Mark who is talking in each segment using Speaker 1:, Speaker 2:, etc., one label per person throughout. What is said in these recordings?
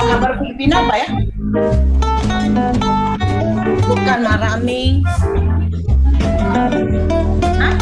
Speaker 1: Kabar Filipina apa ya? Bukan Marani. Hah?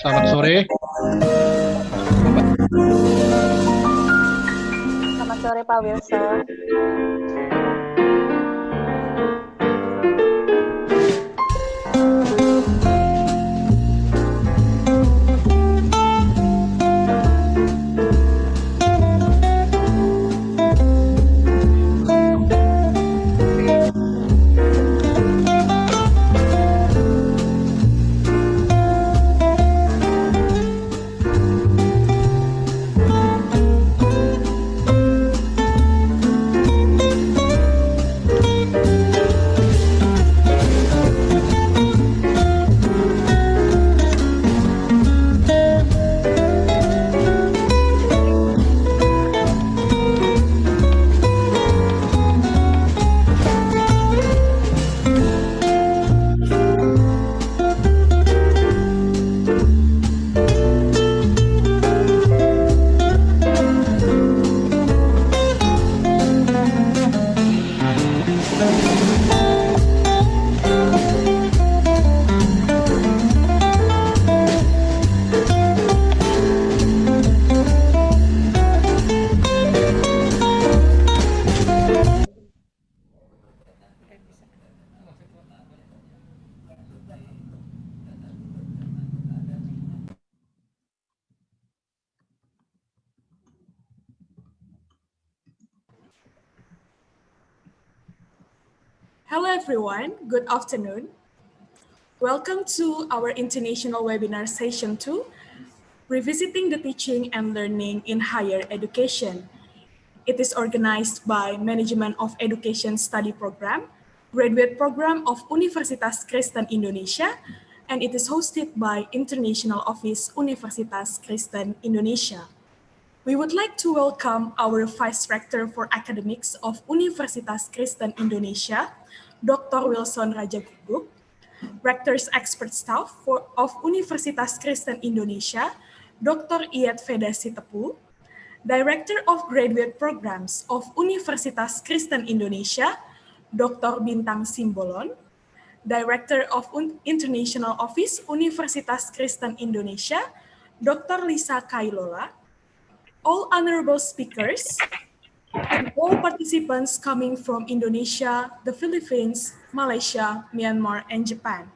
Speaker 2: Selamat sore.
Speaker 3: Selamat sore Pak Wilson.
Speaker 4: Hello everyone, good afternoon. Welcome to our international webinar session 2, Revisiting the Teaching and Learning in Higher Education. It is organized by Management of Education Study Program, Graduate Program of Universitas Kristen Indonesia, and it is hosted by International Office Universitas Kristen Indonesia. We would like to welcome our Vice Rector for Academics of Universitas Kristen Indonesia, Dr. Wilson Rajaguguk, Rector's Expert Staff of Universitas Kristen Indonesia, Dr. Iyet Veda Sitepu, Director of Graduate Programs of Universitas Kristen Indonesia, Dr. Bintang Simbolon, Director of International Office Universitas Kristen Indonesia, Dr. Lisa Kailola, all honorable speakers, and all participants coming from Indonesia, the Philippines, Malaysia, Myanmar, and Japan.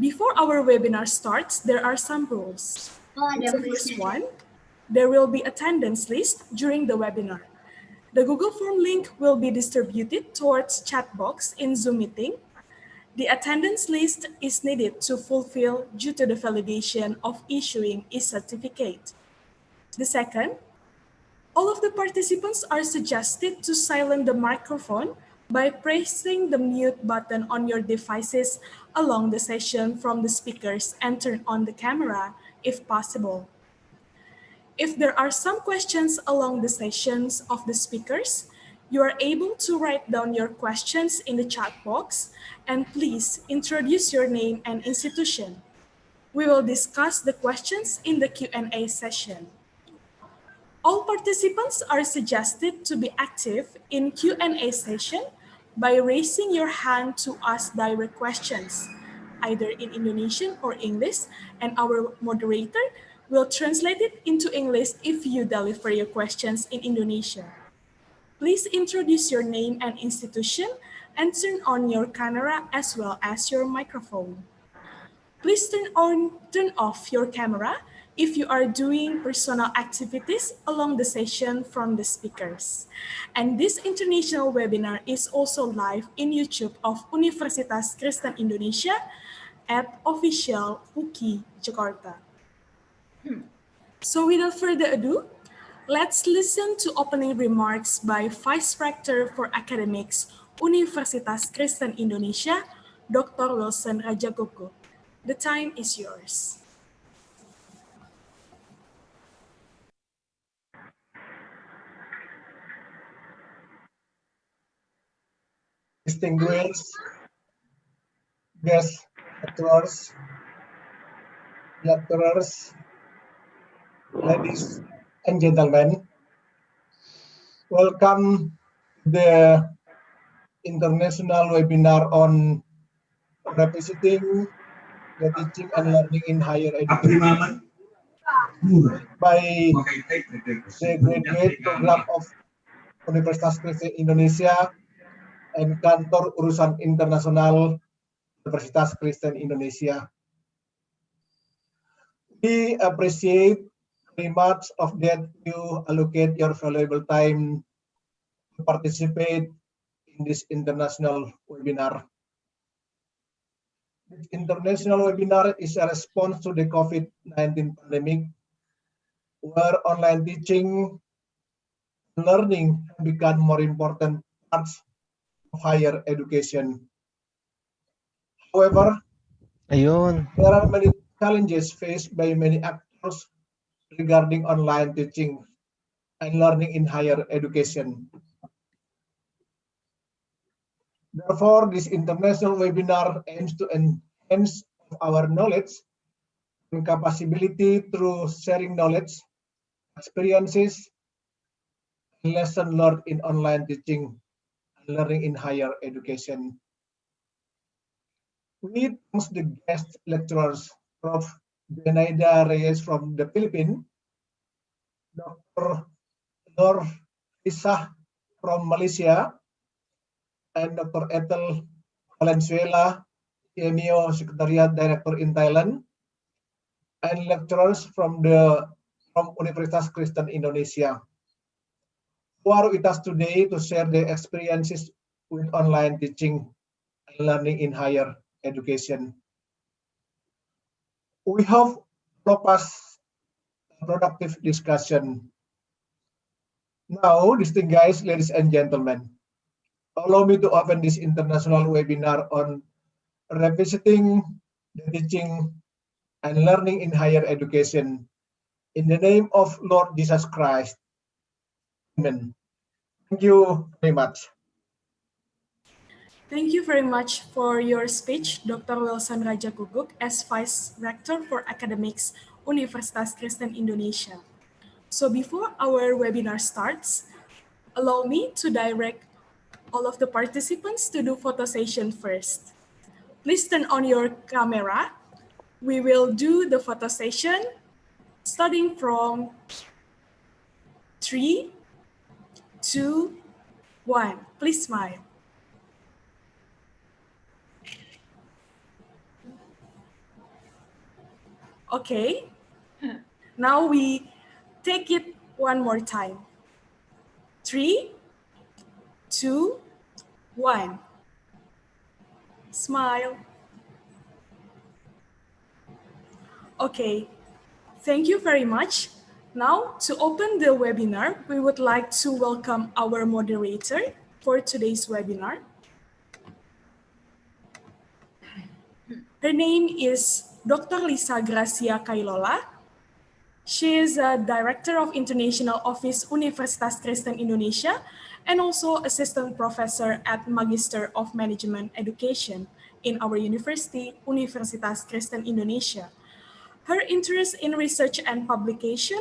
Speaker 4: Before our webinar starts, there are some rules. The first one, there will be attendance list during the webinar. The Google Form link will be distributed towards chat box in Zoom meeting. The attendance list is needed to fulfill due to the validation of issuing e-certificate. The second, all of the participants are suggested to silence the microphone by pressing the mute button on your devices along the session from the speakers and turn on the camera if possible. If there are some questions along the sessions of the speakers, you are able to write down your questions in the chat box and please introduce your name and institution. We will discuss the questions in the Q&A session. All participants are suggested to be active in Q&A session by raising your hand to ask direct questions, either in Indonesian or English, and our moderator will translate it into English if you deliver your questions in Indonesian. Please introduce your name and institution and turn on your camera as well as your microphone. Please turn off your camera if you are doing personal activities along the session from the speakers. And this international webinar is also live in YouTube of Universitas Kristen Indonesia at official UKI Jakarta. So without further ado, let's listen to opening remarks by Vice Rector for Academics, Universitas Kristen Indonesia, Dr. Wilson Rajagoko. The time is yours.
Speaker 5: Distinguished guest lecturers, ladies and gentlemen, welcome to the international webinar on revisiting the teaching and learning in higher education by the graduate program of Universitas Kristen Indonesia and Kantor Urusan Internasional Universitas Kristen Indonesia. We appreciate very much of that you allocate your valuable time to participate in this international webinar. This international webinar is a response to the COVID-19 pandemic, where online teaching and learning have become more important parts of higher education. However, there are many challenges faced by many actors regarding online teaching and learning in higher education. Therefore, this international webinar aims to enhance our knowledge and capability through sharing knowledge, experiences, and lessons learned in online teaching and learning in higher education. We thank the guest lecturers, Prof. Benaida Reyes from the Philippines, Dr. Nur Isah from Malaysia, and Dr. Ethel Valenzuela, EMEO Secretariat Director in Thailand, and lecturers from Universitas Kristen Indonesia, who are with us today to share their experiences with online teaching and learning in higher education. We hope all of us a productive discussion. Now, distinguished ladies and gentlemen, allow me to open this international webinar on revisiting the teaching and learning in higher education in the name of Lord Jesus Christ. Amen. Thank you very much.
Speaker 4: Thank you very much for your speech, Dr. Wilson Rajaguguk, as Vice Rector for Academics, Universitas Kristen Indonesia. So before our webinar starts, allow me to direct all of the participants to do photo session first. Please turn on your camera. We will do the photo session starting from 3, 2, 1. Please smile. Okay. Now we take it one more time. 3, 2, 1. Smile. Okay. Thank you very much. Now, to open the webinar, we would like to welcome our moderator for today's webinar. Her name is Dr. Lisa Gracia Kailola. She is a Director of International Office Universitas Kristen Indonesia and also Assistant Professor at Magister of Management Education in our university, Universitas Kristen Indonesia. Her interests in research and publication,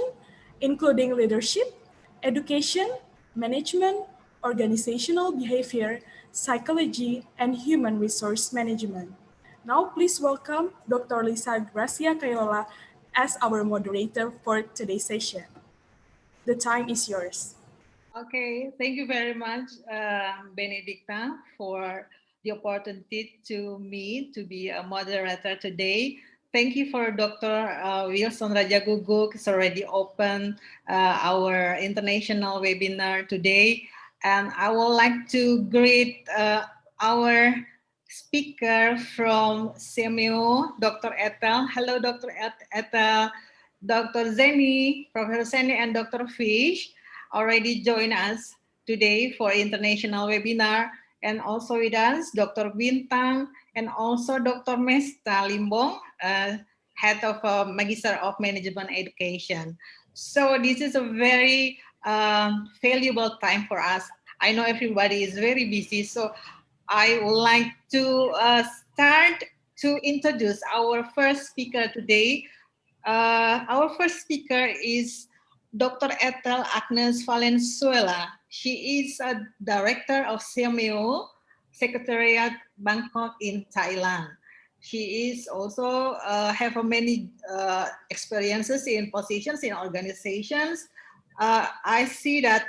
Speaker 4: including leadership, education, management, organizational behavior, psychology, and human resource management. Now, please welcome Dr. Lisa Gracia Kailola as our moderator for today's session. The time is yours.
Speaker 6: Okay, thank you very much, Benedicta, for the opportunity to me to be a moderator today. Thank you for Dr. Wilson Rajaguguk. It's already open our international webinar today. And I would like to greet our speaker from CMU, Dr. Ethel. Hello, Dr. Ethel, Dr. Zeni, Professor Zeni, and Dr. Fish already joined us today for international webinar. And also with us, Dr. Bintang, and also Dr. Mesta Limbong, Head of Magister of Management Education. So this is a very valuable time for us. I know everybody is very busy, so I would like to start to introduce our first speaker today. Our first speaker is Dr. Ethel Agnes Valenzuela. She is a director of CMU Secretariat Bangkok in Thailand. She is also have many experiences in positions in organizations. I see that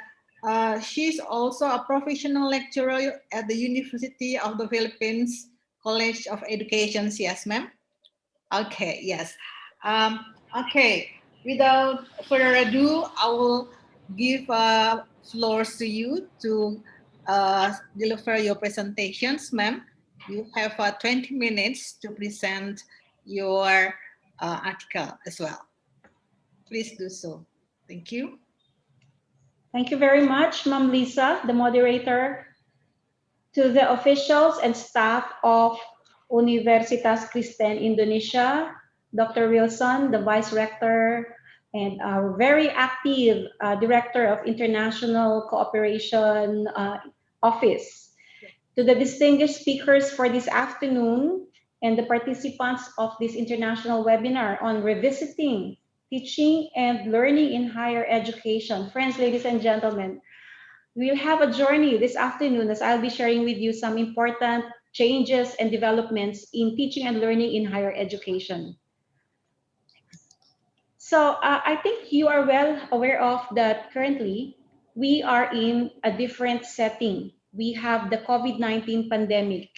Speaker 6: she's also a professional lecturer at the University of the Philippines College of Education. Yes, ma'am. Okay, yes. Okay, without further ado, I will give floors to you to deliver your presentations, ma'am. You have 20 minutes to present your article as well. Please do so. Thank you.
Speaker 7: Thank you very much, Ma'am Lisa, the moderator. To the officials and staff of Universitas Kristen Indonesia, Dr. Wilson, the Vice Rector, and our very active Director of International Cooperation Office. To the distinguished speakers for this afternoon and the participants of this international webinar on revisiting teaching and learning in higher education. Friends, ladies and gentlemen, we'll have a journey this afternoon as I'll be sharing with you some important changes and developments in teaching and learning in higher education. So I think you are well aware of that currently we are in a different setting. We have the COVID-19 pandemic.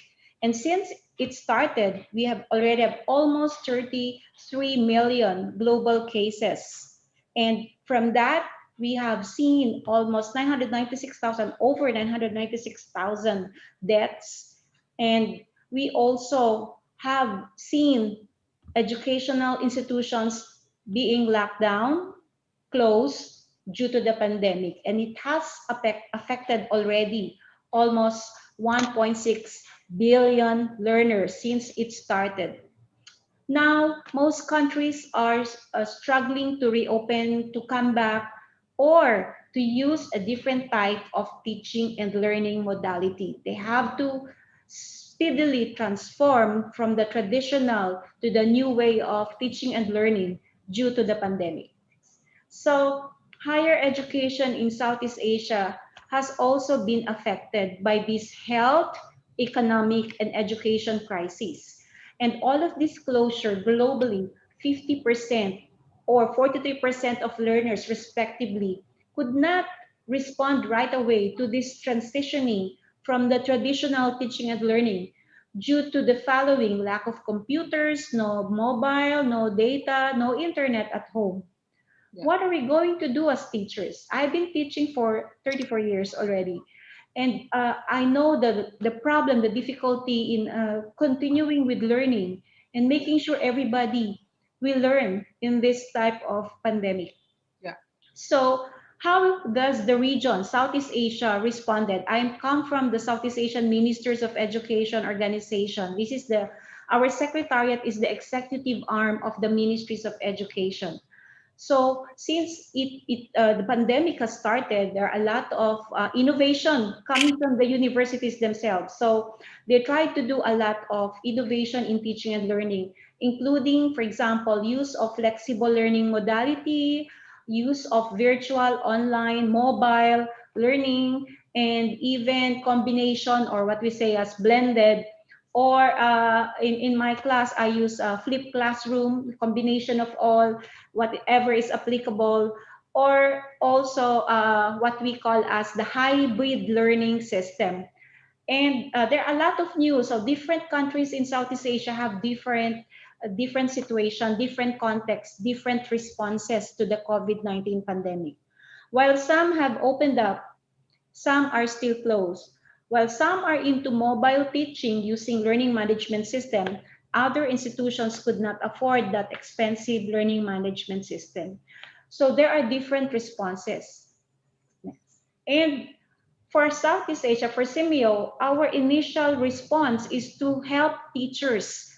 Speaker 7: And since it started, we have already have almost 33 million global cases. And from that, we have seen almost 996,000, over 996,000 deaths. And we also have seen educational institutions being locked down, closed due to the pandemic. And it has affected already almost 1.6 billion learners since it started. Now, most countries are struggling to reopen, to come back, or to use a different type of teaching and learning modality. They have to speedily transform from the traditional to the new way of teaching and learning due to the pandemic. So, higher education in Southeast Asia has also been affected by this health, economic, and education crisis. And all of this closure globally, 50% or 43% of learners respectively could not respond right away to this transitioning from the traditional teaching and learning due to the following: lack of computers, no mobile, no data, no internet at home.
Speaker 6: Yeah.
Speaker 7: What are we going to do as teachers? I've been teaching for 34 years already. And I know the problem, the difficulty in continuing with learning and making sure everybody will learn in this type of pandemic.
Speaker 6: Yeah.
Speaker 7: So how does the region, Southeast Asia, responded? I come from the Southeast Asian Ministers of Education Organization. This is our secretariat is the executive arm of the Ministries of Education. So since the pandemic has started, there are a lot of innovation coming from the universities themselves. So they tried to do a lot of innovation in teaching and learning, including, for example, use of flexible learning modality, use of virtual, online, mobile learning, and even combination, or what we say as blended. Or in my class, I use a flipped classroom, combination of all, whatever is applicable, or also what we call as the hybrid learning system. And there are a lot of news. So different countries in Southeast Asia have different situation, different contexts, different responses to the COVID-19 pandemic. While some have opened up, some are still closed. While some are into mobile teaching using learning management system, other institutions could not afford that expensive learning management system. So there are different responses. And for Southeast Asia, for Simeo, our initial response is to help teachers,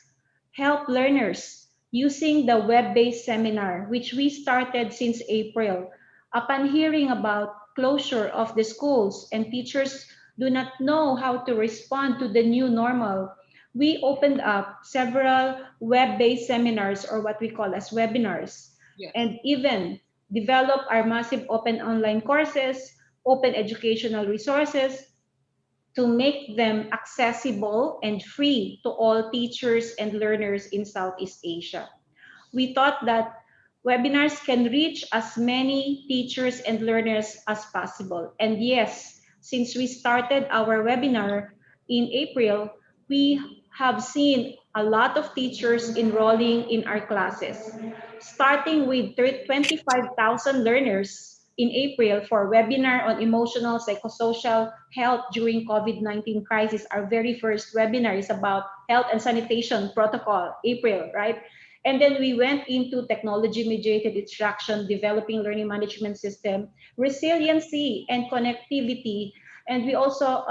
Speaker 7: help learners using the web-based seminar, which we started since April. Upon hearing about closure of the schools and teachers do not know how to respond to the new normal, we opened up several web-based seminars, or what we call as webinars,
Speaker 6: Yes.
Speaker 7: and even develop our massive open online courses, open educational resources to make them accessible and free to all teachers and learners in Southeast Asia. We thought that webinars can reach as many teachers and learners as possible. And yes, since we started our webinar in April, we have seen a lot of teachers enrolling in our classes, starting with 25,000 learners in April for webinar on emotional psychosocial health during COVID-19 crisis. Our very first webinar is about health and sanitation protocol, April, right? And then we went into technology-mediated instruction, developing learning management system, resiliency and connectivity. And we also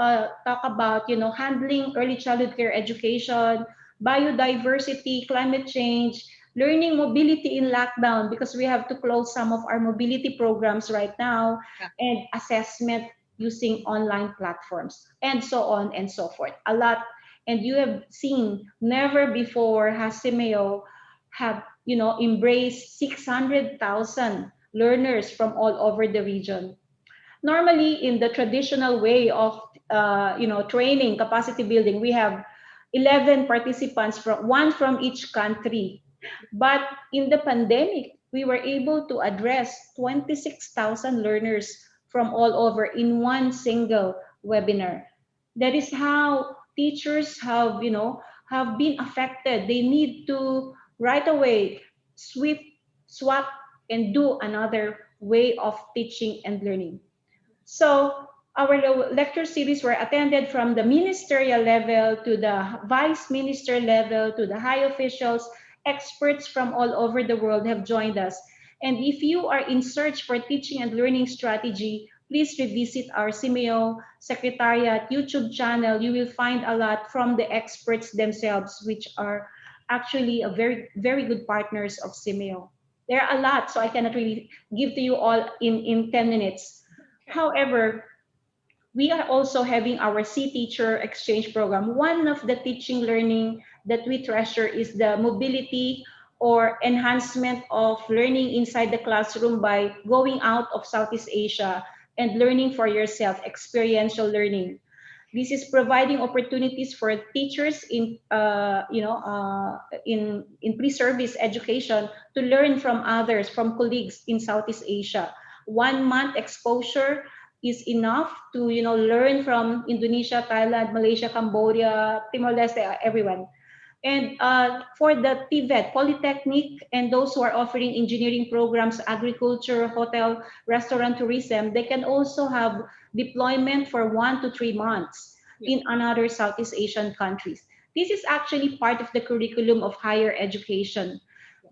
Speaker 7: talk about, handling early childhood care education, biodiversity, climate change, learning mobility in lockdown, because we have to close some of our mobility programs right now, and assessment using online platforms, and so on and so forth. A lot. And you have seen, never before has Simeo have embraced 600,000 learners from all over the region. Normally, in the traditional way of training, capacity building, we have 11 participants, one from each country. But in the pandemic, we were able to address 26,000 learners from all over in one single webinar. That is how teachers have been affected. They need to right away swap and do another way of teaching and learning. So our lecture series were attended from the ministerial level to the vice minister level to the high officials. Experts from all over the world have joined us. And if you are in search for teaching and learning strategy, please revisit our Simeo Secretariat YouTube channel. You will find a lot from the experts themselves, which are actually a very, very good partners of Simeo. There are a lot, so I cannot really give to you all in 10 minutes. However, we are also having our C-Teacher exchange program. One of the teaching learning that we treasure is the mobility or enhancement of learning inside the classroom by going out of Southeast Asia and learning for yourself, experiential learning. This is providing opportunities for teachers in pre-service education to learn from others, from colleagues in Southeast Asia. 1 month exposure is enough to, learn from Indonesia, Thailand, Malaysia, Cambodia, Timor-Leste, everyone. And for the TVET, Polytechnic, and those who are offering engineering programs, agriculture, hotel, restaurant, tourism, they can also have deployment for 1 to 3 months in another Southeast Asian countries. This is actually part of the curriculum of higher education.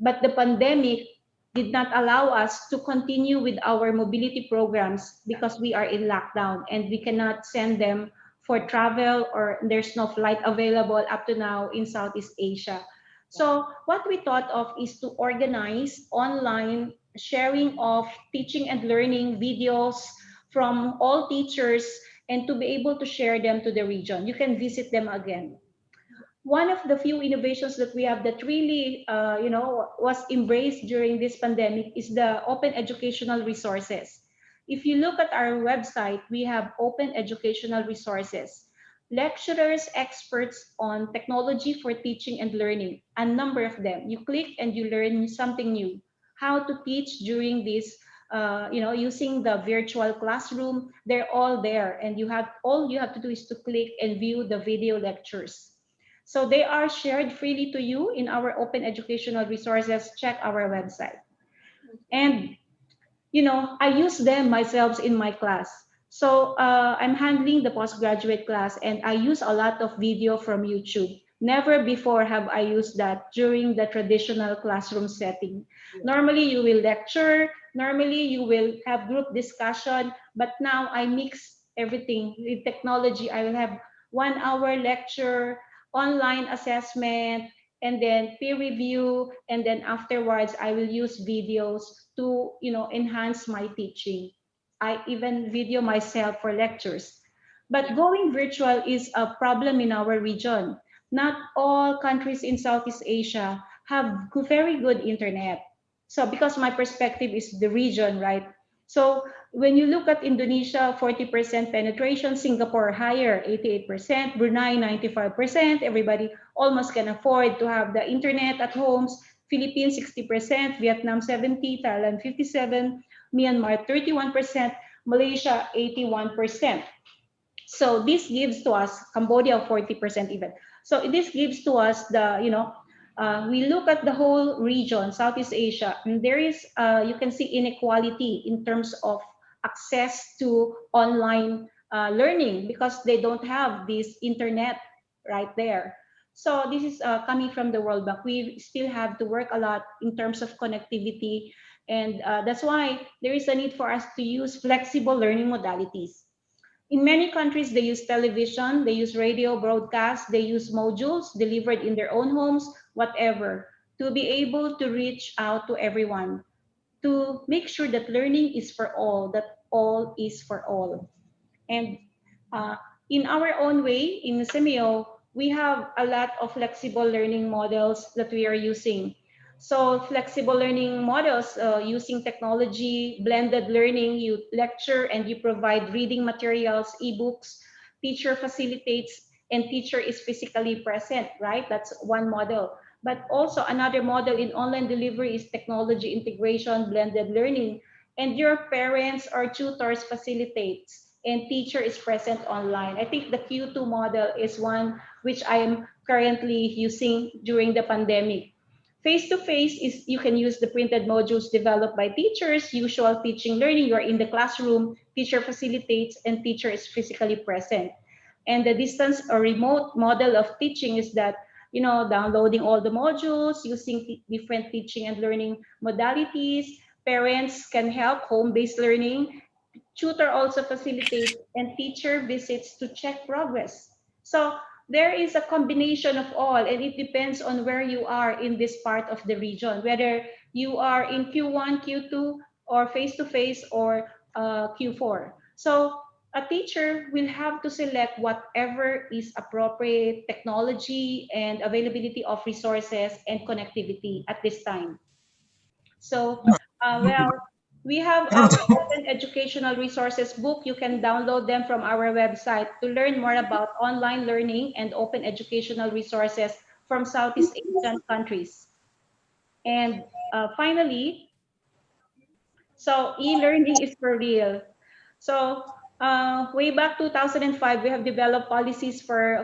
Speaker 7: But the pandemic did not allow us to continue with our mobility programs because we are in lockdown and we cannot send them for travel, or there's no flight available up to now in Southeast Asia. So what we thought of is to organize online sharing of teaching and learning videos from all teachers and to be able to share them to the region. You can visit them again. One of the few innovations that we have that really, was embraced during this pandemic is the open educational resources. If you look at our website, we have open educational resources, lecturers, experts on technology for teaching and learning, a number of them. You click and you learn something new, how to teach during this, using the virtual classroom. They're all there, and all you have to do is to click and view the video lectures. So they are shared freely to you in our open educational resources. Check our website. And, I use them myself in my class. So I'm handling the postgraduate class, and I use a lot of video from YouTube. Never before have I used that during the traditional classroom setting. Normally you will lecture, normally you will have group discussion, but now I mix everything with technology. I will have 1 hour lecture, online assessment, and then peer review, and then afterwards I will use videos to enhance my teaching. I even video myself for lectures. But going virtual is a problem in our region. Not all countries in Southeast Asia have very good internet. So because my perspective is the region, right? So when you look at Indonesia, 40% penetration, Singapore higher, 88%, Brunei 95%, everybody almost can afford to have the internet at homes, Philippines 60%, Vietnam 70%, Thailand 57%, Myanmar 31%, Malaysia 81%. So this gives to us, Cambodia 40% even. So this gives to us the, we look at the whole region, Southeast Asia, and there is, you can see inequality in terms of access to online learning because they don't have this internet right there. So this is coming from the World Bank. We still have to work a lot in terms of connectivity, and that's why there is a need for us to use flexible learning modalities. In many countries, they use television, they use radio broadcast, they use modules delivered in their own homes, whatever, to be able to reach out to everyone, to make sure that learning is for all, that all is for all. And in our own way, in Semeo, we have a lot of flexible learning models that we are using. So flexible learning models using technology, blended learning, you lecture and you provide reading materials, ebooks, teacher facilitates, and teacher is physically present, right? That's one model. But also another model in online delivery is technology integration, blended learning, and your parents or tutors facilitates and teacher is present online. I think the Q2 model is one which I am currently using during the pandemic. Face-to-face is you can use the printed modules developed by teachers, usual teaching learning, you're in the classroom, teacher facilitates, and teacher is physically present. And the distance or remote model of teaching is that, downloading all the modules, using different teaching and learning modalities. Parents can help home-based learning. Tutor also facilitates, and teacher visits to check progress. So there is a combination of all, and it depends on where you are in this part of the region, whether you are in Q1, Q2, or face-to-face, or Q4. So a teacher will have to select whatever is appropriate technology and availability of resources and connectivity at this time. So, we have our open educational resources book. You can download them from our website to learn more about online learning and open educational resources from Southeast Asian countries. And finally, so e-learning is for real. So way back 2005, we have developed policies for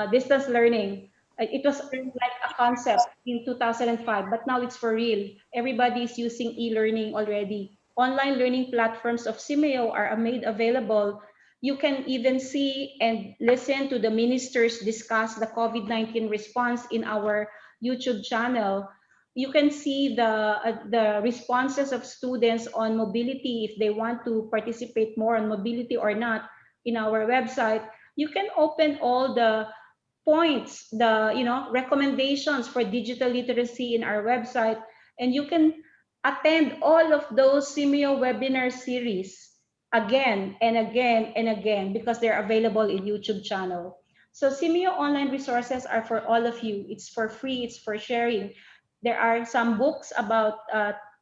Speaker 7: distance learning. It was like a concept in 2005, but now it's for real. Everybody is using e-learning already. Online learning platforms of Simeo are made available. You can even see and listen to the ministers discuss the COVID-19 response in our YouTube channel. You can see the responses of students on mobility, if they want to participate more on mobility or not, in our website. You can open all the points, the recommendations for digital literacy in our website, and you can attend all of those Simeo webinar series again and again and again, because they're available in YouTube channel. So Simeo online resources are for all of you. It's for free, it's for sharing. There are some books about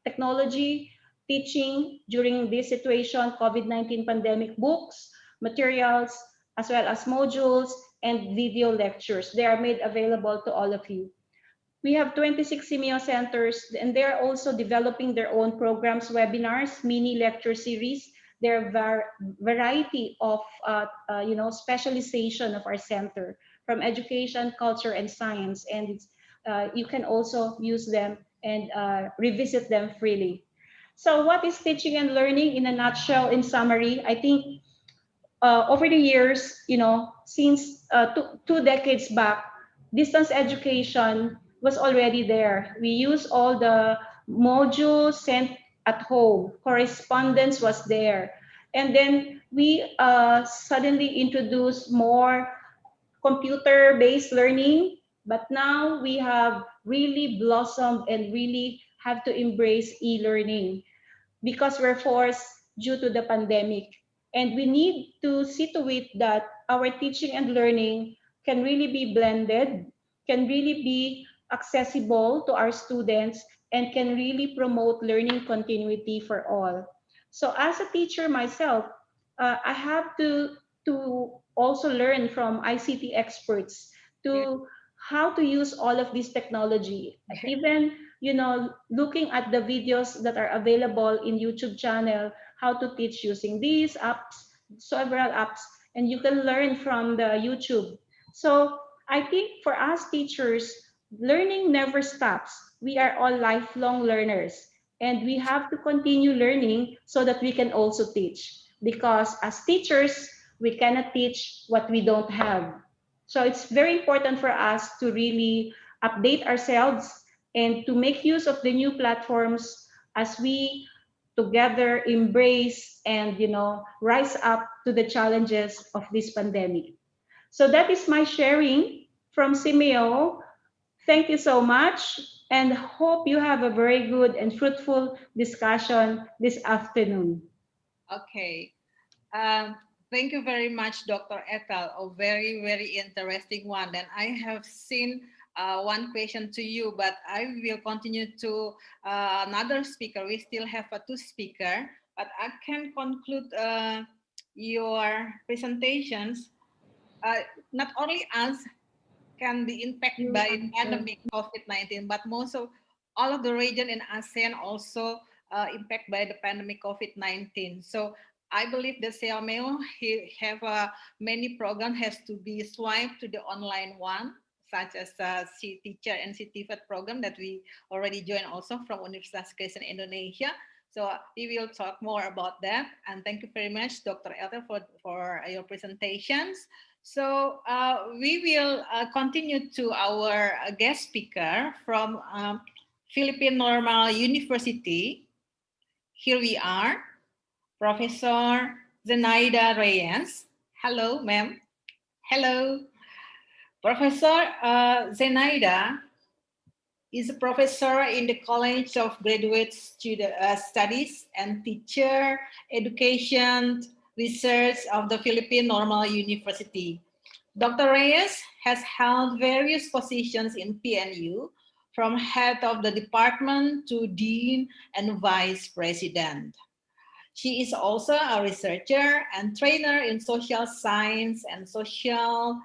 Speaker 7: technology, teaching during this situation, COVID-19 pandemic, books, materials, as well as modules and video lectures. They are made available to all of you. We have 26 Simeo centers, and they're also developing their own programs, webinars, mini lecture series. There are variety of specialization of our center, from education, culture, and science, and you can also use them and revisit them freely. So what is teaching and learning in a nutshell? In summary, I think over the years, since two decades back, distance education was already there. We use all the modules sent at home. Correspondence was there. And then we suddenly introduced more computer-based learning. But now we have really blossomed and really have to embrace e-learning, because we're forced due to the pandemic. And we need to see to it that our teaching and learning can really be blended, can really be accessible to our students, and can really promote learning continuity for all. So as a teacher myself, I have to also learn from ICT experts to how to use all of this technology. Even looking at the videos that are available in YouTube channel, how to teach using these apps, several apps, and you can learn from the YouTube. So I think for us teachers, learning never stops. We are all lifelong learners, and we have to continue learning so that we can also teach. Because as teachers, we cannot teach what we don't have. So it's very important for us to really update ourselves and to make use of the new platforms as we together embrace and rise up to the challenges of this pandemic. So that is my sharing from Simeo. Thank you so much, and hope you have a very good and fruitful discussion this afternoon.
Speaker 6: Okay. Thank you very much, Dr. Ethel. A very, very interesting one. And I have seen one question to you, but I will continue to another speaker. We still have two speakers, but I can conclude your presentations. Not only us can be impacted by pandemic COVID-19, but most of all of the region in ASEAN also impacted by the pandemic COVID-19. So I believe the Simeo have many programs has to be swiped to the online one, such as C Teacher and CTFET program that we already joined also from Universitas Kristen Indonesia. So we will talk more about that. And thank you very much, Dr. Ethel, for your presentations. So we will continue to our guest speaker from Philippine Normal University. Here we are, Professor Zenaida Reyes. Hello, ma'am. Hello. Professor Zenaida is a professor in the College of Graduate Studies and Teacher Education Research of the Philippine Normal University. Dr. Reyes has held various positions in PNU, from head of the department to dean and vice president. She is also a researcher and trainer in social science and social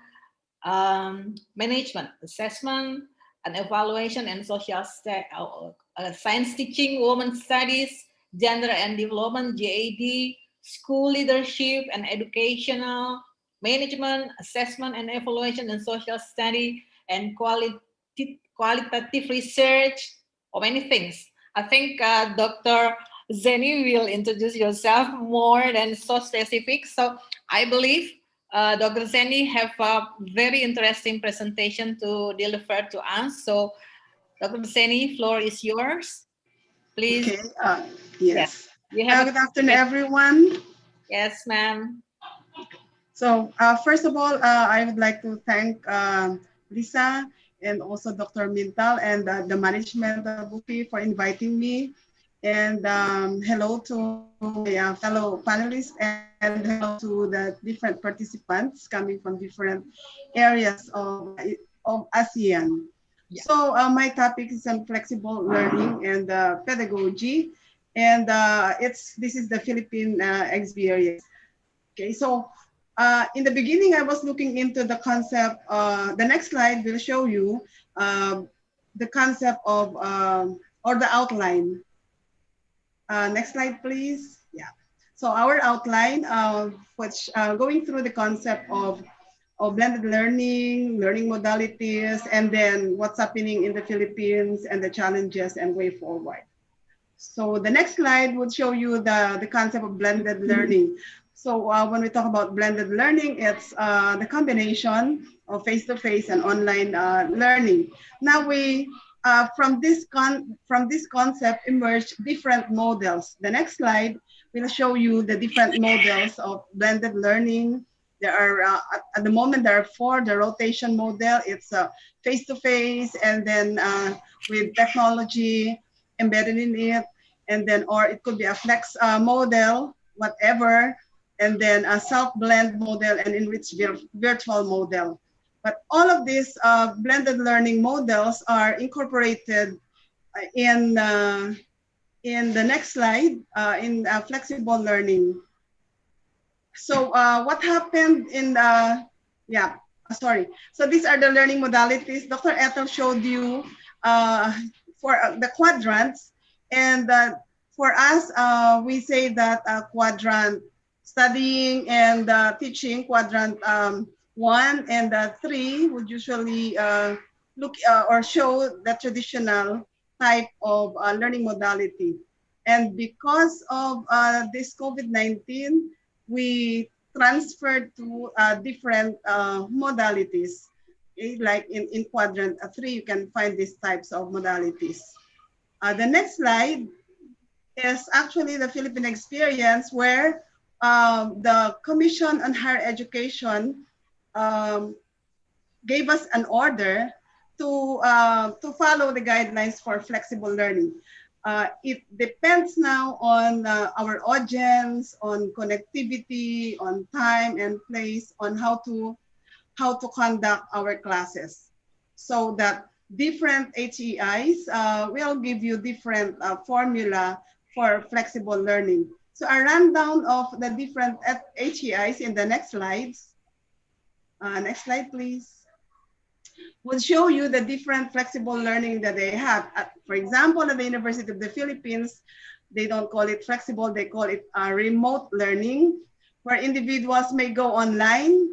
Speaker 6: management, assessment and evaluation, and social science teaching, women's studies, Gender and Development, GAD, School Leadership and Educational, Management, Assessment and Evaluation, and Social Study, and qualitative research, or many things. I think Dr. Zeni will introduce yourself more than so specific. So I believe Dr. Zeni have a very interesting presentation to deliver to us. So Dr. Zeni, floor is yours. Please.
Speaker 8: Okay. Yes.
Speaker 6: You have
Speaker 8: Good afternoon, everyone.
Speaker 6: Yes, ma'am.
Speaker 8: So first of all, I would like to thank Lisa and also Dr. Mintal and the management of Buffy for inviting me. And hello to my fellow panelists and hello to the different participants coming from different areas of ASEAN. Yeah. So my topic is on flexible learning and pedagogy, and this is the Philippine experience. Okay, so in the beginning, I was looking into the concept. The next slide will show you the concept of or the outline. Next slide, please. Yeah. So our outline, which going through the concept of blended learning, learning modalities, and then what's happening in the Philippines and the challenges and way forward. So the next slide would show you the concept of blended learning. So when we talk about blended learning, it's the combination of face-to-face and online learning. Now from this concept emerged different models. The next slide will show you the different models of blended learning. There are, at the moment, there are 4. The rotation model, it's face-to-face, and then with technology embedded in it, and then, or it could be a flex model, whatever, and then a self-blend model and enriched virtual model. But all of these blended learning models are incorporated in the next slide, in flexible learning. So what happened in so these are the learning modalities. Dr. Ethel showed you for the quadrants, and for us, we say that quadrant studying and teaching, quadrant 1 and 3 would usually look or show the traditional type of learning modality. And because of this COVID-19, we transferred to different modalities. Okay? Like in quadrant 3, you can find these types of modalities. The next slide is actually the Philippine experience, where the Commission on Higher Education gave us an order to follow the guidelines for flexible learning. It depends now on our audience, on connectivity, on time and place, on how to conduct our classes, so that different HEIs will give you different formula for flexible learning. So a rundown of the different HEIs in the next slides. Next slide, please. Will show you the different flexible learning that they have. For example, at the University of the Philippines, they don't call it flexible, they call it remote learning, where individuals may go online,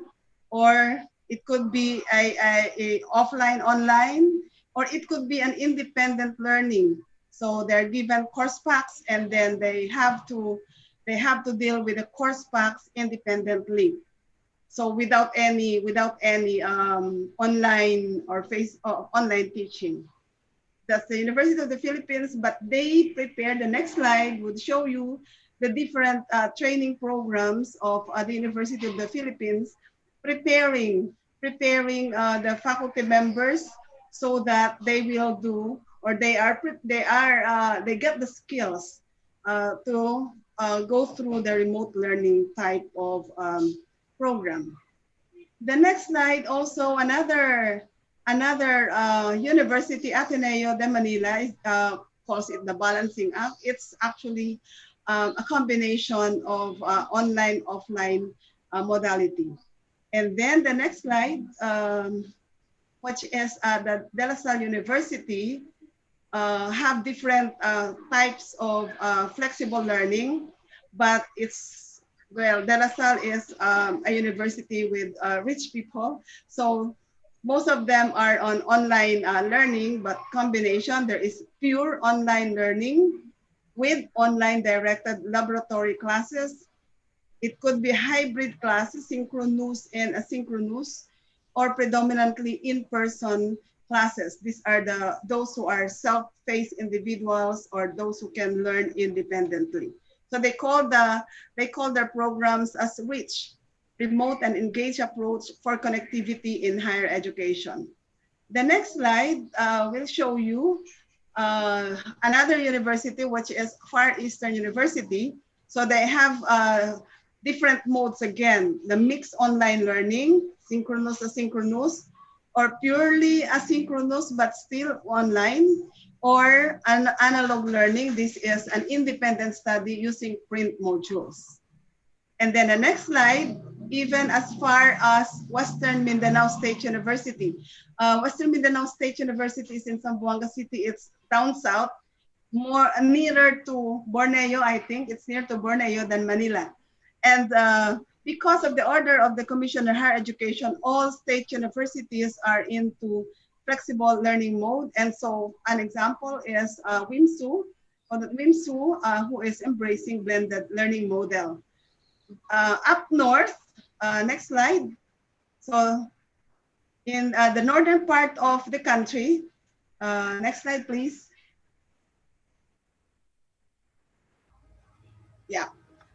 Speaker 8: or it could be a offline online, or it could be an independent learning. So they're given course packs, and then they have to deal with the course packs independently. So without any online or online teaching. That's the University of the Philippines, but they prepared, the next slide would show you the different training programs of the University of the Philippines, preparing the faculty members so that they will do, or they get the skills to go through the remote learning type of program. The next slide, also another university, Ateneo de Manila, calls it the balancing act. It's actually a combination of online, offline modality. And then the next slide, which is the De La Salle University, have different types of flexible learning, but it's, well, De La Salle is a university with rich people. So most of them are on online learning, but combination, there is pure online learning with online directed laboratory classes. It could be hybrid classes, synchronous and asynchronous, or predominantly in-person classes. These are those who are self-paced individuals or those who can learn independently. So they call their programs as REACH, Remote and Engaged Approach for Connectivity in Higher Education. The next slide will show you another university, which is Far Eastern University. So they have different modes again, the mixed online learning, synchronous, asynchronous, or purely asynchronous but still online, or an analog learning. This is an independent study using print modules. And then the next slide, even as far as Western Mindanao State University. Western Mindanao State University is in Zamboanga City. It's down south, more nearer to Borneo, I think. It's near to Borneo than Manila. And because of the order of the Commission on Higher Education, all state universities are into flexible learning mode. And so an example is WIMSU, who is embracing blended learning model. Up north, next slide. So in the northern part of the country, next slide, please. Yeah.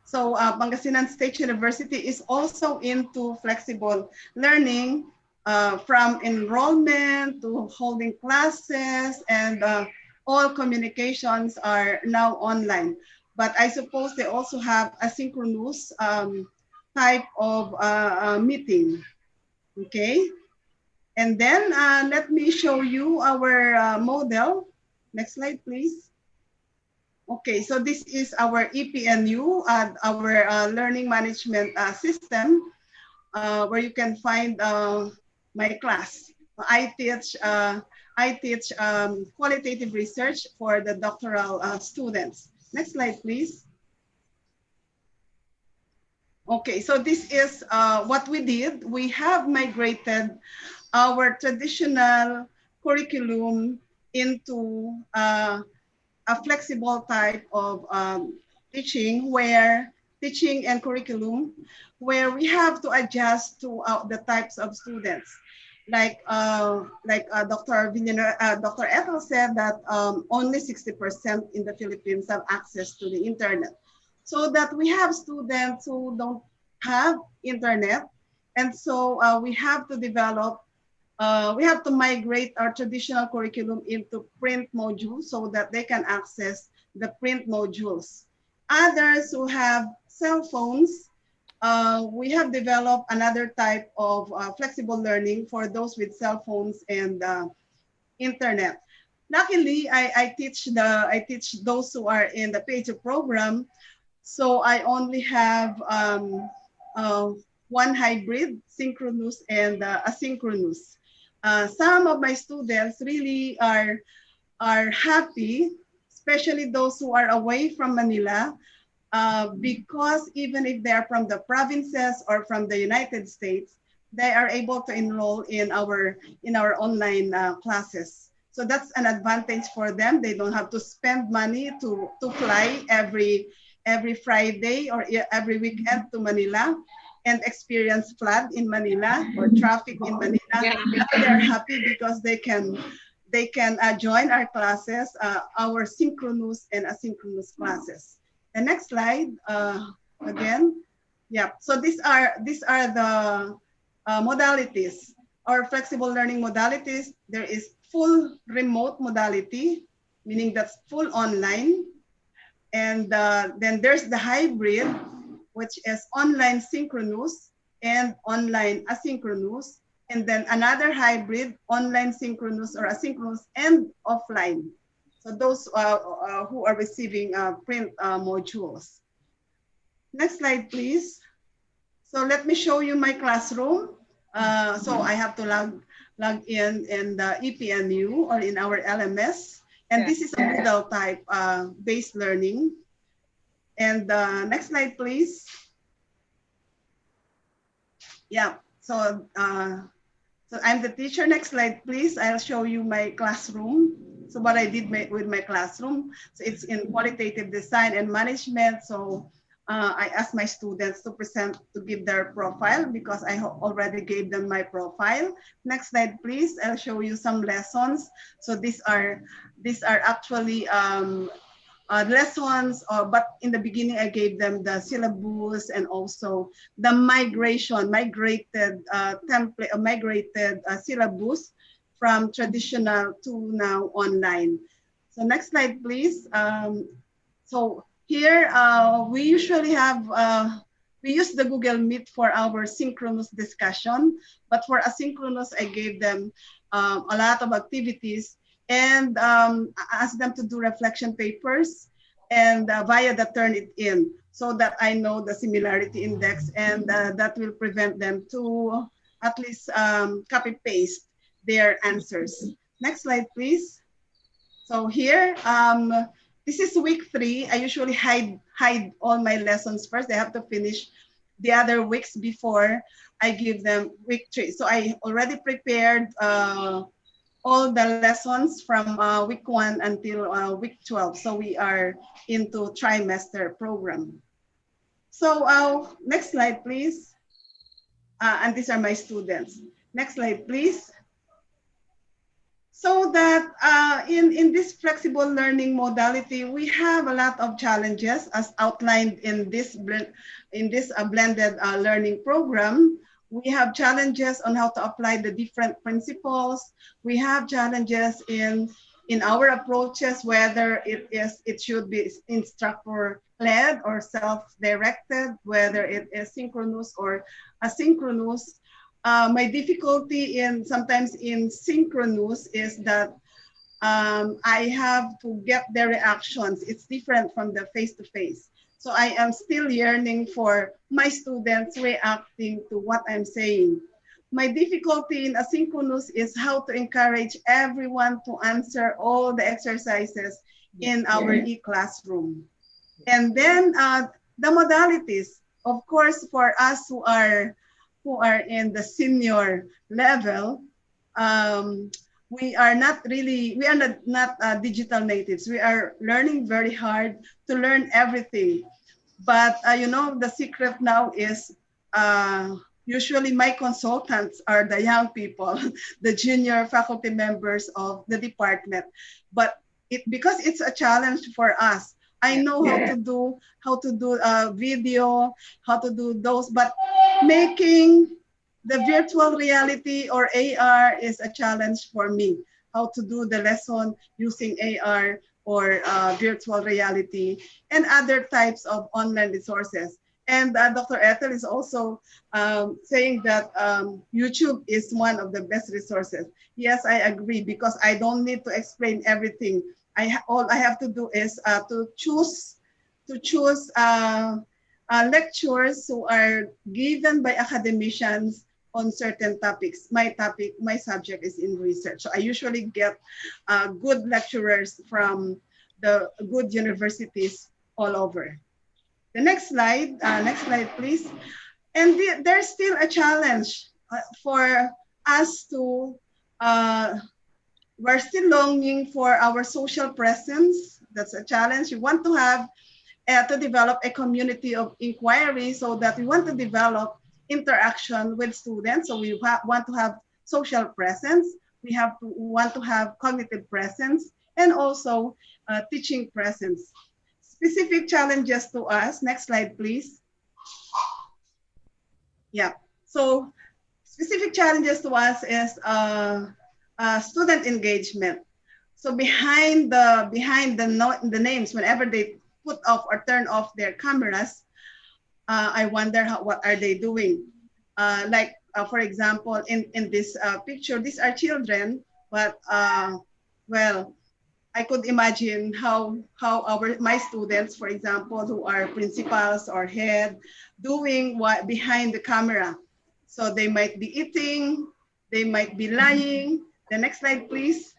Speaker 8: So Pangasinan State University is also into flexible learning, from enrollment to holding classes, and all communications are now online. But I suppose they also have asynchronous type of meeting, okay? And then let me show you our model. Next slide, please. Okay, so this is our EPNU, our learning management system, where you can find my class. I teach qualitative research for the doctoral students. Next slide, please. Okay, so this is what we did. We have migrated our traditional curriculum into a flexible type of teaching and curriculum where we have to adjust to the types of students. Like Dr. Ethel said that only 60% in the Philippines have access to the internet. So that we have students who don't have internet. And so we have to develop, we have to migrate our traditional curriculum into print modules so that they can access the print modules. Others who have cell phones, we have developed another type of flexible learning for those with cell phones and internet. Luckily, I teach those who are in the PHU program, so I only have one hybrid, synchronous and asynchronous. Some of my students really are happy, especially those who are away from Manila, because even if they are from the provinces or from the United States, they are able to enroll in our online classes. So that's an advantage for them. They don't have to spend money to fly every Friday or every weekend to Manila and experience flood in Manila or traffic in Manila. Yeah. They're happy because they can join our classes, our synchronous and asynchronous classes. The next slide, again. Yeah, so these are the modalities or flexible learning modalities. There is full remote modality, meaning that's full online. And then there's the hybrid, which is online synchronous and online asynchronous. And then another hybrid, online synchronous or asynchronous and offline. So those who are receiving print modules. Next slide, please. So let me show you my classroom. So I have to log in the EPNU or in our LMS. And
Speaker 6: Yeah.
Speaker 8: this is a Moodle type based learning. And next slide, please. Yeah, so I'm the teacher. Next slide, please. I'll show you my classroom. So what I did with my classroom. So it's in qualitative design and management. So I asked my students to give their profile because I already gave them my profile. Next slide, please. I'll show you some lessons. So these are actually lessons, but in the beginning I gave them the syllabus and also the migrated template, migrated syllabus from traditional to now online. So next slide, please. So here we usually have, we use the Google Meet for our synchronous discussion, but for asynchronous, I gave them a lot of activities and ask them to do reflection papers and via the Turnitin so that I know the similarity index and that will prevent them to at least copy paste their answers. Next slide, please. So here, this is week 3. I usually hide all my lessons first. They have to finish the other weeks before I give them week 3. So I already prepared all the lessons from week 1 until week 12. So we are into trimester program. So next slide, please. And these are my students. Next slide, please. So that in this flexible learning modality, we have a lot of challenges as outlined in this blended learning program. We have challenges on how to apply the different principles. We have challenges in our approaches, whether it should be instructor-led or self-directed, whether it is synchronous or asynchronous. My difficulty sometimes in synchronous is that I have to get their reactions. It's different from the face-to-face. So I am still yearning for my students reacting to what I'm saying. My difficulty in asynchronous is how to encourage everyone to answer all the exercises in our e-classroom. And then the modalities, of course, for us who are in the senior level, we are not digital natives. We are learning very hard to learn everything. But you know, the secret now is usually my consultants are the young people, the junior faculty members of the department. But because it's a challenge for us, I know how to do video, how to do those, but making the virtual reality or AR is a challenge for me. How to do the lesson using AR or virtual reality and other types of online resources. And Dr. Ethel is also saying that YouTube is one of the best resources. Yes, I agree, because I don't need to explain everything. All I have to do is to choose lectures who are given by academicians on certain topics. My subject is in research. So I usually get good lecturers from the good universities all over. The next slide please. And there's still a challenge for us to, we're still longing for our social presence. That's a challenge. We want to have, to develop a community of inquiry, so that we want to develop interaction with students. So we want to have social presence. We want to have cognitive presence and also teaching presence. Specific challenges to us. Next slide, please. Yeah. So specific challenges to us is student engagement. So behind the names, whenever they put off or turn off their cameras, I wonder what are they doing? For example, in this picture, these are children, but well, I could imagine how my students, for example, who are principals or head, doing what behind the camera. So they might be eating, they might be lying. The next slide, please.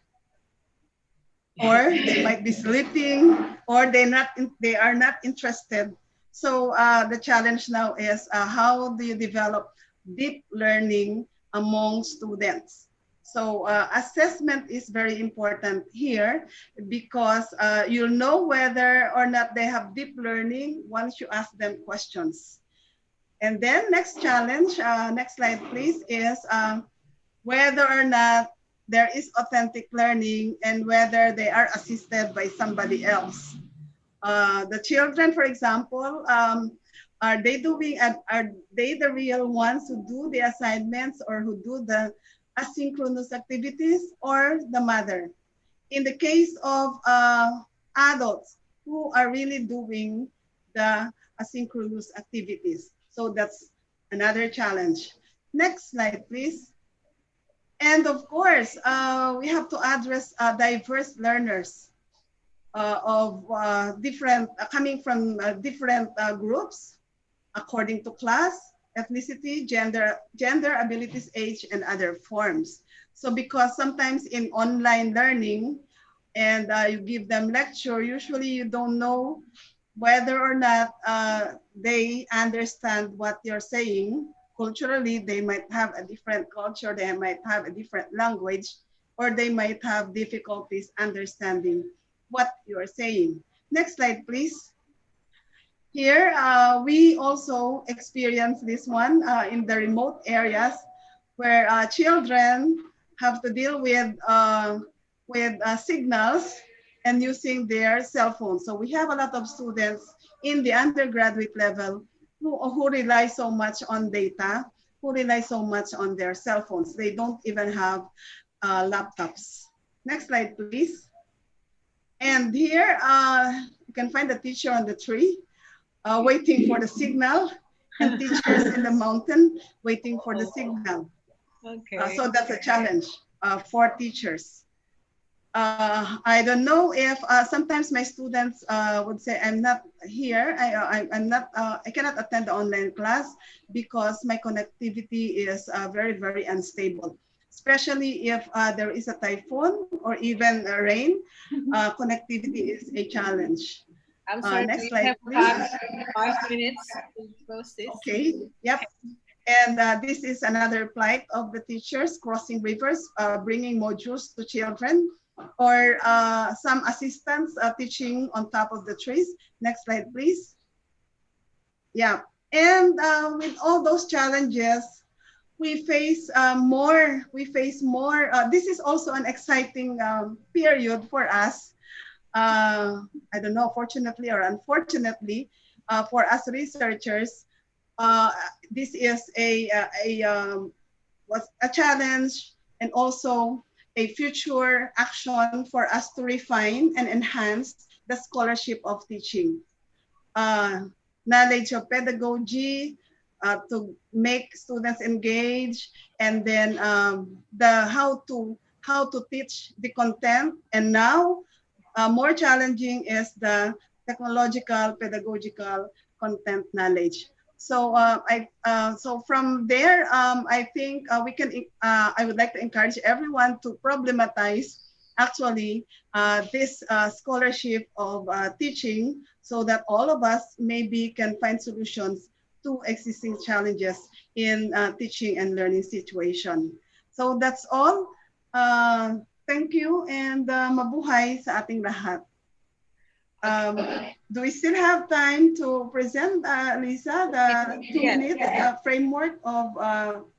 Speaker 8: or they might be sleeping, or they are not interested. So the challenge now is how do you develop deep learning among students? So assessment is very important here because you'll know whether or not they have deep learning once you ask them questions. And then next challenge, next slide please, is whether or not there is authentic learning and whether they are assisted by somebody else. The children, for example, are they the real ones who do the assignments or who do the asynchronous activities, or the mother? In the case of adults, who are really doing the asynchronous activities? So that's another challenge. Next slide, please. And of course, we have to address diverse learners coming from different groups according to class, ethnicity, gender, abilities, age, and other forms. So because sometimes in online learning and you give them lecture, usually you don't know whether or not they understand what you're saying. Culturally, they might have a different culture, they might have a different language, or they might have difficulties understanding what you're saying. Next slide, please. Here, we also experience this one in the remote areas where children have to deal with signals and using their cell phones. So we have a lot of students in the undergraduate level who rely so much on data, who rely so much on their cell phones. They don't even have laptops. Next slide, please. And here, you can find the teacher on the tree waiting for the signal, and teachers in the mountain waiting for the signal.
Speaker 6: Okay.
Speaker 8: So that's a challenge for teachers. I don't know if sometimes my students would say, I'm not here, I cannot attend the online class because my connectivity is very, very unstable. Especially if there is a typhoon or even rain, connectivity is a challenge.
Speaker 6: I'm sorry,
Speaker 8: next
Speaker 6: we
Speaker 8: slide,
Speaker 6: have
Speaker 8: please.
Speaker 6: 5 minutes to close this.
Speaker 8: Okay, yep. And this is another plight of the teachers crossing rivers, bringing modules to children, or some assistants teaching on top of the trees. Next slide, please. Yeah, and with all those challenges, we face more. This is also an exciting period for us. I don't know, fortunately or unfortunately, for us researchers, this is a challenge and also a future action for us to refine and enhance the scholarship of teaching. Knowledge of pedagogy, to make students engage, and then how to teach the content. And now more challenging is the technological, pedagogical content knowledge. So so from there, I think we can. I would like to encourage everyone to problematize actually this scholarship of teaching, so that all of us maybe can find solutions to existing challenges in teaching and learning situation. So that's all. Thank you, and mabuhay sa ating lahat. Do we still have time to present, Lisa, the 2-minute framework of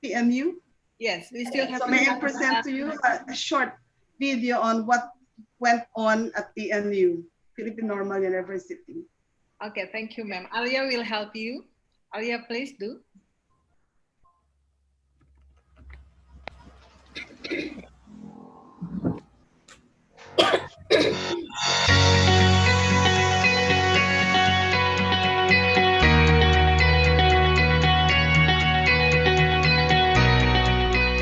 Speaker 8: PNU?
Speaker 6: Yes, we still have.
Speaker 8: So may I present to you a short video on what went on at PNU, Philippine Normal University.
Speaker 6: Okay, thank you, ma'am. Alia will help you. Alia, please do.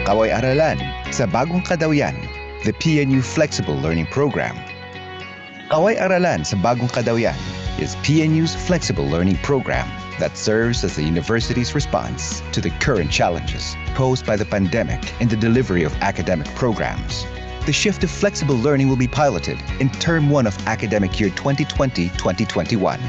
Speaker 9: Kaway-aralan sa Bagong Kadawian, the PNU Flexible Learning Program. Kaway-aralan sa Bagong Kadawian is PNU's flexible learning program that serves as the university's response to the current challenges posed by the pandemic in the delivery of academic programs. the shift to flexible learning will be piloted in Term 1 of academic year 2020-2021.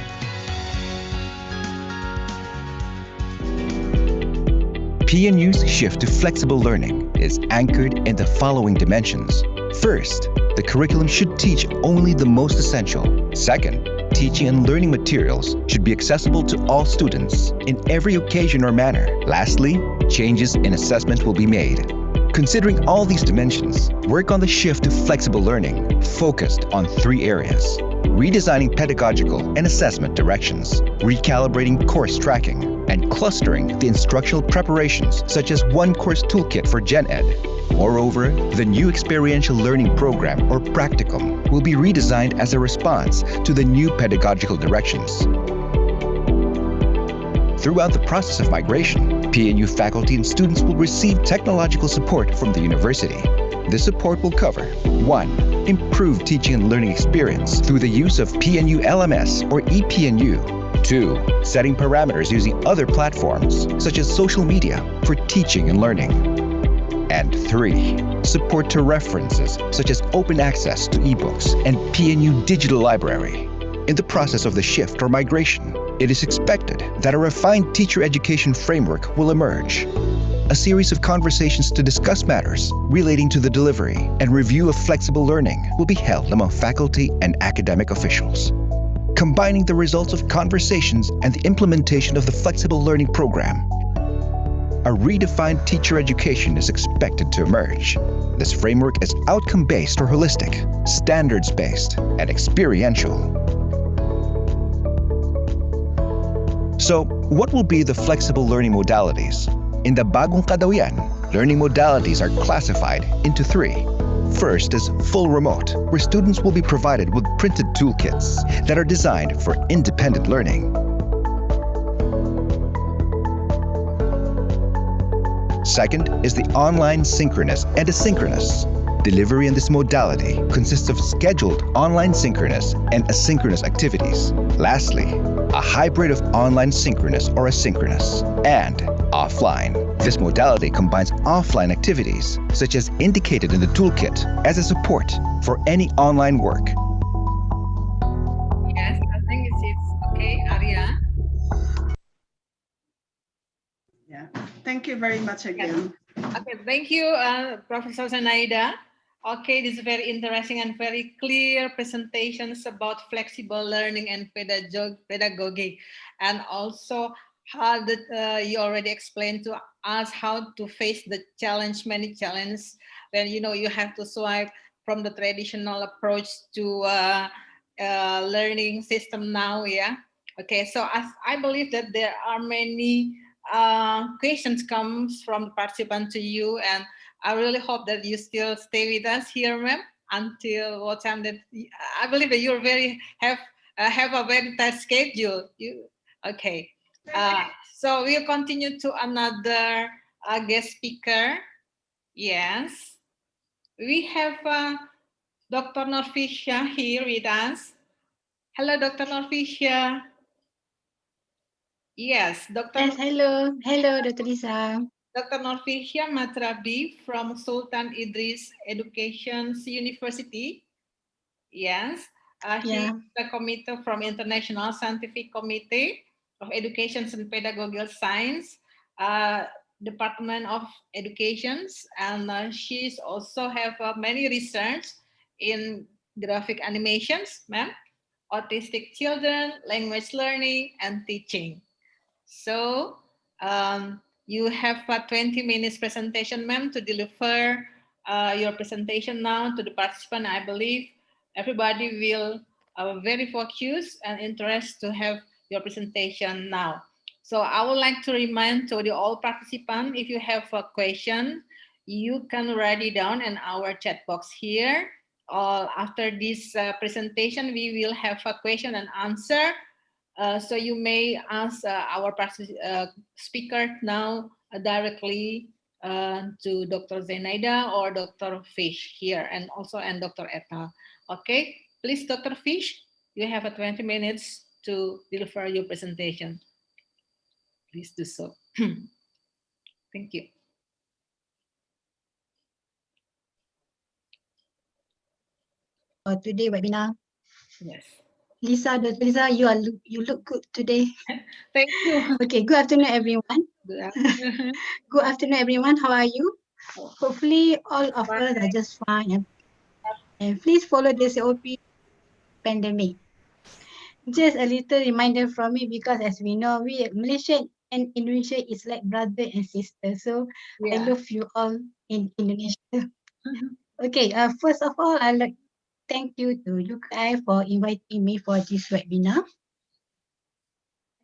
Speaker 9: PNU's shift to flexible learning is anchored in the following dimensions. First, the curriculum should teach only the most essential. Second, teaching and learning materials should be accessible to all students in every occasion or manner. Lastly, changes in assessment will be made. Considering all these dimensions, work on the shift to flexible learning focused on 3 areas: redesigning pedagogical and assessment directions, recalibrating course tracking, and clustering the instructional preparations such as one course toolkit for Gen Ed. Moreover, the new experiential learning program or practicum will be redesigned as a response to the new pedagogical directions. Throughout the process of migration, PNU faculty and students will receive technological support from the university. This support will cover 1. Improved teaching and learning experience through the use of PNU LMS or ePNU. 2. Setting parameters using other platforms, such as social media, for teaching and learning. And 3. Support to references, such as open access to ebooks and PNU Digital Library. In the process of the shift or migration, it is expected that a refined teacher education framework will emerge. A series of conversations to discuss matters relating to the delivery and review of flexible learning will be held among faculty and academic officials. Combining the results of conversations and the implementation of the flexible learning program, a redefined teacher education is expected to emerge. This framework is outcome-based or holistic, standards-based, and experiential. So, what will be the flexible learning modalities? In the Bagong Kadawian, learning modalities are classified into 3. First is full remote, where students will be provided with printed toolkits that are designed for independent learning. Second is the online synchronous and asynchronous. Delivery in this modality consists of scheduled online synchronous and asynchronous activities. Lastly, a hybrid of online synchronous or asynchronous and offline. This modality combines offline activities, such as indicated in the toolkit, as a support for any online work.
Speaker 6: Yes, I think it's okay, Arya.
Speaker 8: Yeah. Thank you very much again.
Speaker 6: Okay, thank you, Professor Zenaida. Okay, this is very interesting and very clear presentations about flexible learning and pedagogy, and also how that you already explained to us how to face the many challenges when you have to swipe from the traditional approach to learning system now. Yeah. Okay, so I believe that there are many questions comes from the participant to you, and I really hope that you still stay with us here, ma'am, until what time that I believe that you're have a very tight schedule. Okay. So we'll continue to another guest speaker. Yes, we have Dr. Norfisha here with us. Hello, Dr. Norfisha. Yes, Dr.
Speaker 10: Yes, hello. Hello, Dr. Lisa.
Speaker 6: Dr. Norfisha Matrabi from Sultan Idris Education University. Yes,
Speaker 10: Yeah.
Speaker 6: he's a committee from International Scientific Committee of Education and Pedagogical Science, Department of Education, and she's also have many research in graphic animations, ma'am, autistic children, language learning, and teaching. So you have a 20 minutes presentation, ma'am, to deliver your presentation now to the participant. I believe everybody will very focused and interested to have your presentation now. So I would like to remind to the all participants, if you have a question, you can write it down in our chat box here. After this presentation, we will have a question and answer. So you may ask our speaker now directly to Dr. Zenaida or Dr. Fish here, and also Dr. Etta. Okay, please, Dr. Fish, you have 20 minutes to deliver your presentation. Please do so. Thank you.
Speaker 10: for today webinar.
Speaker 6: Yes.
Speaker 10: Lisa, Dr. Lisa, you look good today.
Speaker 6: Thank you.
Speaker 10: Okay, good afternoon, everyone.
Speaker 6: Good afternoon.
Speaker 10: Good afternoon, everyone. How are you? Hopefully, all of us are just fine. And please follow the SOP pandemic. Just a little reminder from me because as we know, we Malaysia and Indonesia is like brother and sister. So I
Speaker 6: Yeah.
Speaker 10: love you all in Indonesia. Okay, first of all, I'd like to thank you to UKI for inviting me for this webinar.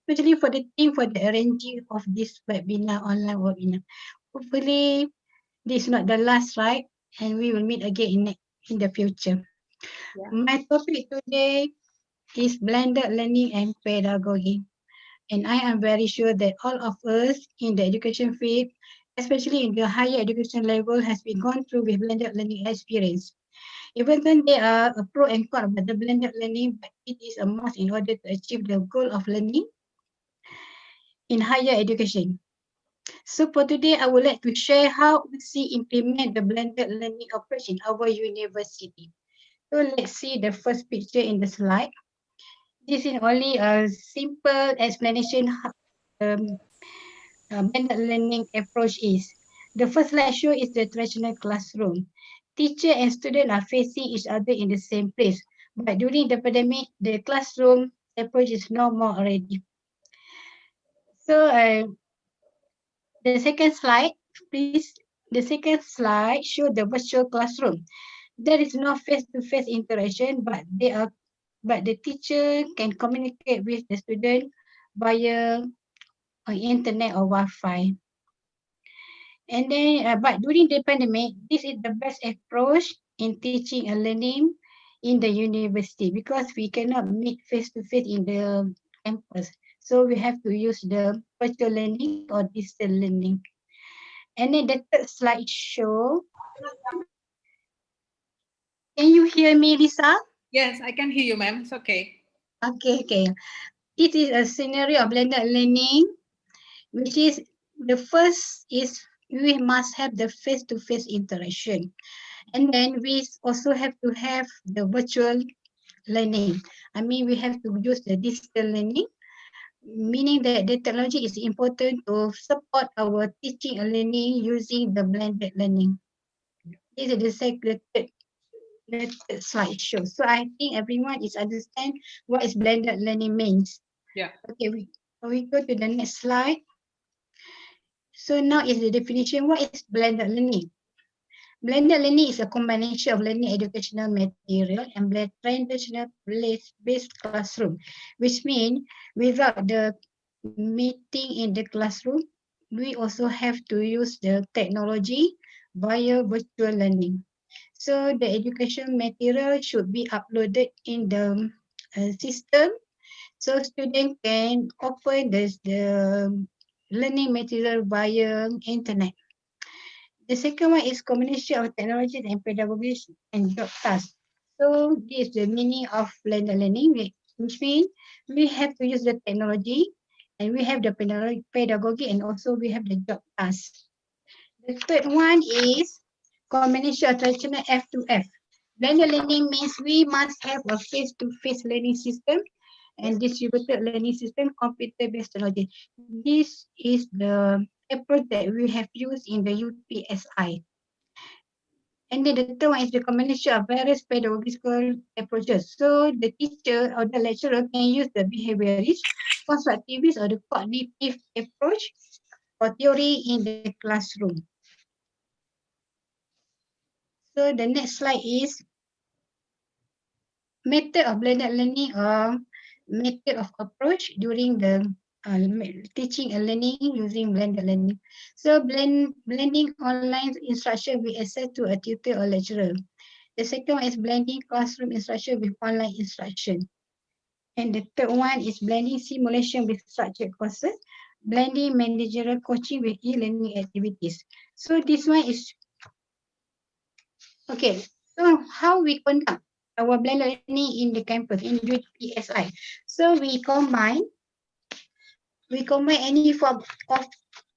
Speaker 10: Especially for the team for the arranging of this webinar, online webinar. Hopefully, this is not the last, right? And we will meet again in the future.
Speaker 6: Yeah.
Speaker 10: My topic today is blended learning and pedagogy. And I am very sure that all of us in the education field, especially in the higher education level, has been gone through with blended learning experience. Even though there are a pro and con about the blended learning, but it is a must in order to achieve the goal of learning in higher education. So for today, I would like to share how we see implement the blended learning approach in our university. So let's see the first picture in the slide. This is only a simple explanation how blended learning approach is. The first slide show is the traditional classroom. Teacher and student are facing each other in the same place. But during the pandemic, the classroom approach is no more already. So the second slide, please. The second slide show the virtual classroom. There is no face-to-face interaction, but the teacher can communicate with the student via internet or Wi-Fi. And then, but during the pandemic, this is the best approach in teaching and learning in the university because we cannot meet face-to-face in the campus. So we have to use the virtual learning or distant learning. And then the third slide show. Can you hear me, Lisa?
Speaker 6: Yes, I can hear you, ma'am. It's okay.
Speaker 10: Okay. It is a scenario of blended learning, which is the first is we must have the face-to-face interaction. And then we also have to have the virtual learning. I mean, we have to use the digital learning, meaning that the technology is important to support our teaching and learning using the blended learning. This is the third slide show. So I think everyone is understand what is blended learning means.
Speaker 6: Yeah.
Speaker 10: Okay, we go to the next slide. So now is the definition. What is blended learning? Blended learning is a combination of learning educational material and traditional place-based classroom, which means without the meeting in the classroom, we also have to use the technology via virtual learning. So the education material should be uploaded in the system so students can open the learning material via internet. The second one is combination of technologies and pedagogy and job tasks. So this is the meaning of blended learning, which means we have to use the technology and we have the pedagogy and also we have the job tasks. The third one is combination of traditional F2F. Blended learning means we must have a face-to-face learning system and distributed learning system, computer-based technology. This is the approach that we have used in the UPSI. And then the third one is the combination of various pedagogical approaches. So the teacher or the lecturer can use the behaviorist, constructivist, or the cognitive approach for theory in the classroom. So the next slide is method of blended learning or method of approach during the teaching and learning using blended learning. So blending online instruction with access to a tutor or lecturer. The second one is blending classroom instruction with online instruction. And the third one is blending simulation with structured courses, blending managerial coaching with e-learning activities. So this one is, okay, so how we conduct our blended learning in the campus, in UPSI. So we combine any form of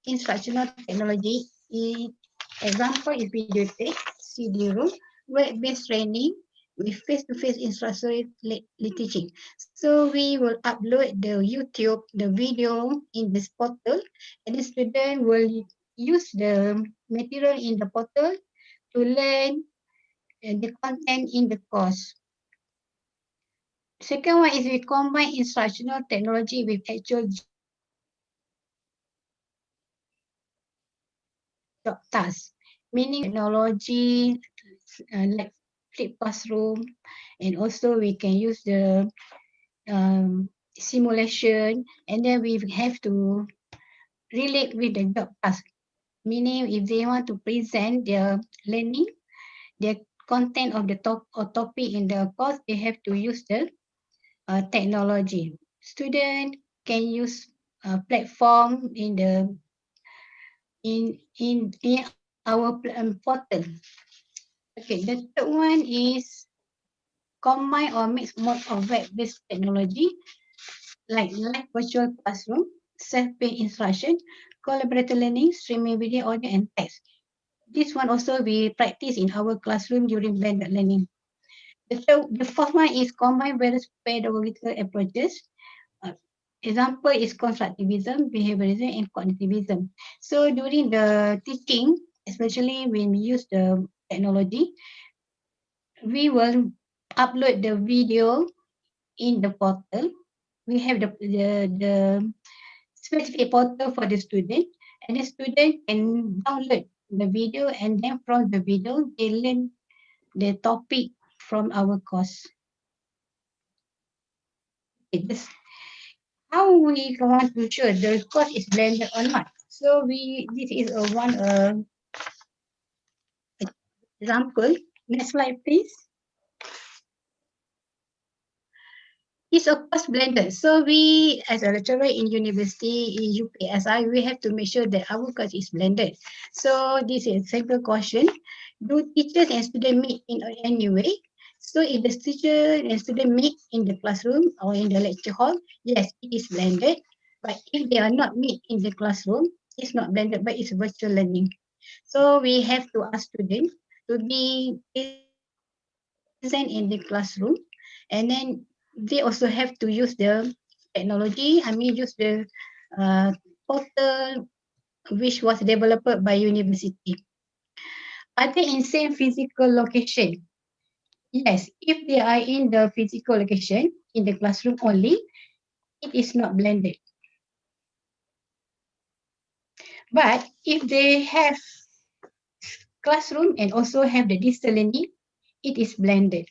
Speaker 10: instructional technology. Example is videotape, CD-ROM, web-based training, with face-to-face instructional teaching. So we will upload the YouTube, the video in this portal, and the student will use the material in the portal to learn the content in the course. Second one is we combine instructional technology with actual job tasks, meaning technology like flip classroom, and also we can use the simulation, and then we have to relate with the job task. Meaning, if they want to present their learning, the content of the topic in the course, they have to use the technology. Student can use a platform in our portal. Okay, the third one is combine or mix mode of web-based technology like live virtual classroom, self-paced instruction, collaborative learning, streaming video, audio, and text. This one also we practice in our classroom during blended learning. The fourth one is combine various pedagogical approaches. Example is constructivism, behaviorism, and cognitivism. So during the teaching, especially when we use the technology, we will upload the video in the portal. We have the specific portal for the student, and the student can download the video, and then from the video, they learn the topic from our course. This how we want to show the course is blended or not. So this is one example. Next slide, please. It's of course blended. So we, as a lecturer in university, in UPSI, we have to make sure that our course is blended. So this is a simple question. Do teachers and students meet in any way? So if the teacher and student meet in the classroom or in the lecture hall, yes, it is blended. But if they are not meet in the classroom, it's not blended, but it's virtual learning. So we have to ask students to be present in the classroom, and then they also have to use the technology. Use the portal which was developed by university. Are they in same physical location? Yes, if they are in the physical location, in the classroom only, it is not blended. But if they have classroom and also have the distance learning, it is blended.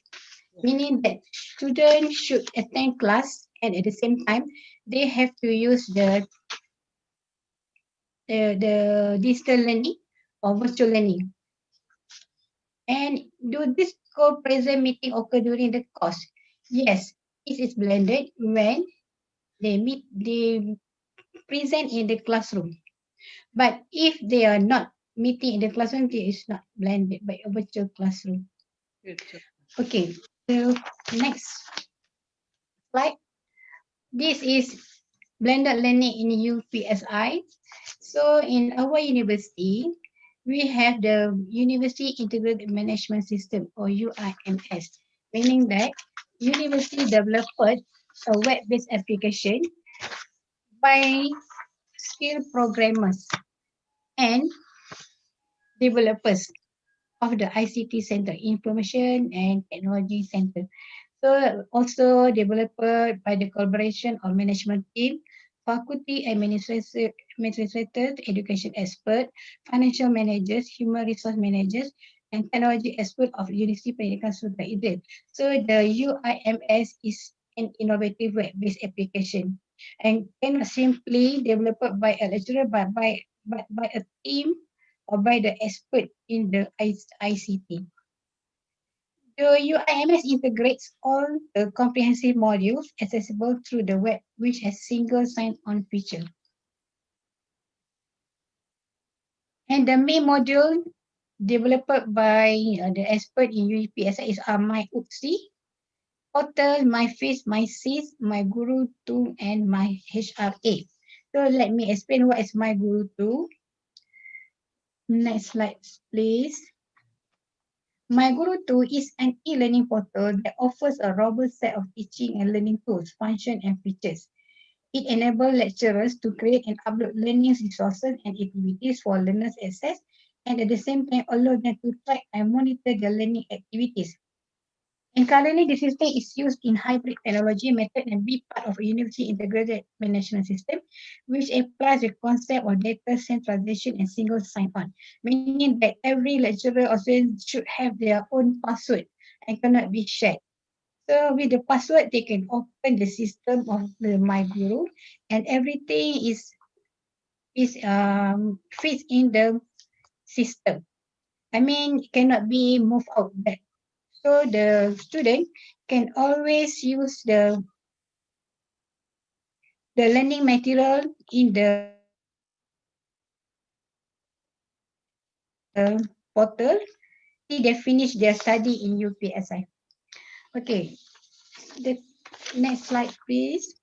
Speaker 10: Meaning that students should attend class, and at the same time, they have to use the digital learning or virtual learning. And do this co-present meeting occur during the course? Yes, it is blended when they present in the classroom. But if they are not meeting in the classroom, it is not blended by a virtual classroom. Okay, so next slide. This is blended learning in UPSI. So in our university, we have the University Integrated Management System, or UIMS, meaning that university developed a web-based application by skilled programmers and developers of the ICT Center, Information and Technology Center. So also developed by the collaboration of management team, faculty administrators, education expert, financial managers, human resource managers, and technology expert of University Pendidikan Sultan Idris. So the UIMS is an innovative web-based application and cannot simply developed by a lecturer, but by a team or by the expert in the ICT. The UIMS integrates all the comprehensive modules accessible through the web, which has single sign-on feature. And the main module developed by the expert in UPSI is My UPSI, Portal, My Face, My SIS, My Guru 2, and My HRA. So let me explain what is My Guru 2. Next slide, please. MyGuru 2 is an e-learning portal that offers a robust set of teaching and learning tools, functions, and features. It enables lecturers to create and upload learning resources and activities for learners' access, and at the same time allow them to track and monitor their learning activities. And currently, the system is used in hybrid technology method and be part of a university integrated management system, which applies the concept of data centralization and single sign-on, meaning that every lecturer or student should have their own password and cannot be shared. So with the password, they can open the system of the MyGuru, and everything is fits in the system. I mean, it cannot be moved out back. So the student can always use the learning material in the portal till they finish their study in UPSI. Okay, the next slide, please.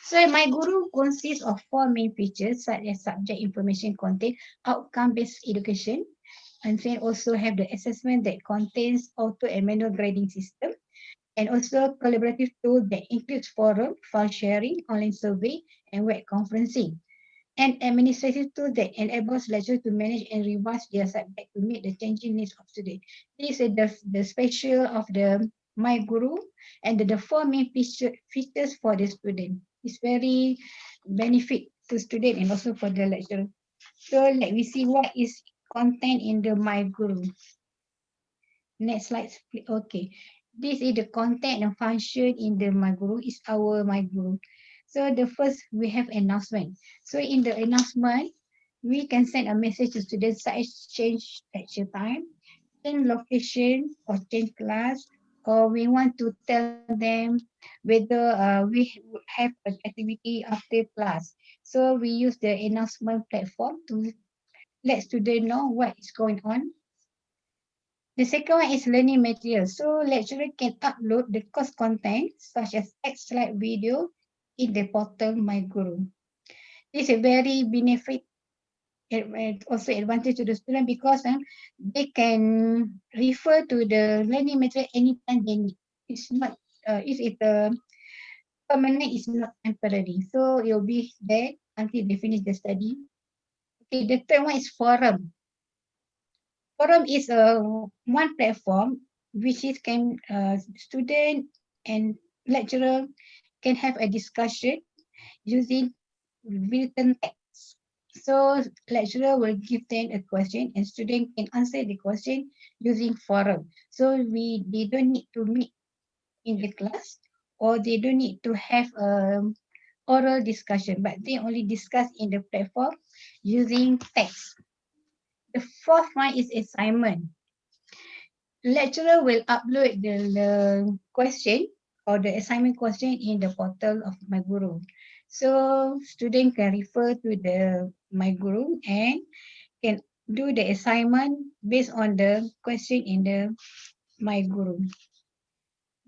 Speaker 10: So MyGuru consists of 4 main features such as subject information content, outcome-based education, and then also have the assessment that contains auto and manual grading system, and also collaborative tool that includes forum, file sharing, online survey, and web conferencing. And administrative tool that enables lecturers to manage and revise their subject to meet the changing needs of students. This is the special of the MyGuru, and the 4 main features for the student. It's very benefit to student and also for the lecturer. So let me see what is content in the MyGuru. Next slide, please. Okay. This is the content and function in the MyGuru. It's our MyGuru. So the first, we have announcement. So in the announcement, we can send a message to students such as change lecture time, change location, or change class, or we want to tell them whether we have an activity after class. So we use the announcement platform to let students know what is going on. The second one is learning material. So lecturer can upload the course content such as text, slide, video in the portal MyGuru. This is a very benefit and also advantage to the student because they can refer to the learning material anytime they need. It's not, it's permanent, it's not temporary. So it will be there until they finish the study. Okay, the third one is forum. Forum is one platform which is can student and lecturer can have a discussion using written text. So lecturer will give them a question and student can answer the question using forum. So they don't need to meet in the class or they don't need to have oral discussion, but they only discuss in the platform using text. The fourth one is assignment. Lecturer will upload the question or the assignment question in the portal of MyGuru. So student can refer to the MyGuru and can do the assignment based on the question in the MyGuru.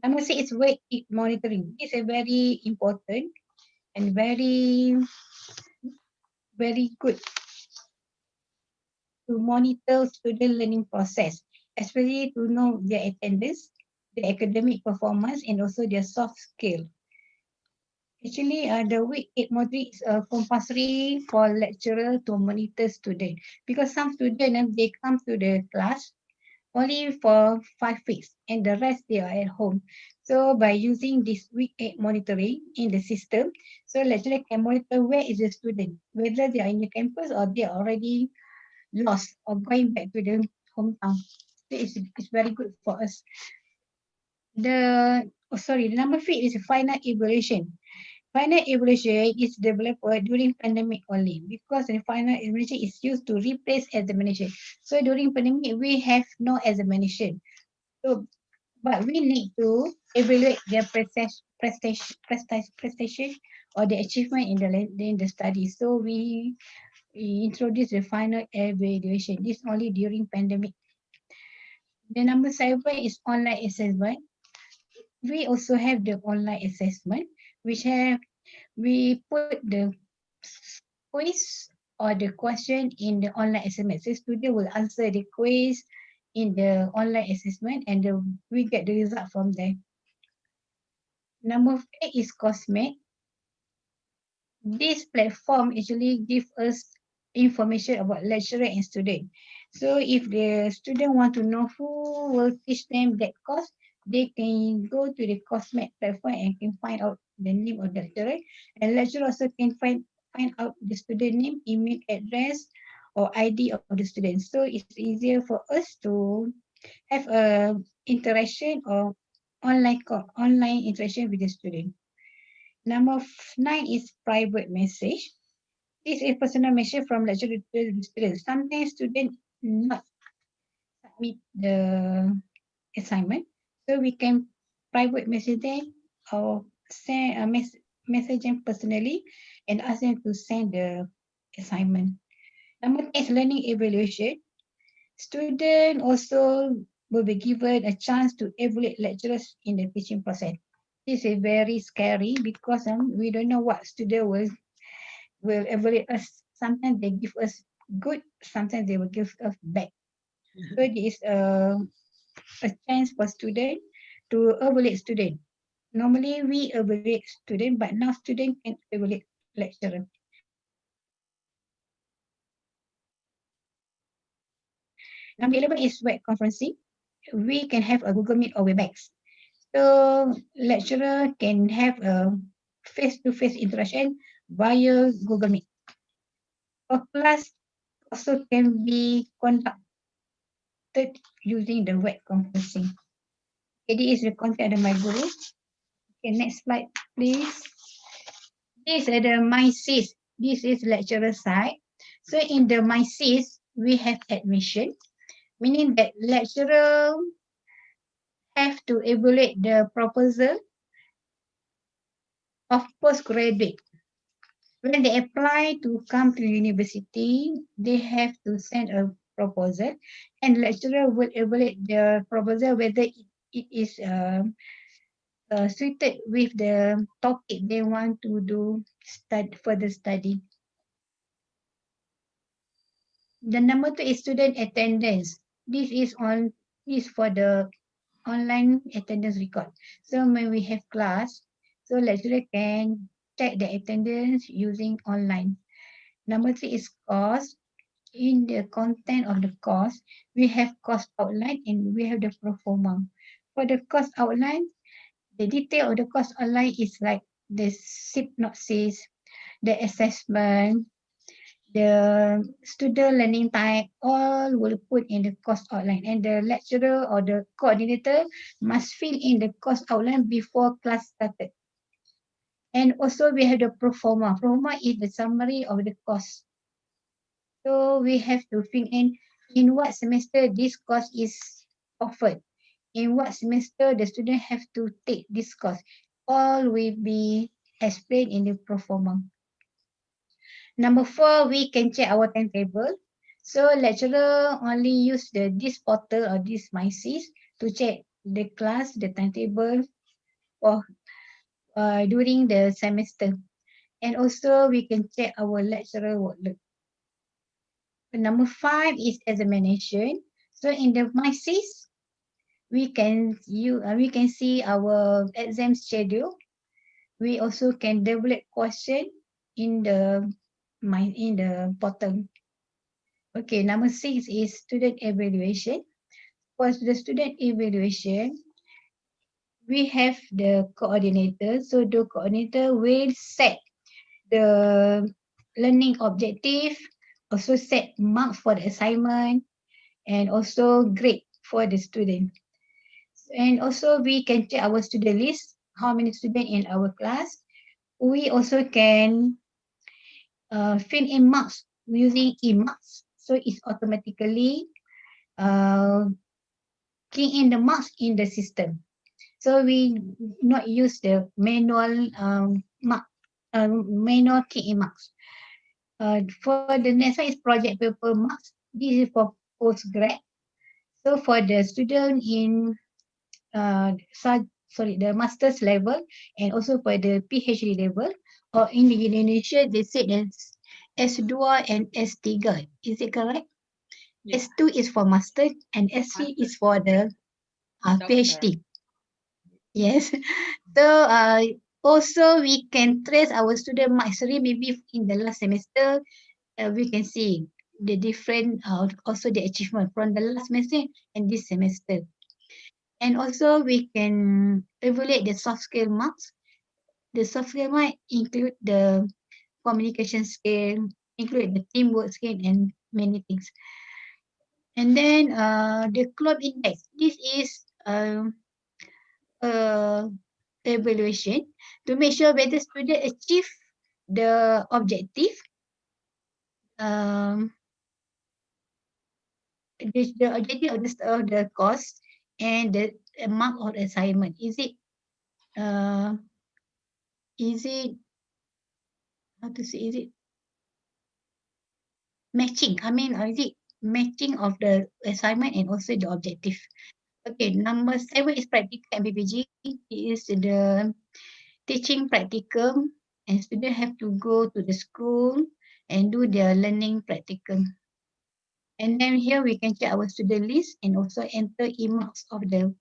Speaker 10: Number 6 is weight monitoring. This is very important and very good to monitor student learning process, especially to know their attendance, their academic performance, and also their soft skill. Actually, the week 8 module is compulsory for lecturer to monitor student because some students they come to the class only for 5 weeks and the rest they are at home. So by using this week 8 monitoring in the system, so lecturer can monitor where is the student, whether they are in the campus or they are already lost or going back to the hometown. So it's very good for us. The number 3 is final evaluation. Final evaluation is developed during pandemic only because the final evaluation is used to replace examination. So during pandemic, we have no examination. So, but we need to evaluate their prestation or the achievement in the study. So we introduce the final evaluation. This only during pandemic. The number 7 is online assessment. We also have the online assessment, which we put the quiz or the question in the online assessment. So student will answer the quiz in the online assessment, and we get the result from there. Number 8 is Cosmate. This platform actually gives us information about lecturer and student. So if the student want to know who will teach them that course, they can go to the Cosmate platform and can find out the name of the lecturer. And lecturer also can find out the student name, email address, or ID of the student. So it's easier for us to have a interaction or online interaction with the student. Number 9 is private message. This is personal message from lecturer to the student. Sometimes students not submit the assignment, so we can private message them or send a message them personally and ask them to send the assignment. Number 10 is learning evaluation. Student also will be given a chance to evaluate lecturers in the teaching process. This is very scary because we don't know what student will evaluate us. Sometimes they give us good, sometimes they will give us bad. So this is a chance for student to evaluate student. Normally we evaluate student, but now student can evaluate lecturer. Number 11 is web conferencing. We can have a Google Meet or WebEx. So lecturer can have a face-to-face interaction via Google Meet. A class also can be conducted using the web conferencing. Okay, this is the content of my guru. Okay, next slide, please. This is the MySys. This is lecturer side. So in the MySys, we have admission, meaning that lecturer have to evaluate the proposal of postgraduate. When they apply to come to university, they have to send a proposal, and lecturer will evaluate the proposal whether it is suited with the topic they want to do further study. The number 2 is student attendance. This is for the online attendance record. So when we have class, so lecturer can check the attendance using online. Number 3 is course. In the content of the course, we have course outline and we have the pro forma. For the course outline, the detail of the course outline is like the synopsis, the assessment, the student learning time, all will put in the course outline, and the lecturer or the coordinator must fill in the course outline before class started. And also we have the pro forma. Pro forma is the summary of the course. So we have to fill in what semester this course is offered. In what semester the student have to take this course. All will be explained in the pro forma. Number 4, we can check our timetable. So lecturer only use this portal or this MySys to check the class, the timetable or during the semester. And also we can check our lecturer workload. Number 5 is examination. So in the MySys, we can see our exam schedule. We also can develop question in the portal. Okay, number 6 is student evaluation. For the student evaluation, we have the coordinator. So the coordinator will set the learning objective, also set marks for the assignment, and also grade for the student. And also we can check our student list, how many students in our class. We also can fill in marks using eMarks. So it's automatically key in the marks in the system. So we not use the manual manual key in marks. For the next one is project paper marks. This is for postgrad. So for the student in the master's level and also for the PhD level, or in Indonesia they said S2 and S3. Is it correct?
Speaker 6: Yeah.
Speaker 10: S2 is for master, and S3 is for the PhD. Yes. So also we can trace our student marks. Maybe in the last semester, we can see the different also the achievement from the last semester and this semester. And also we can evaluate the soft skill marks. The soft skill mark include the communication skill, include the teamwork skill, and many things. And then the CLOB index. This is evaluation to make sure whether student achieve the objective. The objective of the course and the mark or assignment. Is it how to say, is it matching? I mean, is it matching of the assignment and also the objective? Okay, number 7 is practical and BPG. It is the teaching practicum, and students have to go to the school and do their learning practicum. And then here we can check our student list and also enter e-marks of the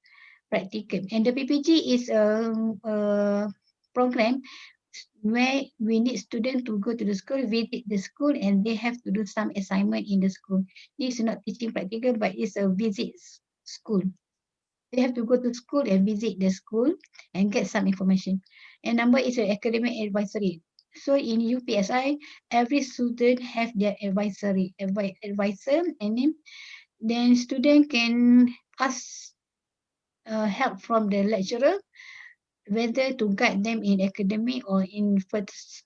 Speaker 10: practicum. And the PPG is a program where we need students to go to the school, visit the school, and they have to do some assignment in the school. This is not teaching practicum, but it's a visit school. They have to go to school and visit the school and get some information. And number is an academic advisory. So in UPSI, every student have their advisor, and then student can ask help from the lecturer whether to guide them in academic or in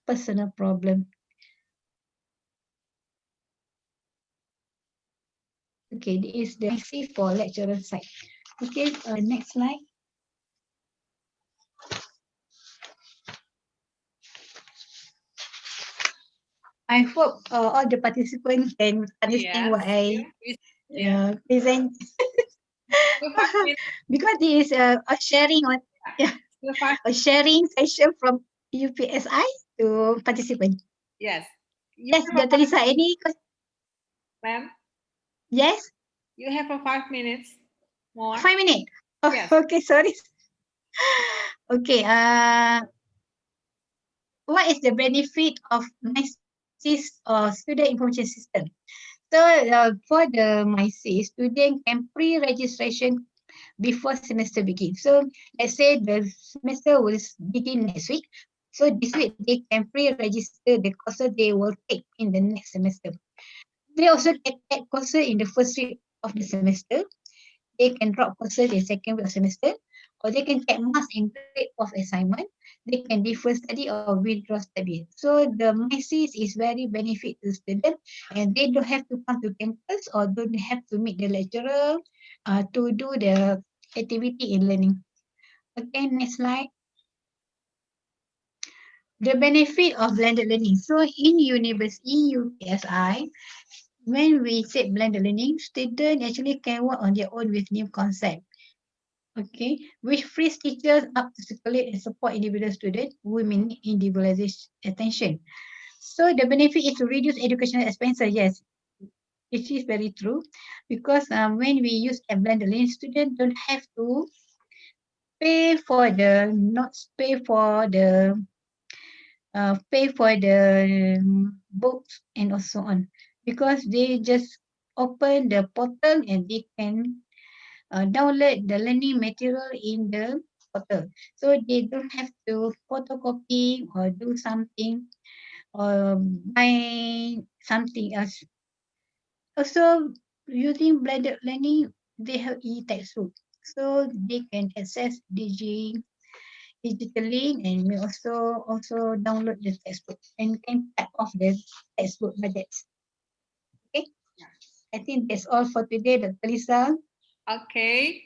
Speaker 10: personal problem. Okay, this is the IC for lecturer side. Okay, next slide. I hope all the participants can understand what I present. Because this is a sharing on a sharing session from UPSI to participants.
Speaker 6: Yes.
Speaker 10: Yes, Dr. Lisa, any question?
Speaker 6: Ma'am?
Speaker 10: Yes?
Speaker 6: You have 5 minutes more.
Speaker 10: 5 minutes? Oh,
Speaker 6: yes.
Speaker 10: Okay, sorry. Okay, what is the benefit of MySys or student information system? So for the MySys, student can pre-registration before semester begins. So let's say the semester will begin next week. So this week they can pre-register the courses they will take in the next semester. They also can take courses in the first week of the semester. They can drop courses in second week of semester, or they can take marks and grade of assignment. They can defer study or withdraw study. So the MySys is very benefit to students, and they don't have to come to campus or don't have to meet the lecturer to do the activity in learning. Okay, next slide. The benefit of blended learning. So in university, UPSI, when we say blended learning, students actually can work on their own with new concept. Okay, which frees teachers up to circulate and support individual students who may need individualized attention. So the benefit is to reduce educational expenses. Yes, it is very true, because when we use a blended learning, students don't have to pay for the books and also on, because they just open the portal and they can download the learning material in the portal. So they don't have to photocopy or do something or buy something else. Also, using blended learning, they have e-textbook. So they can access digitally and may also download the textbook and can cut off the textbook budgets. Okay, I think that's all for today, Dr. Lisa.
Speaker 6: Okay,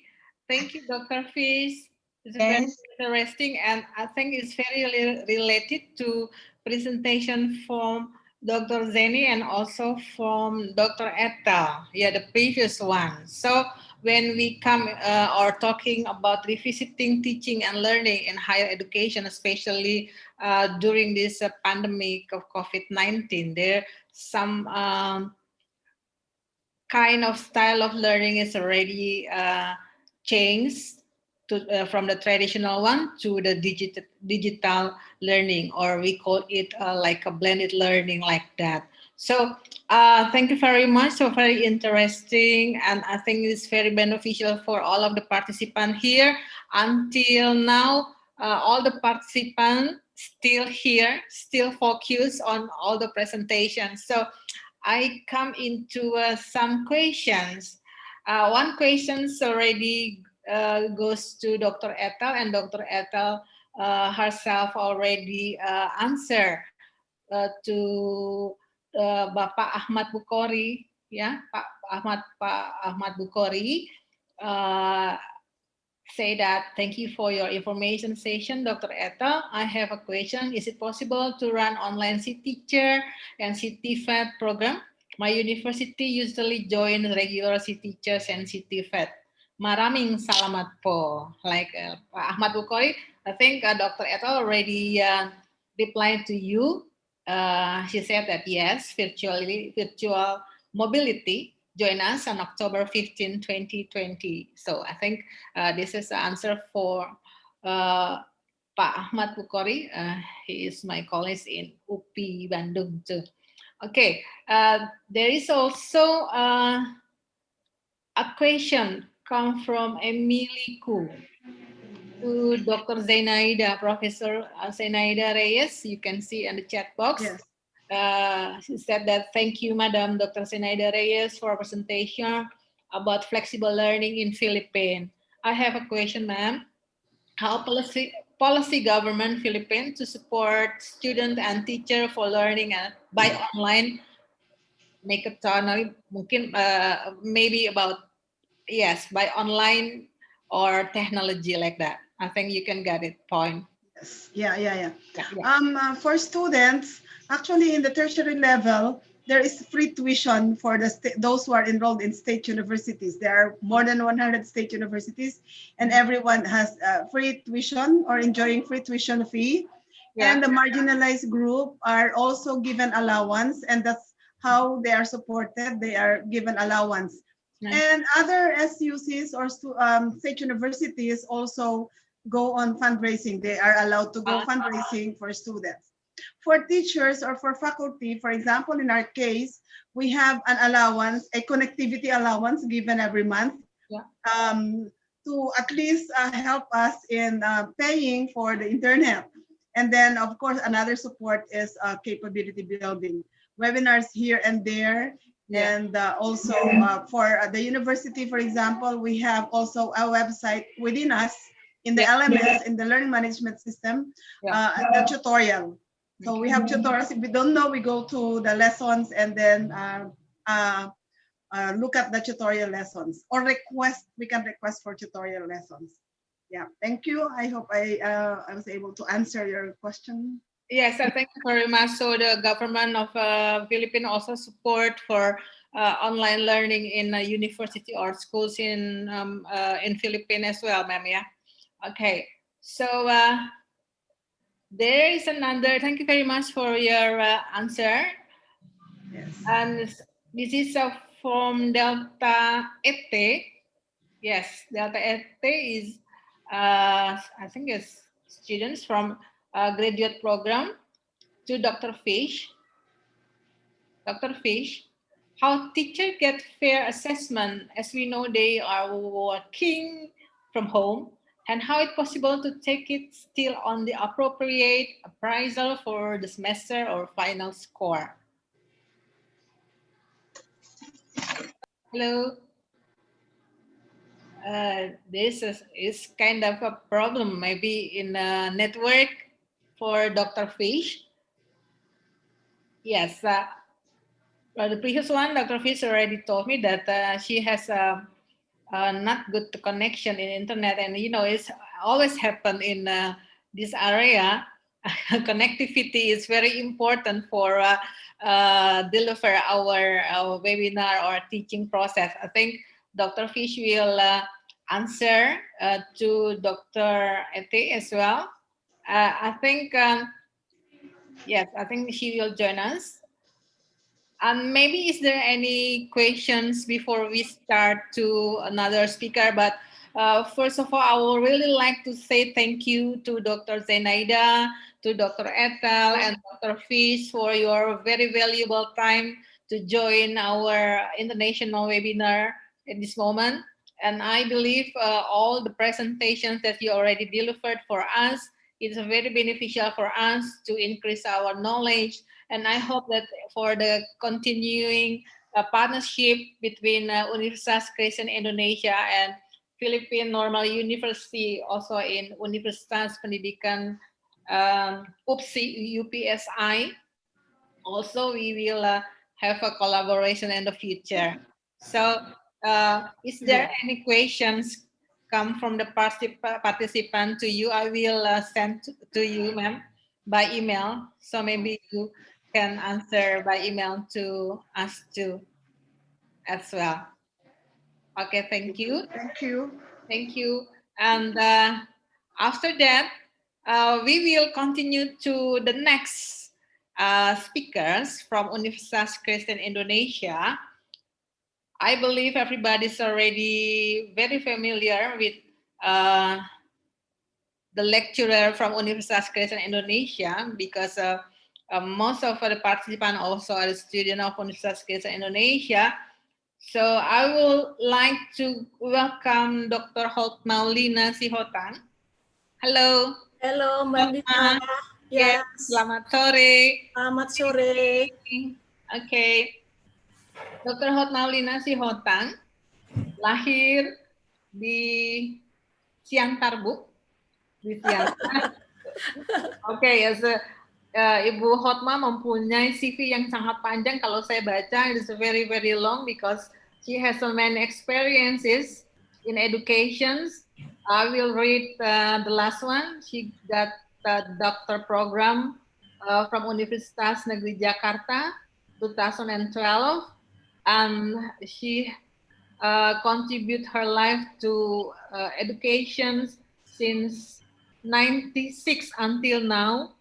Speaker 6: thank you, Dr. Fish. It's
Speaker 10: Yes.
Speaker 6: very interesting, and I think it's very related to presentation from Dr. Zeni and also from Dr. Etta. Yeah, the previous one. So when we come or talking about revisiting teaching and learning in higher education, especially during this pandemic of COVID-19, there are some kind of style of learning is already changed from the traditional one to the digital learning, or we call it like a blended learning like that. So thank you very much. So very interesting, and I think it's very beneficial for all of the participants here. Until now, all the participants still here, still focused on all the presentations. So I come into some questions. One question already goes to Dr. Ethel, and Dr. Ethel herself already answer to Bapak Ahmad Bukhori, ya, Pak Ahmad Bukhori. Say that thank you for your information session, Dr. Ethel. I have a question. Is it possible to run online CTeacher and CTFET program? My university usually join regular CTeachers and CTFET. Maraming salamat po. Like Pak Ahmad Bukhori, I think Dr. Ethel already replied to you. She said that yes, virtual mobility join us on October 15, 2020. So I think this is the answer for Pak Ahmad Bukhori. He is my colleague in UPI Bandung too. Okay, there is also a question come from Emily Ku to Dr. Zenaida, Professor Zenaida Reyes. You can see in the chat box.
Speaker 8: Yes.
Speaker 6: She said that thank you, Madam Dr. Zenaida Reyes, for a presentation about flexible learning in Philippines. I have a question, ma'am. How policy government Philippines to support student and teacher for learning by online mechatronic, mungkin maybe about, yes, by online or technology like that. I think you can get it point.
Speaker 8: Yes. Yeah. For students, actually in the tertiary level, there is free tuition for those who are enrolled in state universities. There are more than 100 state universities, and everyone has free tuition or enjoying free tuition fee. Yeah. And the marginalized group are also given allowance, and that's how they are supported. They are given allowance. Nice. And other SUCs or state universities also go on fundraising. They are allowed to go fundraising for students. For teachers or for faculty, for example, in our case, we have an allowance, a connectivity allowance given every month, to at least help us in paying for the internet. And then, of course, another support is capability building, webinars here and there. Yeah. And also for the university, for example, we have also a website within us in the LMS, in the learning management system, the tutorial. So we have tutorials. If we don't know, we go to the lessons and then look at the tutorial lessons, or request. We can request for tutorial lessons. Yeah, thank you. I hope I was able to answer your question.
Speaker 6: Yes, thank you very much. So the government of Philippines also support for online learning in a university or schools in Philippines as well, ma'am. Yeah. Okay. So there is another. Thank you very much for your answer. Yes. And this is from Delta ET. Yes, Delta ET is I think it's students from graduate program to Dr. Fish. Dr. Fish, how teachers get fair assessment as we know they are working from home, and how it's possible to take it still on the appropriate appraisal for the semester or final score? Hello. This is kind of a problem maybe in network for Dr. Fish. Yes, the previous one, Dr. Fish already told me that she has not good connection in internet, and you know it's always happen in this area. Connectivity is very important for deliver our webinar or teaching process. I think Dr. Fish will answer to Dr. Ete as well. I think yes, I think she will join us. And maybe is there any questions before we start to another speaker? But first of all, I would really like to say thank you to Dr. Zenaida, to Dr. Ethel, and Dr. Fish for your very valuable time to join our international webinar at this moment. And I believe all the presentations that you already delivered for us is very beneficial for us to increase our knowledge. And I hope that for the continuing partnership between Universitas Kristen Indonesia and Philippine Normal University, also in Universitas Pendidikan UPSI, UPSI, also we will have a collaboration in the future. So is there any questions come from the participant to you? I will send to you, ma'am, by email. So maybe you can answer by email to us too as well. Okay, thank you.
Speaker 8: Thank you.
Speaker 6: Thank you. And after that, we will continue to the next speakers from Universitas Kristen Indonesia. I believe everybody's already very familiar with the lecturer from Universitas Kristen Indonesia because most of the participants also are students of Universitas Kristen Indonesia. So I would like to welcome Dr. Hotmaulina Sihotang. Hello.
Speaker 4: Hello, Mandita.
Speaker 6: Yes. Selamat sore.
Speaker 4: Selamat sore.
Speaker 6: Okay. Dr. Hotmaulina Sihotang lahir di Siantar, Bu. Di Siantar. Oke, Ibu Hotma mempunyai CV yang sangat panjang. Kalau saya baca, it's very, very long because she has so many experiences in education. I will read the last one. She got the doctor program from Universitas Negeri Jakarta, 2012. And she contribute her life to education since 96 until now.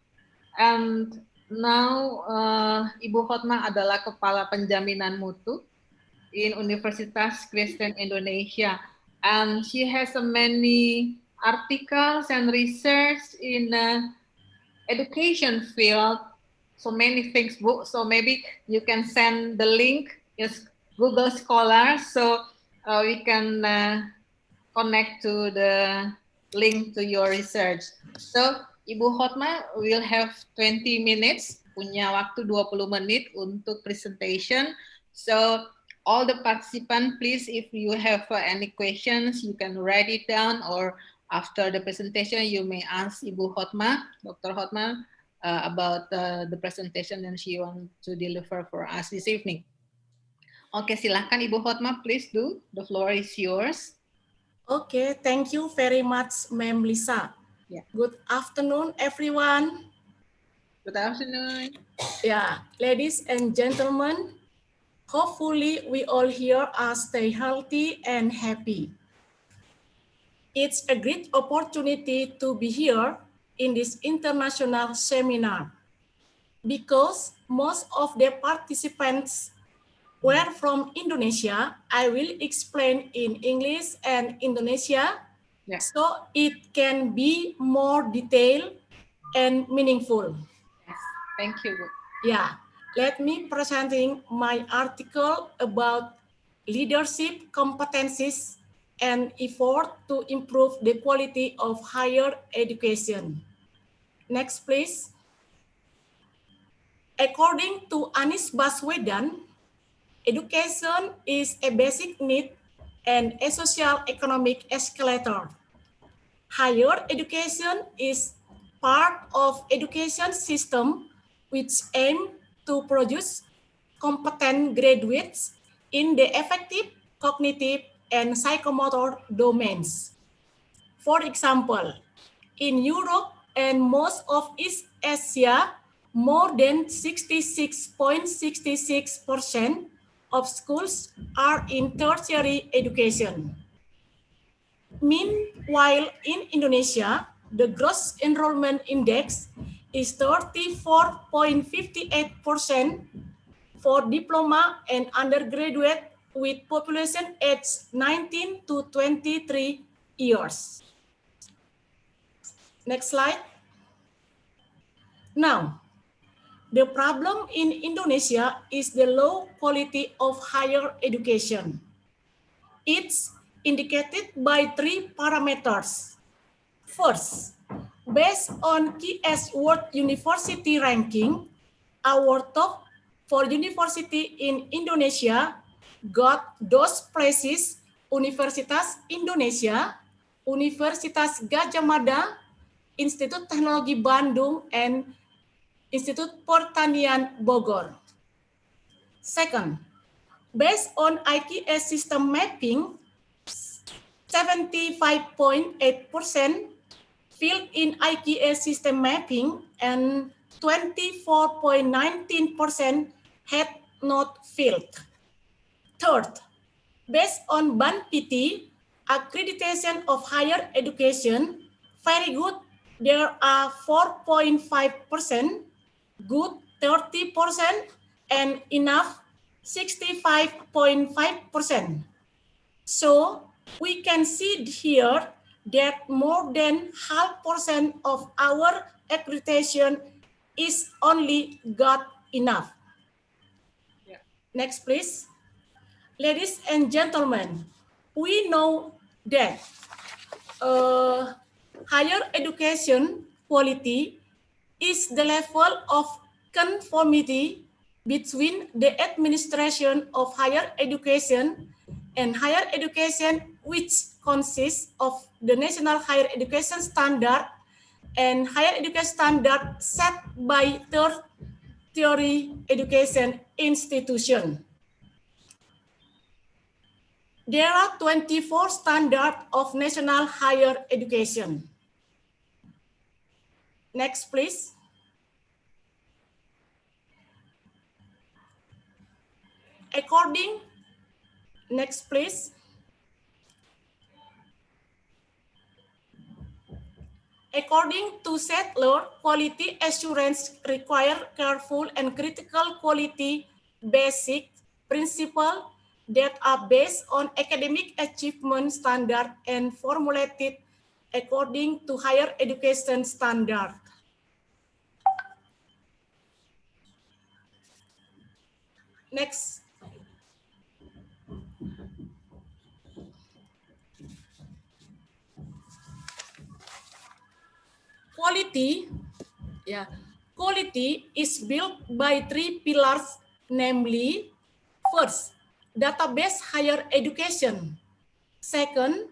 Speaker 6: And now Ibu Hotma adalah Kepala Penjaminan Mutu in Universitas Kristen Indonesia. And she has many articles and research in education field, so many things, Bu. So maybe you can send the link. Yes, Google Scholar, so we can connect to the link to your research. So Ibu Hotma will have 20 minutes, punya waktu 20 menit untuk presentation. So all the participants, please, if you have any questions, you can write it down, or after the presentation, you may ask Ibu Hotma, Dr. Hotma, about the presentation that she wants to deliver for us this evening. Oke, silahkan Ibu Hotma, please do. The floor is yours.
Speaker 4: Okay, thank you very much, Ma'am Lisa.
Speaker 6: Yeah.
Speaker 4: Good afternoon, everyone.
Speaker 6: Good afternoon.
Speaker 4: Yeah, ladies and gentlemen, hopefully we all here are stay healthy and happy. It's a great opportunity to be here in this international seminar because most of the participants were from Indonesia. I will explain in English and Indonesia, so it can be more detailed and meaningful.
Speaker 6: Yes, thank you.
Speaker 4: Yeah, let me presenting my article about leadership competencies and effort to improve the quality of higher education. Next, please. According to Anies Baswedan, education is a basic need and a social economic escalator. Higher education is part of education system which aim to produce competent graduates in the effective cognitive and psychomotor domains. For example, in Europe and most of East Asia, more than 66.66% of schools are in tertiary education. Meanwhile, in Indonesia, the gross enrollment index is 34.58% for diploma and undergraduate with population aged 19 to 23 years. Next slide. Now, the problem in Indonesia is the low quality of higher education. It's indicated by 3 parameters. First, based on KS World University ranking, our top 4 university in Indonesia got those places: Universitas Indonesia, Universitas Gadjah Mada, Institut Teknologi Bandung, and Institut Pertanian Bogor. Second, based on IQS system mapping, 75.8% filled in IQS system mapping and 24.19% had not filled. Third, based on BANPITI, accreditation of higher education, very good, there are 4.5%, good 30%, and enough 65.5%. So we can see here that more than 0.5% of our accreditation is only got enough.
Speaker 6: Yeah.
Speaker 4: Next, please. Ladies and gentlemen, we know that higher education quality is the level of conformity between the administration of higher education and higher education, which consists of the national higher education standard and higher education standard set by tertiary education institution. There are 24 standards of national higher education. Next, please. Next, please. According to Sattler, quality assurance requires careful and critical quality basic principles that are based on academic achievement standard and formulated according to higher education standard. Next. Quality is built by 3 pillars, namely, first, database higher education. Second,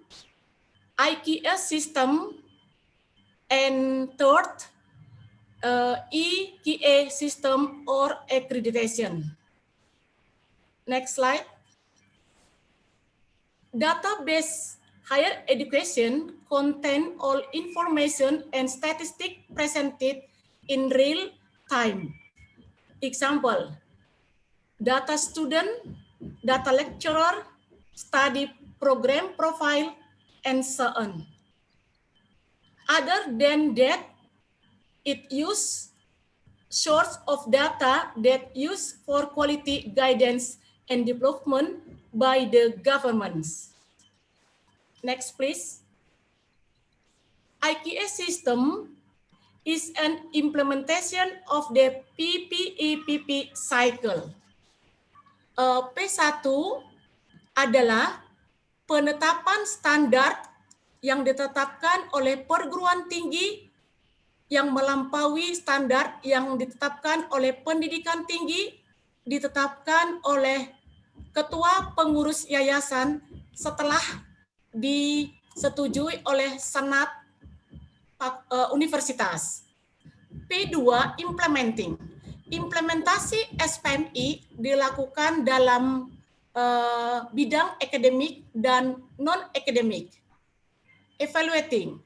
Speaker 4: IQS system. And third, EQA system or accreditation. Next slide. Database higher education contain all information and statistics presented in real time. Example, data student, data lecturer, study program profile, and so on. Other than that, it uses source of data that used for quality guidance and development by the governments. Next, please. IQS system is an implementation of the PPEPP cycle. P1 adalah penetapan standar yang ditetapkan oleh perguruan tinggi yang melampaui standar yang ditetapkan oleh pendidikan tinggi, ditetapkan oleh ketua pengurus yayasan setelah disetujui oleh senat universitas. P2 implementing. Implementasi SPMI dilakukan dalam bidang akademik dan non-akademik. Evaluating.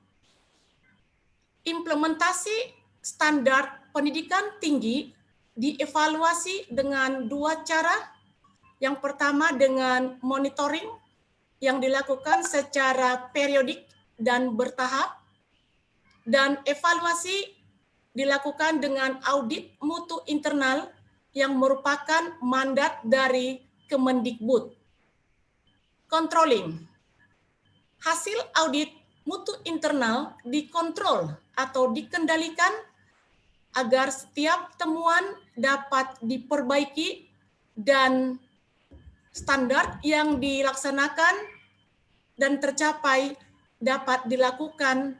Speaker 4: Implementasi standar pendidikan tinggi dievaluasi dengan 2 cara. Yang pertama dengan monitoring yang dilakukan secara periodik dan bertahap. Dan evaluasi dilakukan dengan audit mutu internal yang merupakan mandat dari Kemendikbud. Controlling. Hasil audit mutu internal dikontrol atau dikendalikan agar setiap temuan dapat diperbaiki dan standar yang dilaksanakan dan tercapai dapat dilakukan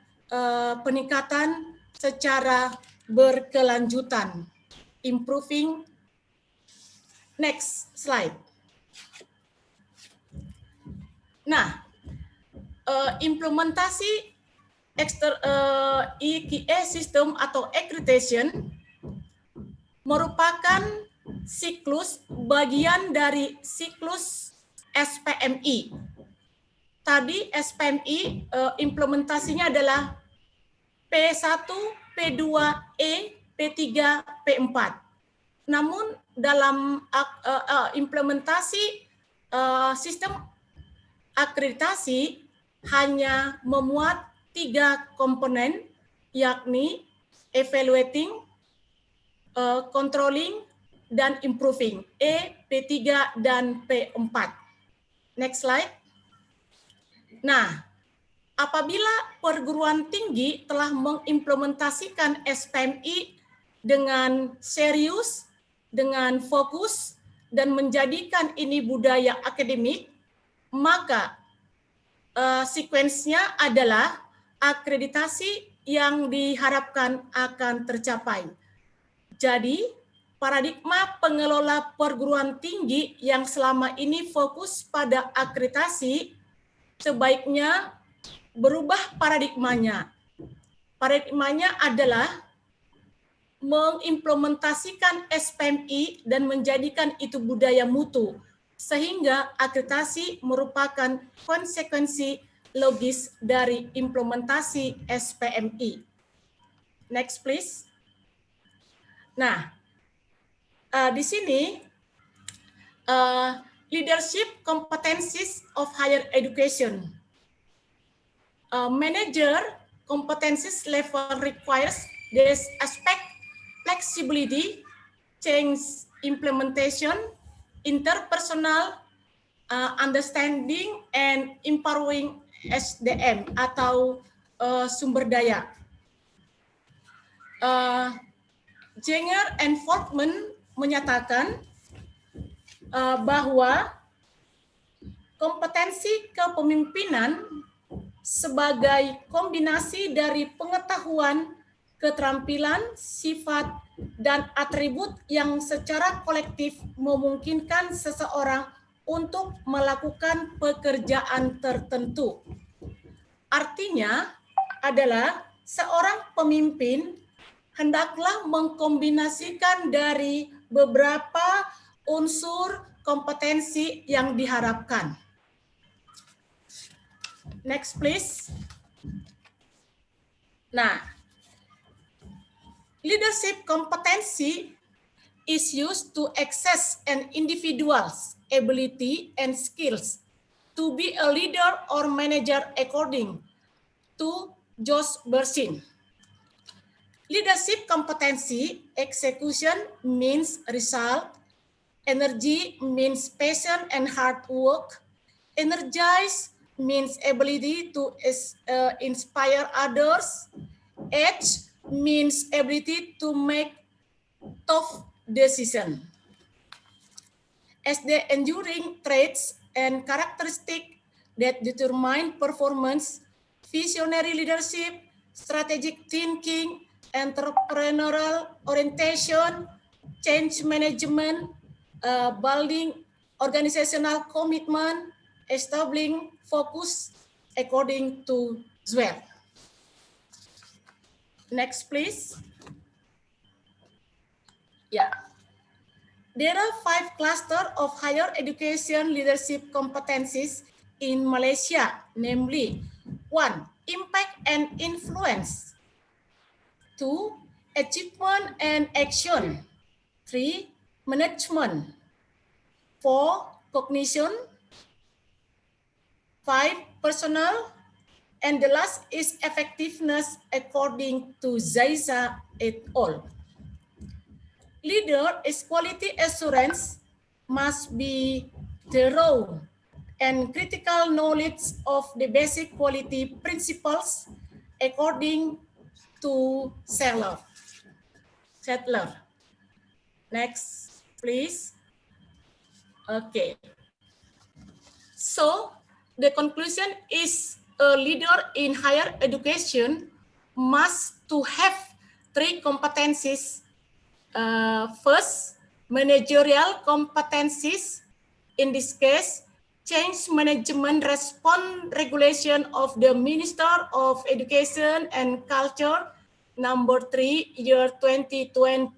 Speaker 4: peningkatan secara berkelanjutan. Improving. Next slide. Nah, implementasi EQA system atau accreditation merupakan siklus bagian dari siklus SPMI. Tadi SPMI implementasinya adalah P1, P2E, P3, P4. Namun dalam implementasi sistem akreditasi hanya memuat 3 komponen, yakni evaluating, controlling, dan improving. E, P3, dan P4. Next slide. Nah, apabila perguruan tinggi telah mengimplementasikan SPMI dengan serius, dengan fokus, dan menjadikan ini budaya akademik, maka sekuensnya adalah akreditasi yang diharapkan akan tercapai. Jadi, paradigma pengelola perguruan tinggi yang selama ini fokus pada akreditasi sebaiknya berubah paradigmanya. Paradigmanya adalah mengimplementasikan SPMI dan menjadikan itu budaya mutu, sehingga akreditasi merupakan konsekuensi logis dari implementasi SPMI. Next, please. Nah, di sini leadership competencies of higher education. Manager competencies level requires this aspect flexibility, change implementation, interpersonal understanding, and empowering SDM atau sumber daya. Jenger and Fortman menyatakan bahwa kompetensi kepemimpinan sebagai kombinasi dari pengetahuan, keterampilan, sifat, dan atribut yang secara kolektif memungkinkan seseorang untuk melakukan pekerjaan tertentu. Artinya adalah seorang pemimpin hendaklah mengkombinasikan dari beberapa unsur kompetensi yang diharapkan. Next, please. Nah, leadership competency is used to assess an individual's ability and skills to be a leader or manager according to Josh Bersin. Leadership competency execution means result, energy means passion and hard work, energize means ability to inspire others, edge means ability to make tough decisions. As the enduring traits and characteristics that determine performance, visionary leadership, strategic thinking, entrepreneurial orientation, change management, building organizational commitment, establishing focus according to Zweig. Next, please. Yeah. There are 5 clusters of higher education leadership competencies in Malaysia, namely 1. Impact and influence. 2. Achievement and action. 3. Management. 4. Cognition. 5. Personal. And the last is effectiveness according to Zaiza et al.
Speaker 11: leader is quality assurance must be thorough and critical knowledge of the basic quality principles according to Sadler. Next, please. Okay. So the conclusion is a leader in higher education must to have 3 competencies. First, managerial competencies. In this case, change management response regulation of the Minister of Education and Culture number 3 year 2020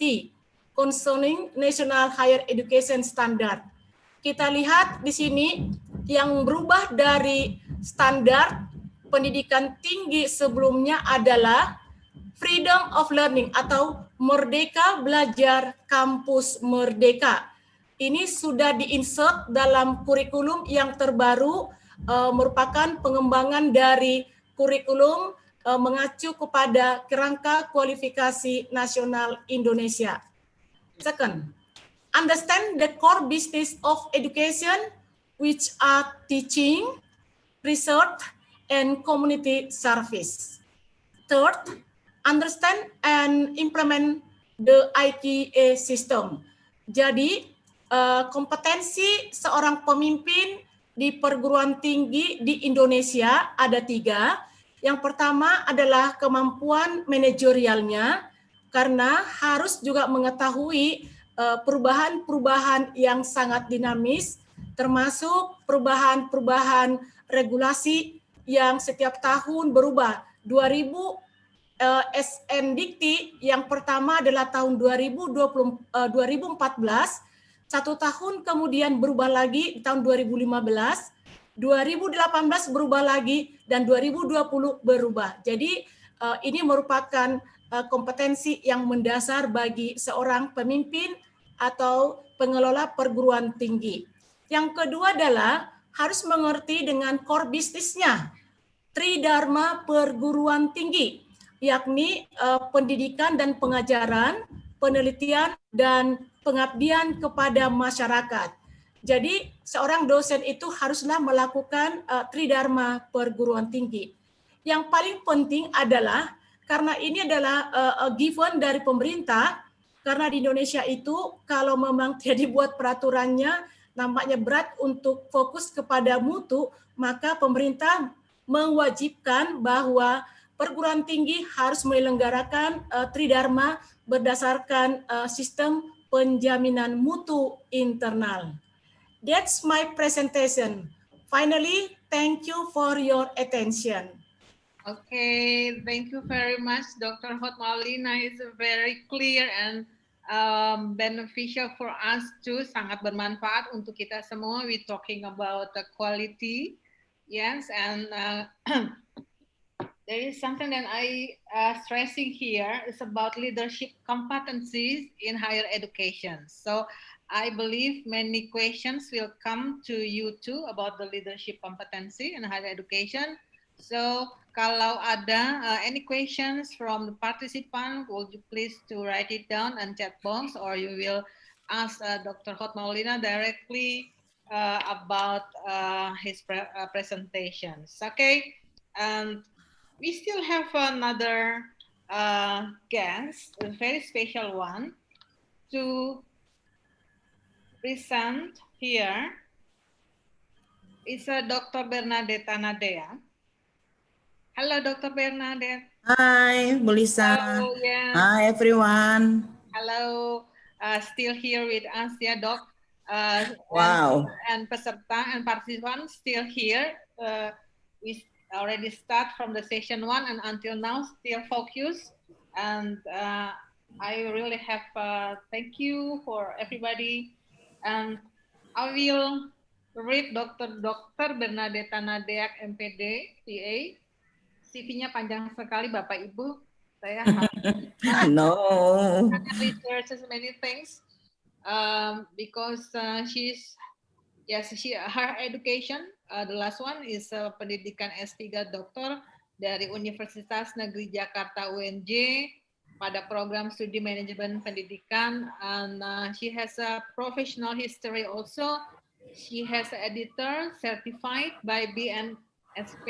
Speaker 11: concerning national higher education standard. Kita lihat di sini yang berubah dari standar pendidikan tinggi sebelumnya adalah freedom of learning atau merdeka belajar kampus merdeka. Ini sudah diinsert dalam kurikulum yang terbaru, merupakan pengembangan dari kurikulum mengacu kepada kerangka kualifikasi nasional Indonesia. Second, understand the core business of education, which are teaching, research, and community service. Third, understand and implement the IQA system. Jadi, kompetensi seorang pemimpin di perguruan tinggi di Indonesia ada 3. Yang pertama adalah kemampuan manajerialnya, karena harus juga mengetahui perubahan-perubahan yang sangat dinamis, termasuk perubahan-perubahan regulasi yang setiap tahun berubah. 2000 SN Dikti yang pertama adalah tahun 2014, 1 tahun kemudian berubah lagi di tahun 2015, 2018 berubah lagi, dan 2020 berubah. Jadi ini merupakan kompetensi yang mendasar bagi seorang pemimpin atau pengelola perguruan tinggi. Yang kedua adalah harus mengerti dengan core bisnisnya, Tridharma perguruan tinggi, yakni pendidikan dan pengajaran, penelitian, dan pengabdian kepada masyarakat. Jadi seorang dosen itu haruslah melakukan Tridharma perguruan tinggi. Yang paling penting adalah, karena ini adalah given dari pemerintah, karena di Indonesia itu kalau memang tidak dibuat peraturannya, nampaknya berat untuk fokus kepada mutu, maka pemerintah mewajibkan bahwa perguruan tinggi harus menyelenggarakan Tridharma berdasarkan sistem penjaminan mutu internal. That's my presentation. Finally, thank you for your attention.
Speaker 6: Okay, thank you very much, Dr. Hotmaulina. It's very clear and beneficial for us too. Sangat bermanfaat untuk kita semua. We talking about the quality, yes, and there is something that I stressing here is about leadership competencies in higher education. So I believe many questions will come to you too about the leadership competency in higher education. So kalau ada any questions from the participant, would you please to write it down in chat box, or you will ask Dr. Hotmaulina directly about his presentations. Okay, and we still have another guest, a very special one, to present here. It's Dr. Bernadetta Nadea. Hello, Dr. Bernadette.
Speaker 1: Hi, Bulisa.
Speaker 6: Hello, yeah.
Speaker 1: Hi, everyone.
Speaker 6: Hello, still here with us, yeah, Doc.
Speaker 1: Wow.
Speaker 6: And peserta and participants still here. We already start from the session 1 and until now still focused. And I really have thank you for everybody. And I will read Dr. Bernadetta Nadea, MPD, PA. CV-nya panjang sekali, Bapak Ibu. Saya
Speaker 1: no.
Speaker 6: researches many things because her education, the last one is pendidikan S3 doktor dari Universitas Negeri Jakarta UNJ, pada program studi manajemen pendidikan, and she has a professional history also. She has an editor certified by BNSP.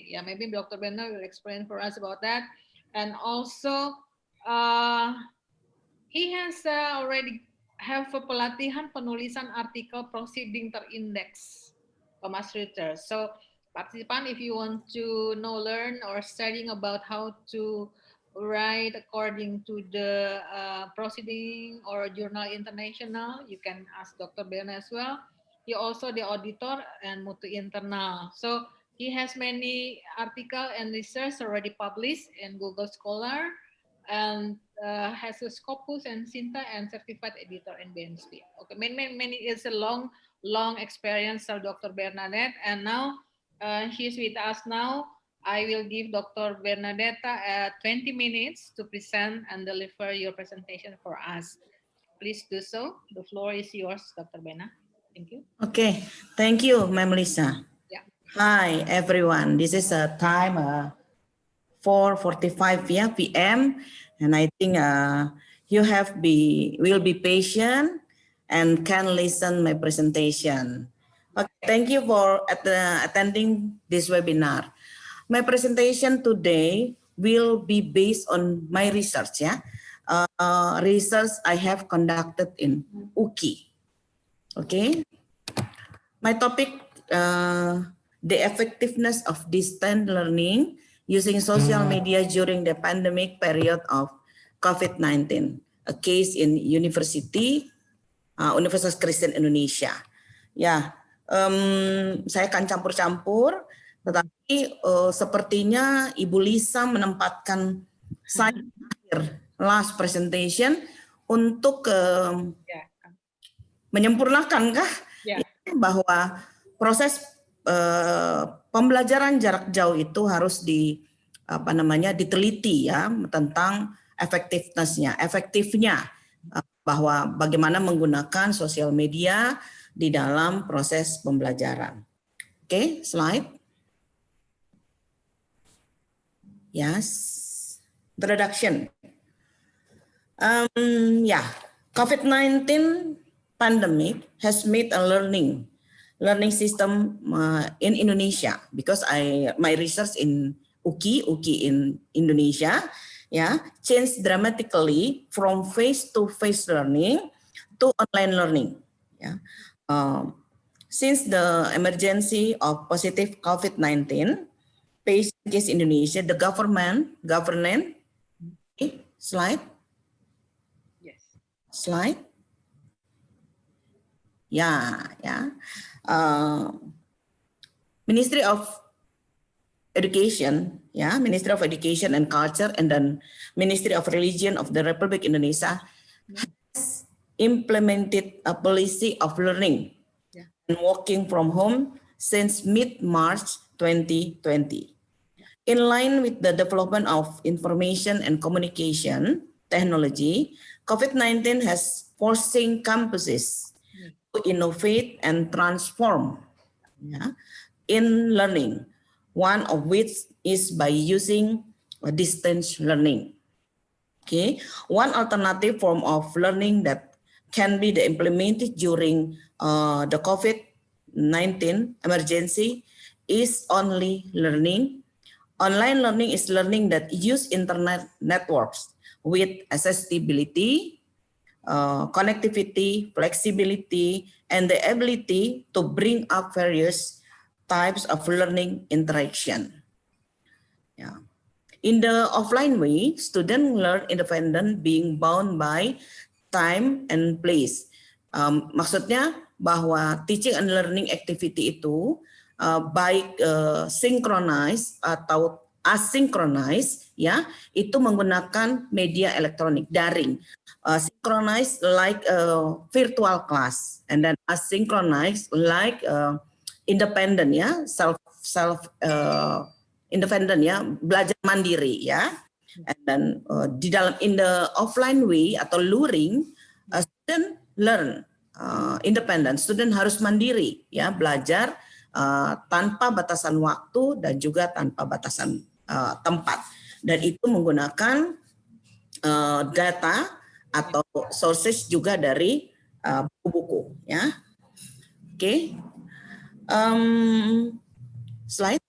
Speaker 6: Yeah, maybe Dr. Berna will explain for us about that. And also, he has already have a pelatihan penulisan artikel proceeding terindeks, Thomas Reuters. So, participant, if you want to learn or studying about how to write according to the proceeding or journal international, you can ask Dr. Berna as well. He also the auditor and Mutu Internal. So he has many article and research already published in Google Scholar, and has a Scopus and Cinta and certified editor in BNSP. Okay, many is a long experience of Dr. Bernadette, and now he's with us now. I will give Dr. Bernadetta 20 minutes to present and deliver your presentation for us. Please do so. The floor is yours, Dr. Berna. Thank you.
Speaker 1: Okay, thank you, Ma'am Lisa.
Speaker 6: Yeah.
Speaker 1: Hi, everyone. This is a time 4:45 p.m. and I think you will be patient and can listen my presentation. Okay, thank you for attending this webinar. My presentation today will be based on my research. Research I have conducted in UKI. Okay, my topic, the effectiveness of distance learning using social media during the pandemic period of COVID-19, a case in Universitas Kristen Indonesia. Ya, saya akan campur-campur, tetapi sepertinya Ibu Lisa menempatkan saya akhir last presentation untuk menyempurnakan bahwa proses pembelajaran jarak jauh itu harus diteliti ya tentang efektifnya bahwa bagaimana menggunakan sosial media di dalam proses pembelajaran. Oke, slide. Yes, introduction. COVID-19 pandemic has made a learning system in Indonesia, because my research in UKI in Indonesia changed dramatically from face-to-face learning to online learning. Since the emergency of positive COVID-19 patient case Indonesia, the government slide.
Speaker 6: Yes.
Speaker 1: Slide. Ministry of Education, Ministry of Education and Culture, and then Ministry of Religion of the Republic Indonesia has implemented a policy of learning and working from home since mid-March 2020. In line with the development of information and communication technology, COVID-19 has forcing campuses to innovate and transform in learning, one of which is by using distance learning. Okay, one alternative form of learning that can be implemented during the COVID-19 emergency is online learning. Online learning is learning that use internet networks with accessibility, connectivity, flexibility, and the ability to bring up various types of learning interaction. In the offline way, students learn independent, being bound by time and place. Maksudnya bahwa teaching and learning activity itu baik synchronize atau asynchronous itu menggunakan media elektronik daring. Synchronize like virtual class, and then asynchronous like independent self independent belajar mandiri and then in the offline way atau luring, student learn independent, student harus mandiri belajar tanpa batasan waktu dan juga tanpa batasan tempat, dan itu menggunakan data atau sources juga dari buku-buku, ya. Oke. Slide.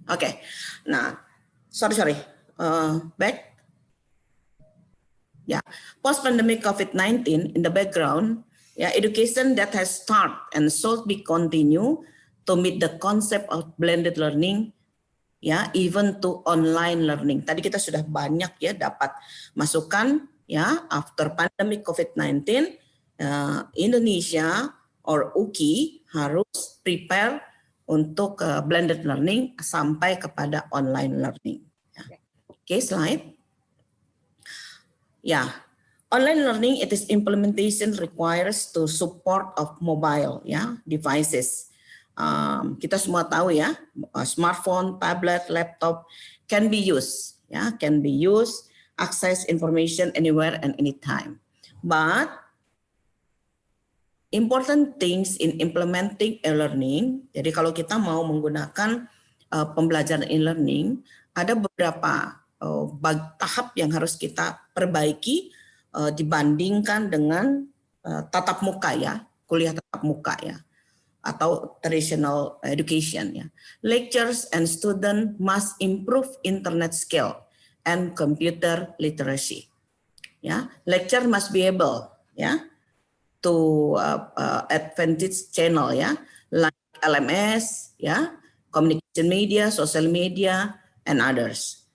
Speaker 1: Oke. Nah, sorry. Back. Yeah, post-pandemic COVID-19 in the background, yeah, education that has started and should be continue to meet the concept of blended learning, ya, even to online learning. Tadi kita sudah banyak ya dapat masukan ya after pandemic COVID-19, Indonesia or UKI harus prepare untuk blended learning sampai kepada online learning. Oke, slide. Yeah, online learning, it is implementation requires to support of mobile, ya, devices. Kita semua tahu ya, smartphone, tablet, laptop can be used, ya, can be used, access information anywhere and anytime. But important things in implementing e-learning. Jadi kalau kita mau menggunakan pembelajaran e-learning, ada beberapa tahap yang harus kita perbaiki dibandingkan dengan tatap muka ya, kuliah tatap muka ya, atau traditional education ya. Lecturers and student must improve internet skill and computer literacy. Ya, lecturer must be able ya to advantage channel ya, like LMS ya, communication media, social media, and others.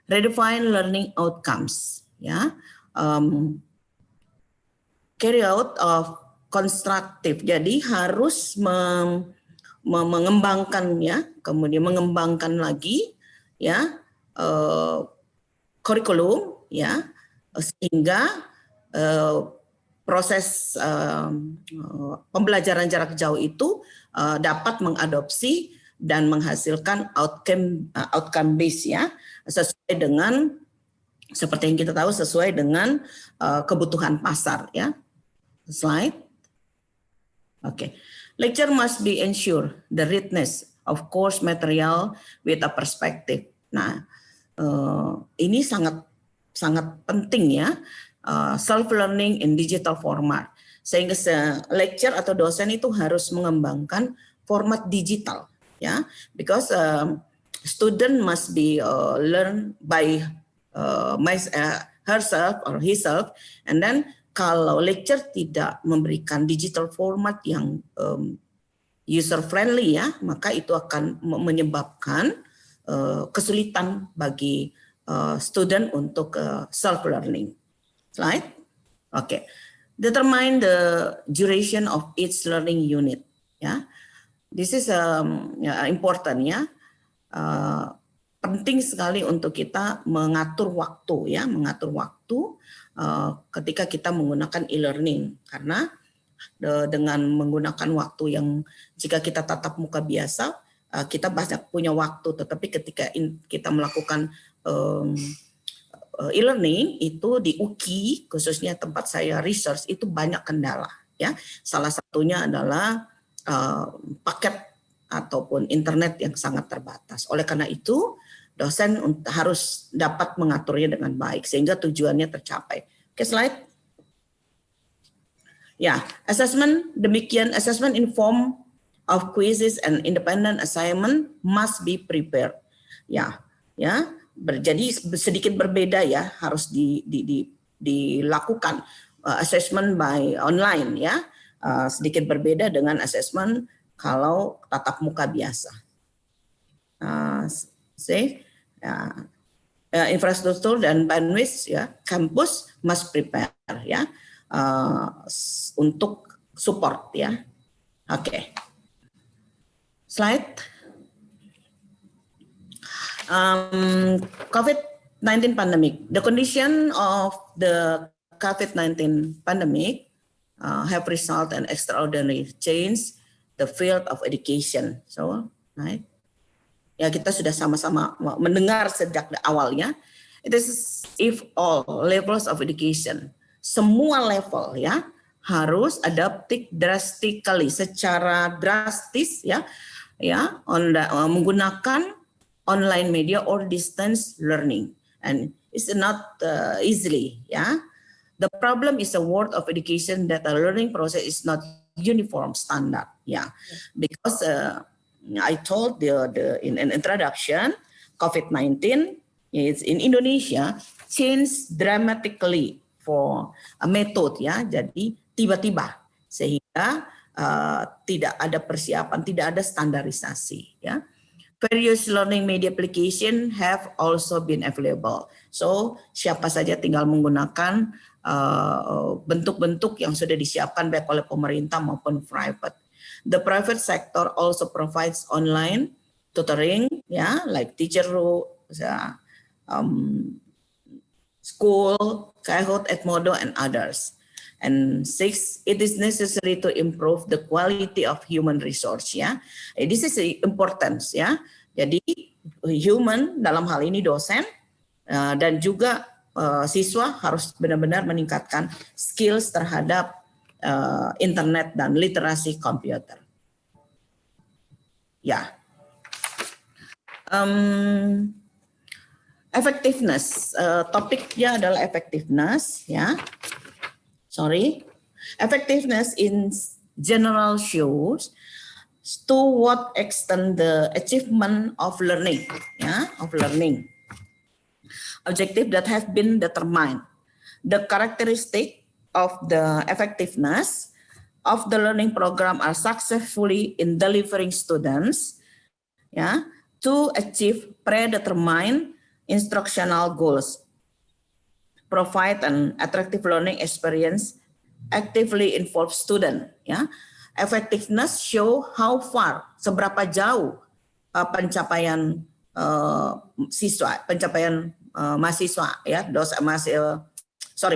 Speaker 1: Redefine learning outcomes, ya, carry out of constructive. Jadi harus mengembangkan ya, kemudian mengembangkan lagi ya kurikulum ya, sehingga proses pembelajaran jarak jauh itu dapat mengadopsi dan menghasilkan outcome base ya, sesuai dengan seperti yang kita tahu, sesuai dengan kebutuhan pasar ya. Slide. Okay. Lecture must be ensure the richness of course material with a perspective. Nah, ini sangat penting ya, self learning in digital format, sehingga lecture atau dosen itu harus mengembangkan format digital. Ya, because student must be learn by herself or himself, and then kalau lecture tidak memberikan digital format yang user friendly ya, maka itu akan menyebabkan kesulitan bagi student untuk self learning. Slide. Okay. Determine the duration of each learning unit. Ya. This is important ya, penting sekali untuk kita mengatur waktu ya, mengatur waktu ketika kita menggunakan e-learning, karena dengan menggunakan waktu yang jika kita tatap muka biasa kita banyak punya waktu, tetapi ketika kita melakukan e-learning itu di UKI khususnya tempat saya research itu banyak kendala ya, salah satunya adalah paket ataupun internet yang sangat terbatas. Oleh karena itu, dosen harus dapat mengaturnya dengan baik sehingga tujuannya tercapai. Oke, slide. Ya, assessment demikian, assessment in form of quizzes and independent assignment must be prepared. Ya, jadi sedikit berbeda ya, harus dilakukan assessment by online ya. Sedikit berbeda dengan asesmen kalau tatap muka biasa. Infrastruktur dan bandwidth ya, kampus must prepare ya untuk support ya. Oke. Slide. COVID-19 pandemic. The condition of the COVID-19 pandemic have result in extraordinary change the field of education. So, right? Ya, kita sudah sama-sama mendengar sejak awalnya. It is if all levels of education, semua level ya harus adaptive drastically, secara drastis ya, menggunakan online media or distance learning. and it's not easily. Yeah, the problem is a world of education that the learning process is not uniform standard. Yeah, because I told in an introduction, COVID-19 is in Indonesia changed dramatically for a method. Ya, jadi tiba-tiba sehingga tidak ada persiapan, tidak ada standarisasi. Ya. Various learning media application have also been available. So siapa saja tinggal menggunakan bentuk-bentuk yang sudah disiapkan baik oleh pemerintah maupun private. The private sector also provides online tutoring, ya, like Teacheroo, school, Kahoot, Edmodo, and others. And 6, it is necessary to improve the quality of human resource. Ya, this is important. Ya, jadi human dalam hal ini dosen dan juga siswa harus benar-benar meningkatkan skills terhadap internet dan literasi komputer. Ya, effectiveness. Topiknya adalah effectiveness. Ya. Effectiveness in general shows to what extent the achievement of learning, objective that have been determined. The characteristic of the effectiveness of the learning program are successfully in delivering students, to achieve predetermined instructional goals, provide an attractive learning experience, actively involve student. Ya, effectiveness show how far, seberapa jauh pencapaian siswa, pencapaian mahasiswa, ya,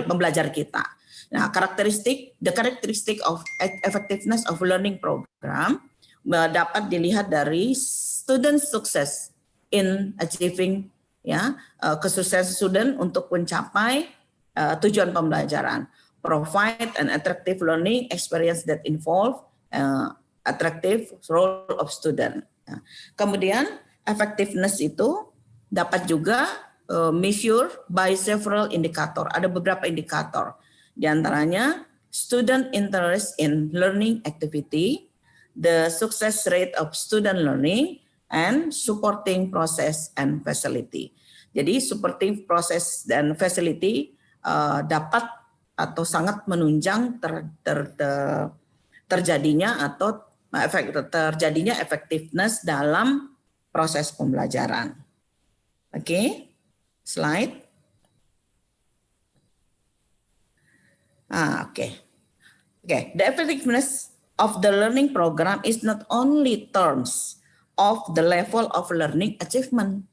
Speaker 1: pembelajar kita. Nah, the characteristic of effectiveness of learning program dapat dilihat dari student success in achieving, ya, kesuksesan student untuk mencapai tujuan pembelajaran, provide an attractive learning experience that involve attractive role of student. Kemudian effectiveness itu dapat juga measure by several indicator. Ada beberapa indikator, di antaranya student interest in learning activity, the success rate of student learning, and supporting process and facility. Jadi supporting process dan facility dapat atau sangat menunjang terjadinya effectiveness dalam proses pembelajaran. Oke, slide. The effectiveness of the learning program is not only terms of the level of learning achievement,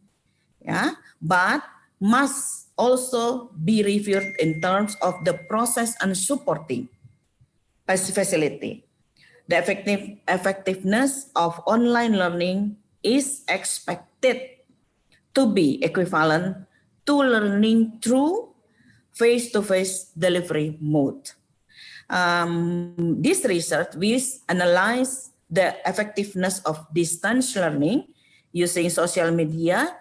Speaker 1: but must also be reviewed in terms of the process and supporting facility. The effectiveness of online learning is expected to be equivalent to learning through face-to-face delivery mode. This research will analyze the effectiveness of distance learning using social media,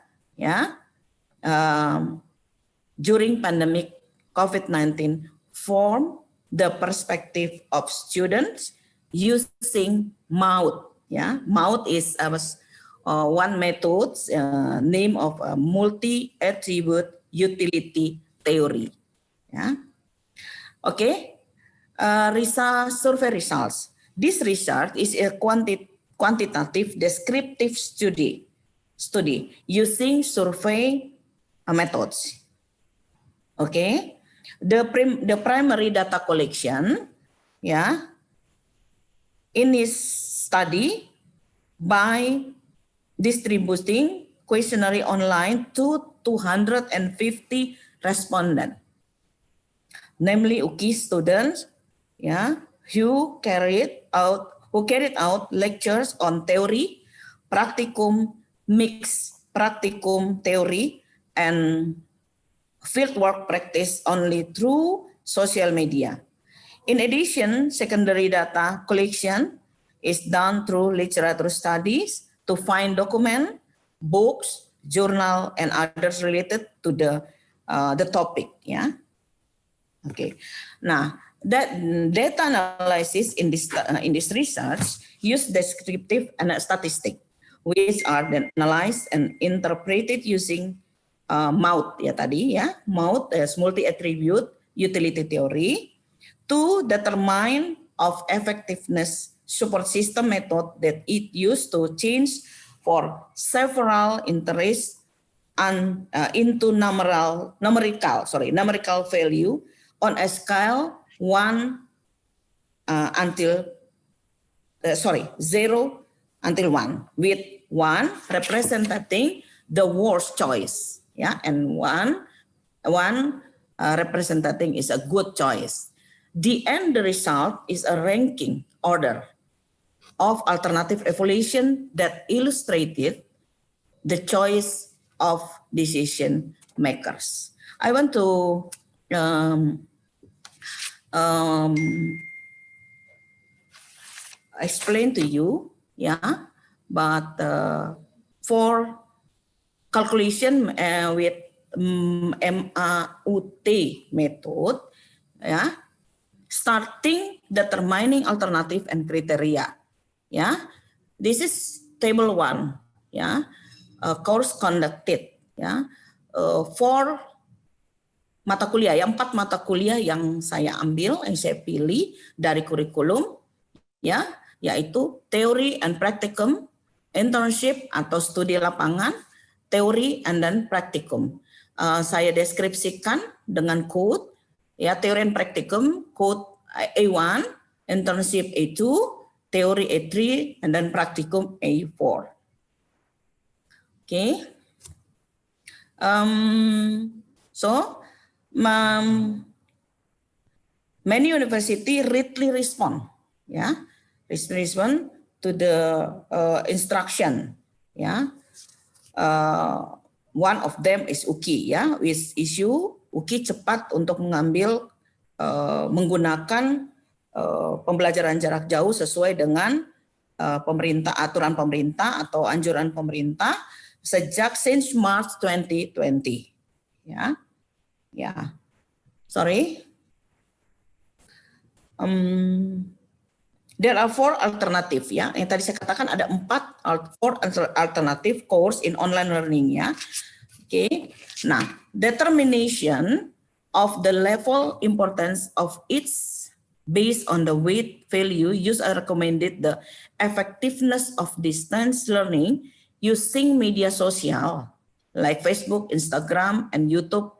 Speaker 1: during pandemic COVID-19 from the perspective of students using MAUT. MAUT is one method, name of multi-attribute utility theory. Survey results. This research is a quantitative descriptive study using survey methods. The primary data collection, in this study by distributing questionnaire online to 250 respondents, namely UKI students, who carried out lectures on theory, practicum, mixed practicum theory, and fieldwork practice only through social media. In addition, secondary data collection is done through literature studies to find documents, books, journal, and others related to the topic. Yeah. Okay. Now, that data analysis in this research use descriptive and statistic, which are then analyzed and interpreted using MAUT ya tadi ya, MAUT as multi-attribute utility theory to determine of effectiveness support system method that it used to change for several interests and into numerical value on a scale 0 until 1, with 1 representing the worst choice, yeah, and one representing is a good choice. The end result is a ranking order of alternative evaluation that illustrated the choice of decision makers. I want to explain to you, yeah, but for calculation with MAUT method, yeah, starting determining alternative and criteria, yeah, this is table 1, yeah, course conducted, yeah, for mata kuliah, yang 4 mata kuliah yang saya ambil, yang saya pilih dari kurikulum, ya, yaitu teori and practicum, internship atau studi lapangan, teori and then practicum. Saya deskripsikan dengan code, ya, teori and practicum, code A1, internship A2, teori A3, and then practicum A4. Okay. Many university readily respond, yeah, respond to the instruction, yeah. One of them is UKI, ya, with issue UKI cepat untuk mengambil menggunakan pembelajaran jarak jauh sesuai dengan aturan pemerintah atau anjuran pemerintah sejak since March 2020, ya. Ya, sorry. There are 4 alternative, ya. Yang tadi saya katakan ada 4 alternative course in online learning, ya. Oke. Nah, determination of the level importance of each based on the weight value used are recommended the effectiveness of distance learning using media sosial like Facebook, Instagram, and YouTube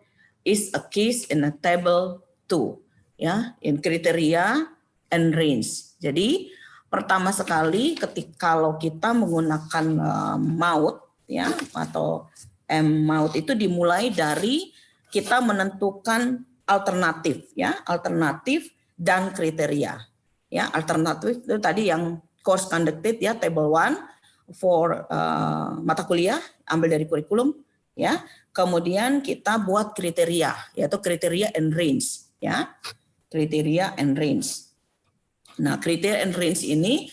Speaker 1: is a case in a table 2, ya, in criteria and range. Jadi pertama sekali kalau kita menggunakan MAUT, ya, atau MAUT itu dimulai dari kita menentukan alternatif, ya, alternatif dan kriteria, ya. Alternatif itu tadi yang course conducted, ya, table 1 for mata kuliah ambil dari kurikulum, ya. Kemudian kita buat kriteria, yaitu kriteria and range, ya, kriteria and range. Nah, kriteria and range ini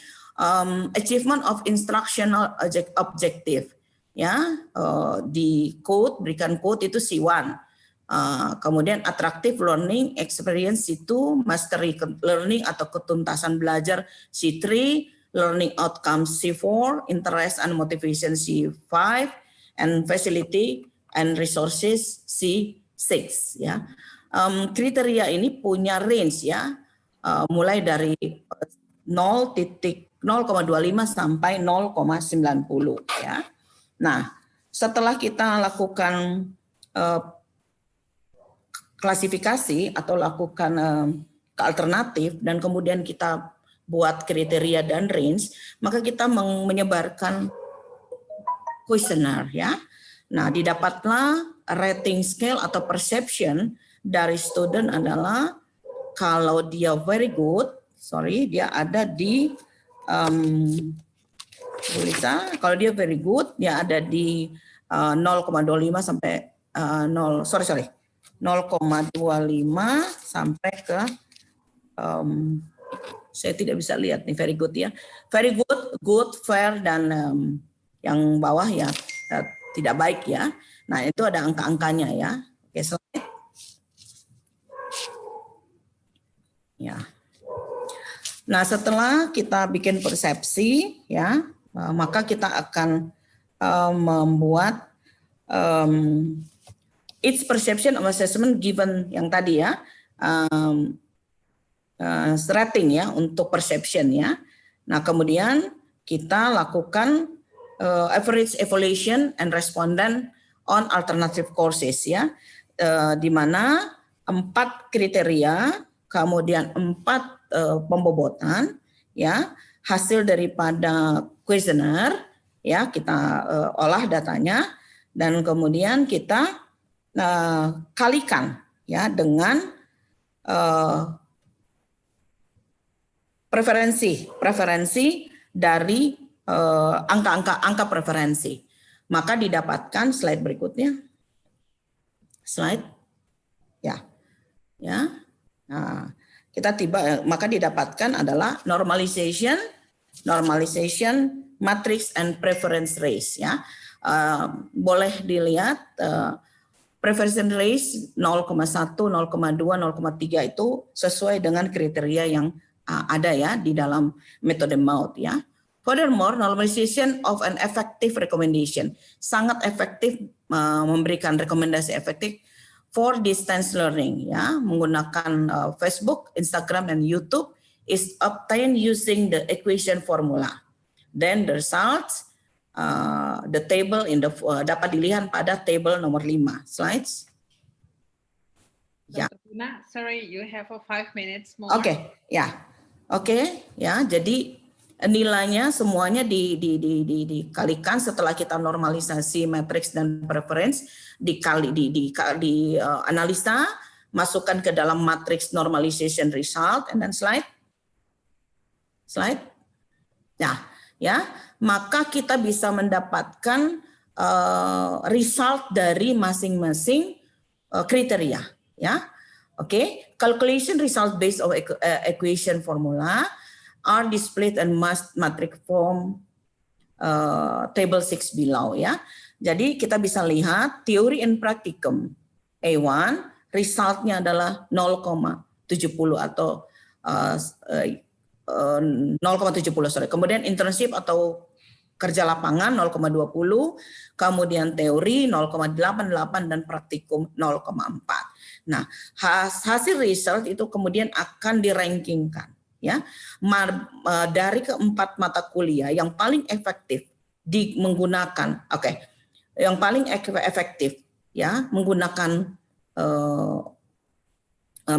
Speaker 1: achievement of instructional objective, ya, di code, berikan code itu C1, kemudian attractive learning experience itu mastery learning atau ketuntasan belajar C3, learning outcome C4, interest and motivation C5, and facility and resources C6, ya. Kriteria ini punya range, ya, mulai dari 0,25 sampai 0,90, ya. Nah, setelah kita lakukan klasifikasi atau lakukan alternatif dan kemudian kita buat kriteria dan range, maka kita menyebarkan kuesioner, ya. Nah, didapatlah rating scale atau perception dari student adalah kalau dia very good, dia ada di kalau dia very good, dia ada di 0,25 sampai 0,25 sampai ke saya tidak bisa lihat nih very good, ya. Very good, good, fair, dan yang bawah ya tidak baik ya. Nah, itu ada angka-angkanya ya. Oke, slide. Ya. Nah, setelah kita bikin persepsi ya, maka kita akan membuat its perception of assessment given yang tadi ya, rating ya untuk perception ya. Nah, kemudian kita lakukan average evaluation and respondent on alternative courses ya, di mana 4 kriteria, kemudian 4 pembobotan ya, hasil daripada kuesioner ya, kita olah datanya dan kemudian kita kalikan ya dengan preferensi dari angka preferensi. Maka didapatkan slide berikutnya. Slide. Ya. Nah, maka didapatkan adalah normalization matrix and preference race ya. Boleh dilihat preference race 0,1, 0,2, 0,3 itu sesuai dengan kriteria yang ada ya di dalam metode MAUT ya. Furthermore, normalization of an effective recommendation sangat efektif, memberikan rekomendasi efektif for distance learning ya, menggunakan Facebook, Instagram, and YouTube is obtained using the equation formula. Then the results, the table in the dapat dilihat pada table nomor 5. Slides. Ya.
Speaker 6: Dr. Sorry, you have 5 minutes more.
Speaker 1: Oke, ya. Oke, ya. Jadi nilainya semuanya dikalikan setelah kita normalisasi matriks dan preference, analisa, masukkan ke dalam matriks normalization result, and then slide. Ya, maka kita bisa mendapatkan result dari masing-masing kriteria. Ya, oke. Calculation result based on equation formula are displayed in matrix form table 6 below ya. Jadi kita bisa lihat teori and practicum A1 resultnya adalah 0,70 atau 0,70 sorry. Kemudian internship atau kerja lapangan 0,20, kemudian teori 0,88 dan praktikum 0,4. Nah, hasil result itu kemudian akan dirankingkan ya, dari keempat mata kuliah yang paling efektif menggunakan yang paling efektif ya menggunakan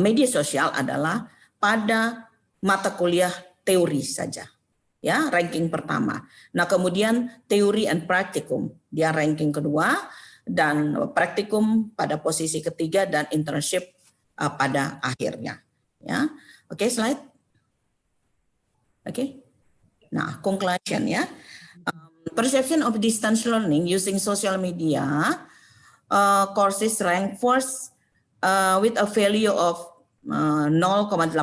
Speaker 1: media sosial adalah pada mata kuliah teori saja ya, ranking pertama. Nah, kemudian teori and praktikum dia ranking kedua, dan praktikum pada posisi ketiga, dan internship pada akhirnya ya. Oke, slide. Oke. Nah, conclusion ya. Perception of distance learning using social media courses rank first with a value of 0,88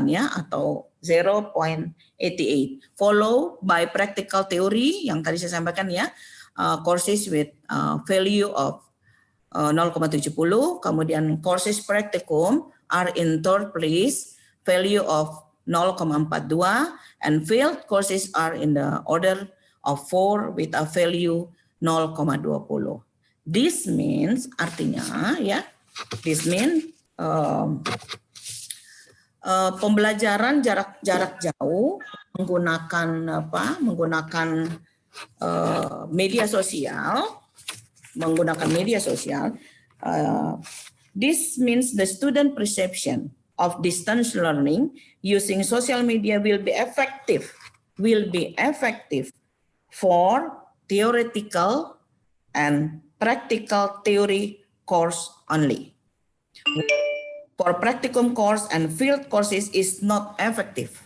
Speaker 1: ya, atau 0.88, follow by practical theory yang tadi saya sampaikan ya, courses with value of 0,70, kemudian courses practicum are in third place, value of 0,42, and failed courses are in the order of 4 with a value 0,20. This means, artinya ya, this means pembelajaran jarak jauh menggunakan media sosial, this means the student perception of distance learning using social media will be effective for theoretical and practical theory course only. For practicum course and field courses is not effective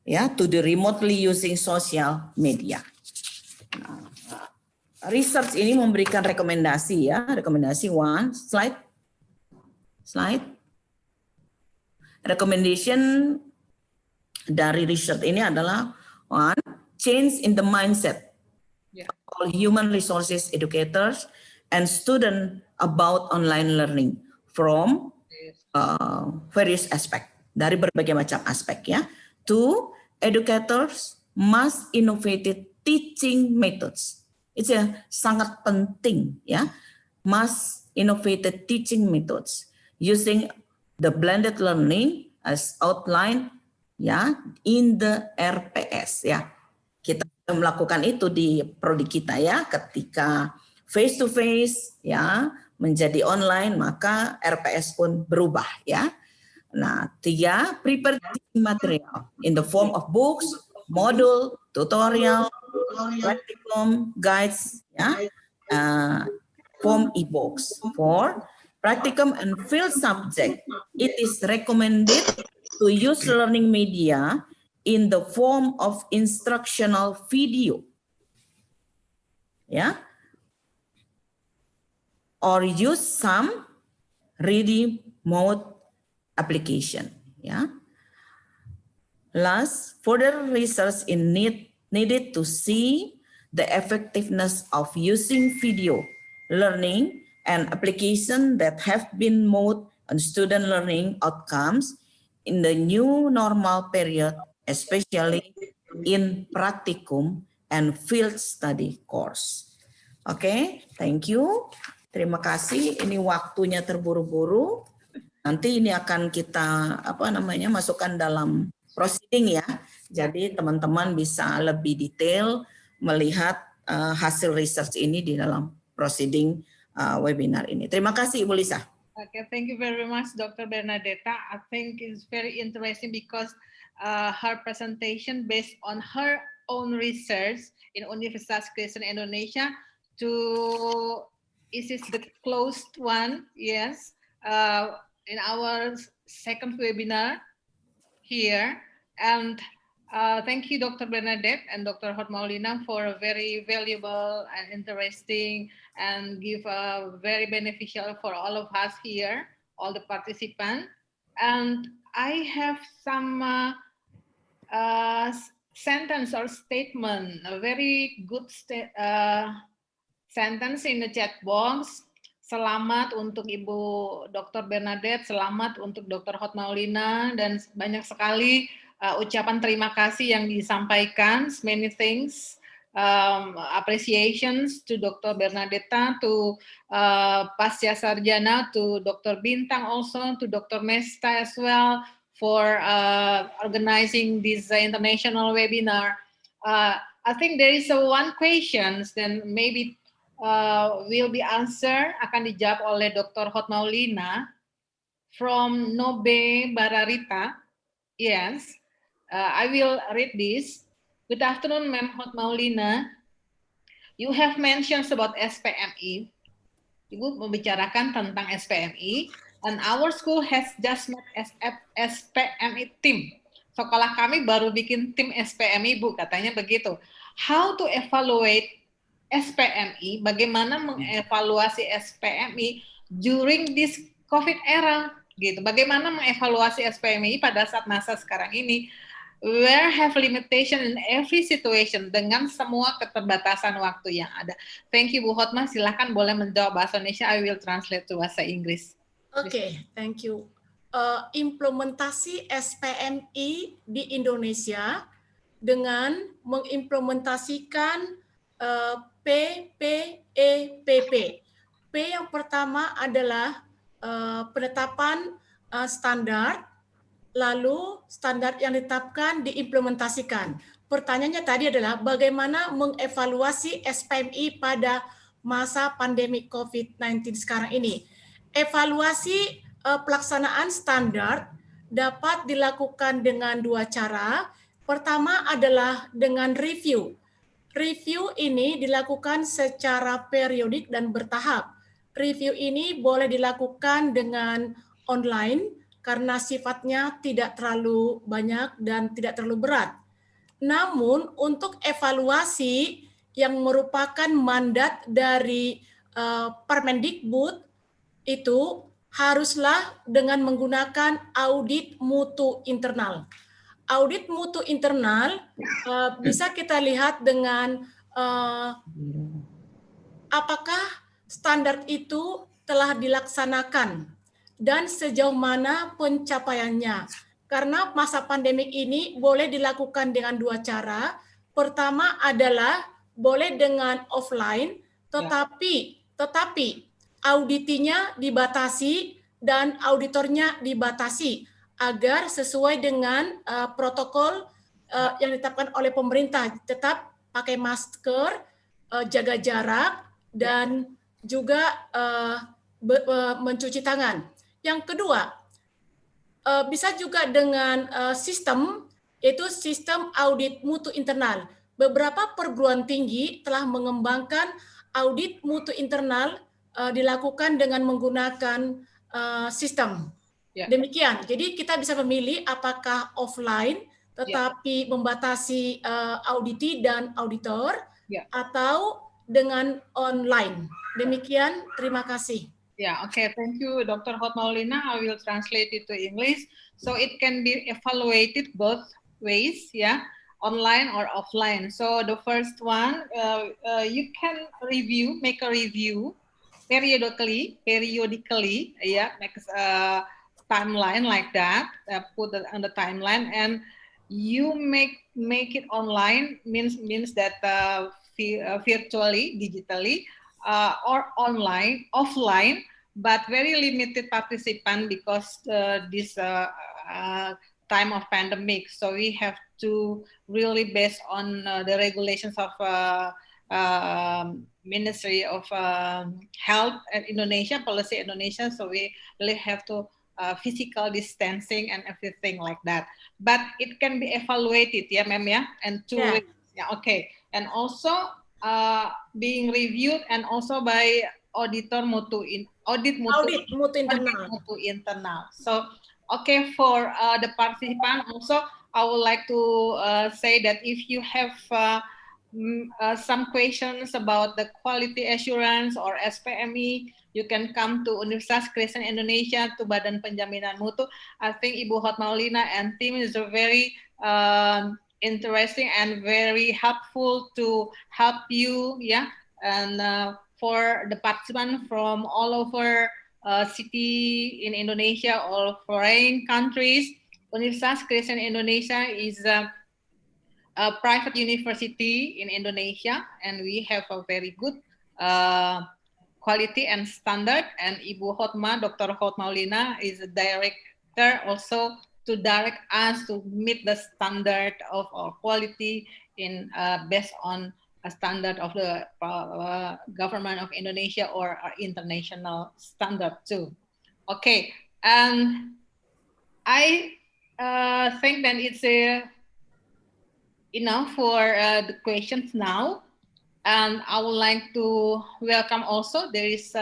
Speaker 1: ya, to the remotely using social media. Nah, research ini memberikan rekomendasi ya, rekomendasi one, slide. Recommendation dari research ini adalah one, change in the mindset all human resources educators and students about online learning from various aspect, dari berbagai macam aspek ya. Two, educators must innovative teaching methods. Itu sangat penting ya. Must innovative teaching methods using the blended learning as outlined ya in the RPS ya. Kita melakukan itu di prodi kita ya, ketika face to face ya menjadi online, maka RPS pun berubah ya. Nah, 3, prepare teaching material in the form of books, module, tutorial, practicum, guides ya, form e-books. 4, practicum and field subject. It is recommended to use learning media in the form of instructional video, yeah, or use some ready mode application, yeah. Last, further research is needed to see the effectiveness of using video learning and application that have been made on student learning outcomes in the new normal period, especially in practicum and field study course. Oke, thank you. Terima kasih. Ini waktunya terburu-buru. Nanti ini akan kita masukkan dalam proceeding ya. Jadi teman-teman bisa lebih detail melihat hasil research ini di dalam proceeding webinar ini. Terima kasih Ibu Lisa.
Speaker 6: Okay, thank you very much, Dr. Bernadetta. I think it's very interesting because her presentation based on her own research in Universitas Kristen Indonesia is the closed one, yes, in our second webinar here. And thank you, Dr. Bernadette and Dr. Hotmaulina, for a very valuable and interesting and give very beneficial for all of us here, all the participants. And I have some sentence or statement, a very good sentence in the chat box. Selamat untuk Ibu Dr. Bernadette, selamat untuk Dr. Hotmaulina, dan banyak sekali ucapan terima kasih yang disampaikan. Many things, appreciations to Dr. Bernadetta, to Pasca Sarjana, to Dr. Bintang also, to Dr. Mesta as well for organizing this international webinar. I think there is one question, then maybe will be answered, akan dijawab oleh Dr. Hotmaulina from Nobe Bararita. Yes, I will read this. Good afternoon, Ma'am Hotmaulina. You have mentioned about SPME. Ibu membicarakan tentang SPME, and our school has just met SPME team. Sekolah kami baru bikin tim SPME, Bu, katanya begitu. How to evaluate SPME, bagaimana mengevaluasi SPME during this COVID era, gitu. Bagaimana mengevaluasi SPME pada saat masa sekarang ini, where have limitation in every situation, dengan semua keterbatasan waktu yang ada. Thank you, Bu Hotma. Silahkan boleh menjawab bahasa Indonesia. I will translate to bahasa Inggris.
Speaker 11: Oke, thank you. Implementasi SPME di Indonesia dengan mengimplementasikan PPEPP. P yang pertama adalah penetapan standar, lalu standar yang ditetapkan diimplementasikan. Pertanyaannya tadi adalah bagaimana mengevaluasi SPME pada masa pandemi COVID-19 sekarang ini. Evaluasi pelaksanaan standar dapat dilakukan dengan dua cara. Pertama adalah dengan review. Review ini dilakukan secara periodik dan bertahap. Review ini boleh dilakukan dengan online karena sifatnya tidak terlalu banyak dan tidak terlalu berat. Namun untuk evaluasi yang merupakan mandat dari Permendikbud itu haruslah dengan menggunakan audit mutu internal. Audit mutu internal bisa kita lihat dengan apakah standar itu telah dilaksanakan dan sejauh mana pencapaiannya. Karena masa pandemik ini boleh dilakukan dengan dua cara. Pertama adalah boleh dengan offline, tetapi auditinya dibatasi dan auditornya dibatasi agar sesuai dengan protokol yang ditetapkan oleh pemerintah. Tetap pakai masker, jaga jarak, dan juga mencuci tangan. Yang kedua, bisa juga dengan sistem, yaitu sistem audit mutu internal. Beberapa perguruan tinggi telah mengembangkan audit mutu internal dilakukan dengan menggunakan sistem. Demikian. Jadi kita bisa memilih apakah offline, tetapi membatasi auditi dan auditor, atau dengan online. Demikian, terima kasih.
Speaker 6: Yeah, okay, thank you, Dr. Hotmaulina. I will translate it to English. So it can be evaluated both ways, online or offline. So the first one, you can make a review periodically, make a timeline like that, put it on the timeline, and you make it online means that virtually, digitally, or offline, but very limited participant because this time of pandemic. So we have to really based on the regulations of Ministry of Health at Indonesia, Policy Indonesia. So we really have to physical distancing and everything like that. But it can be evaluated, ma'am, and two ways. Okay. And also being reviewed and also by audit mutu internal. So, okay, for the participant also, I would like to say that if you have some questions about the quality assurance or SPME, you can come to Universitas Kristen Indonesia, to Badan Penjaminan Mutu. I think Ibu Hotmaulina and team is a very interesting and very helpful to help you, and for the participants from all over city in Indonesia or foreign countries. Universitas Kristen Indonesia is a private university in Indonesia, and we have a very good quality and standard, and Ibu Hotma, Dr. Hotmaulina is a director also to direct us to meet the standard of our quality in based on a standard of the government of Indonesia or our international standard too. Okay, and I think that it's enough for the questions now, and I would like to welcome also, there is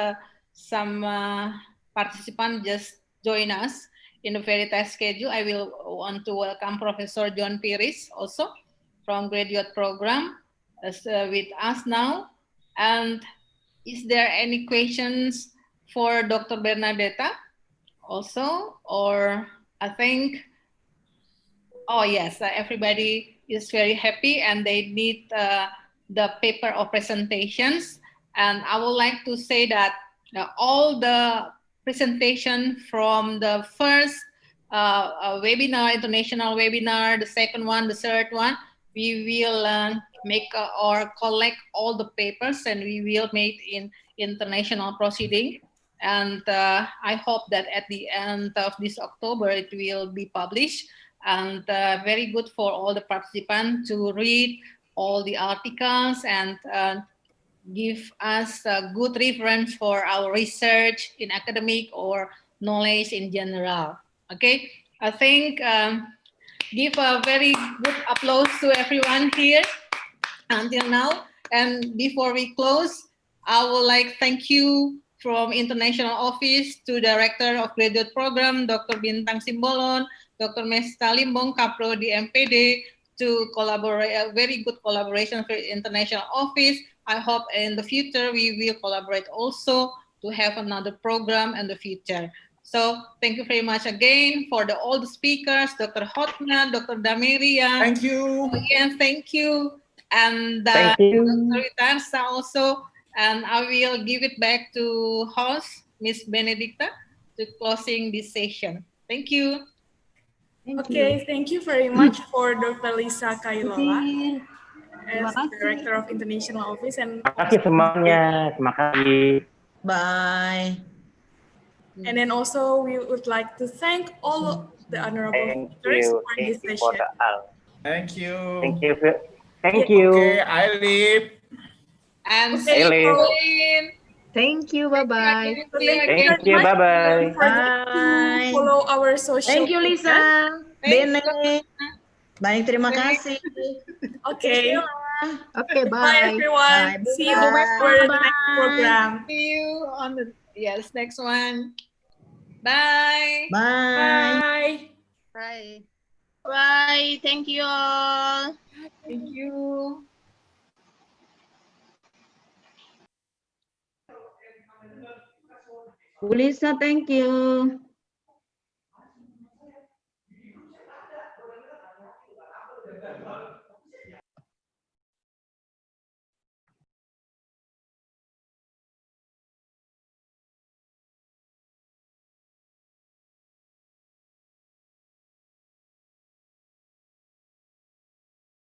Speaker 6: some participant just join us in a very tight schedule. I will want to welcome Professor John Piris also from graduate program with us now. And is there any questions for Dr. Bernadetta also? Or I think, oh yes, everybody is very happy and they need the paper of presentations. And I would like to say that all the presentation from the first webinar, international webinar, the second one, the third one, we will make or collect all the papers and we will make in international proceeding. And I hope that at the end of this October, it will be published, and very good for all the participants to read all the articles and give us a good reference for our research in academic or knowledge in general. Okay, I think give a very good applause to everyone here until now. And before we close, I would like thank you from International Office to Director of Graduate Program, Dr. Bintang Simbolon, Dr. Mesta Limbong, Kapro di MPD, to collaborate, a very good collaboration with International Office. I hope in the future we will collaborate also to have another program in the future. So thank you very much again for all the speakers, Dr. Hotma, Dr. Dameria.
Speaker 5: Thank you.
Speaker 6: Again, thank you. And
Speaker 12: Thank you.
Speaker 6: Dr. Witarsa also, and I will give it back to host, Miss Benedicta, to closing this session. Thank you.
Speaker 4: Okay, thank you very much for Dr. Lisa Kailola as Director of International Office and
Speaker 12: Terima kasih semuanya. Terima kasih.
Speaker 1: Bye.
Speaker 4: and then also we would like to thank all the honorable
Speaker 12: Thank
Speaker 4: speakers
Speaker 12: you.
Speaker 4: for
Speaker 12: Thank
Speaker 4: this
Speaker 12: you for
Speaker 4: session.
Speaker 12: the all.
Speaker 13: Thank you.
Speaker 12: Thank you. Thank you.
Speaker 13: Okay, I leave.
Speaker 6: And
Speaker 4: Okay,
Speaker 6: see you,
Speaker 12: Elif.
Speaker 6: Pauline.
Speaker 3: Thank you. Bye-bye.
Speaker 4: So
Speaker 6: See you
Speaker 4: thank you
Speaker 6: again.
Speaker 12: Thank you.
Speaker 4: very much.
Speaker 12: Bye-bye.
Speaker 4: Don't forget to
Speaker 1: Bye.
Speaker 4: follow our social
Speaker 1: Thank you,
Speaker 4: media.
Speaker 1: Lisa.
Speaker 6: Thanks,
Speaker 1: Bene. Baik, terima
Speaker 6: Thanks.
Speaker 1: kasih.
Speaker 4: Okay.
Speaker 3: Okay,
Speaker 4: Bye
Speaker 3: bye.
Speaker 4: everyone.
Speaker 1: Bye.
Speaker 4: See you
Speaker 1: Bye.
Speaker 4: for the next program.
Speaker 6: See you on the next one. Bye.
Speaker 1: Bye.
Speaker 4: Bye.
Speaker 3: Bye.
Speaker 10: Bye. Thank you all.
Speaker 6: Thank you.
Speaker 1: Bu Lisa, thank you.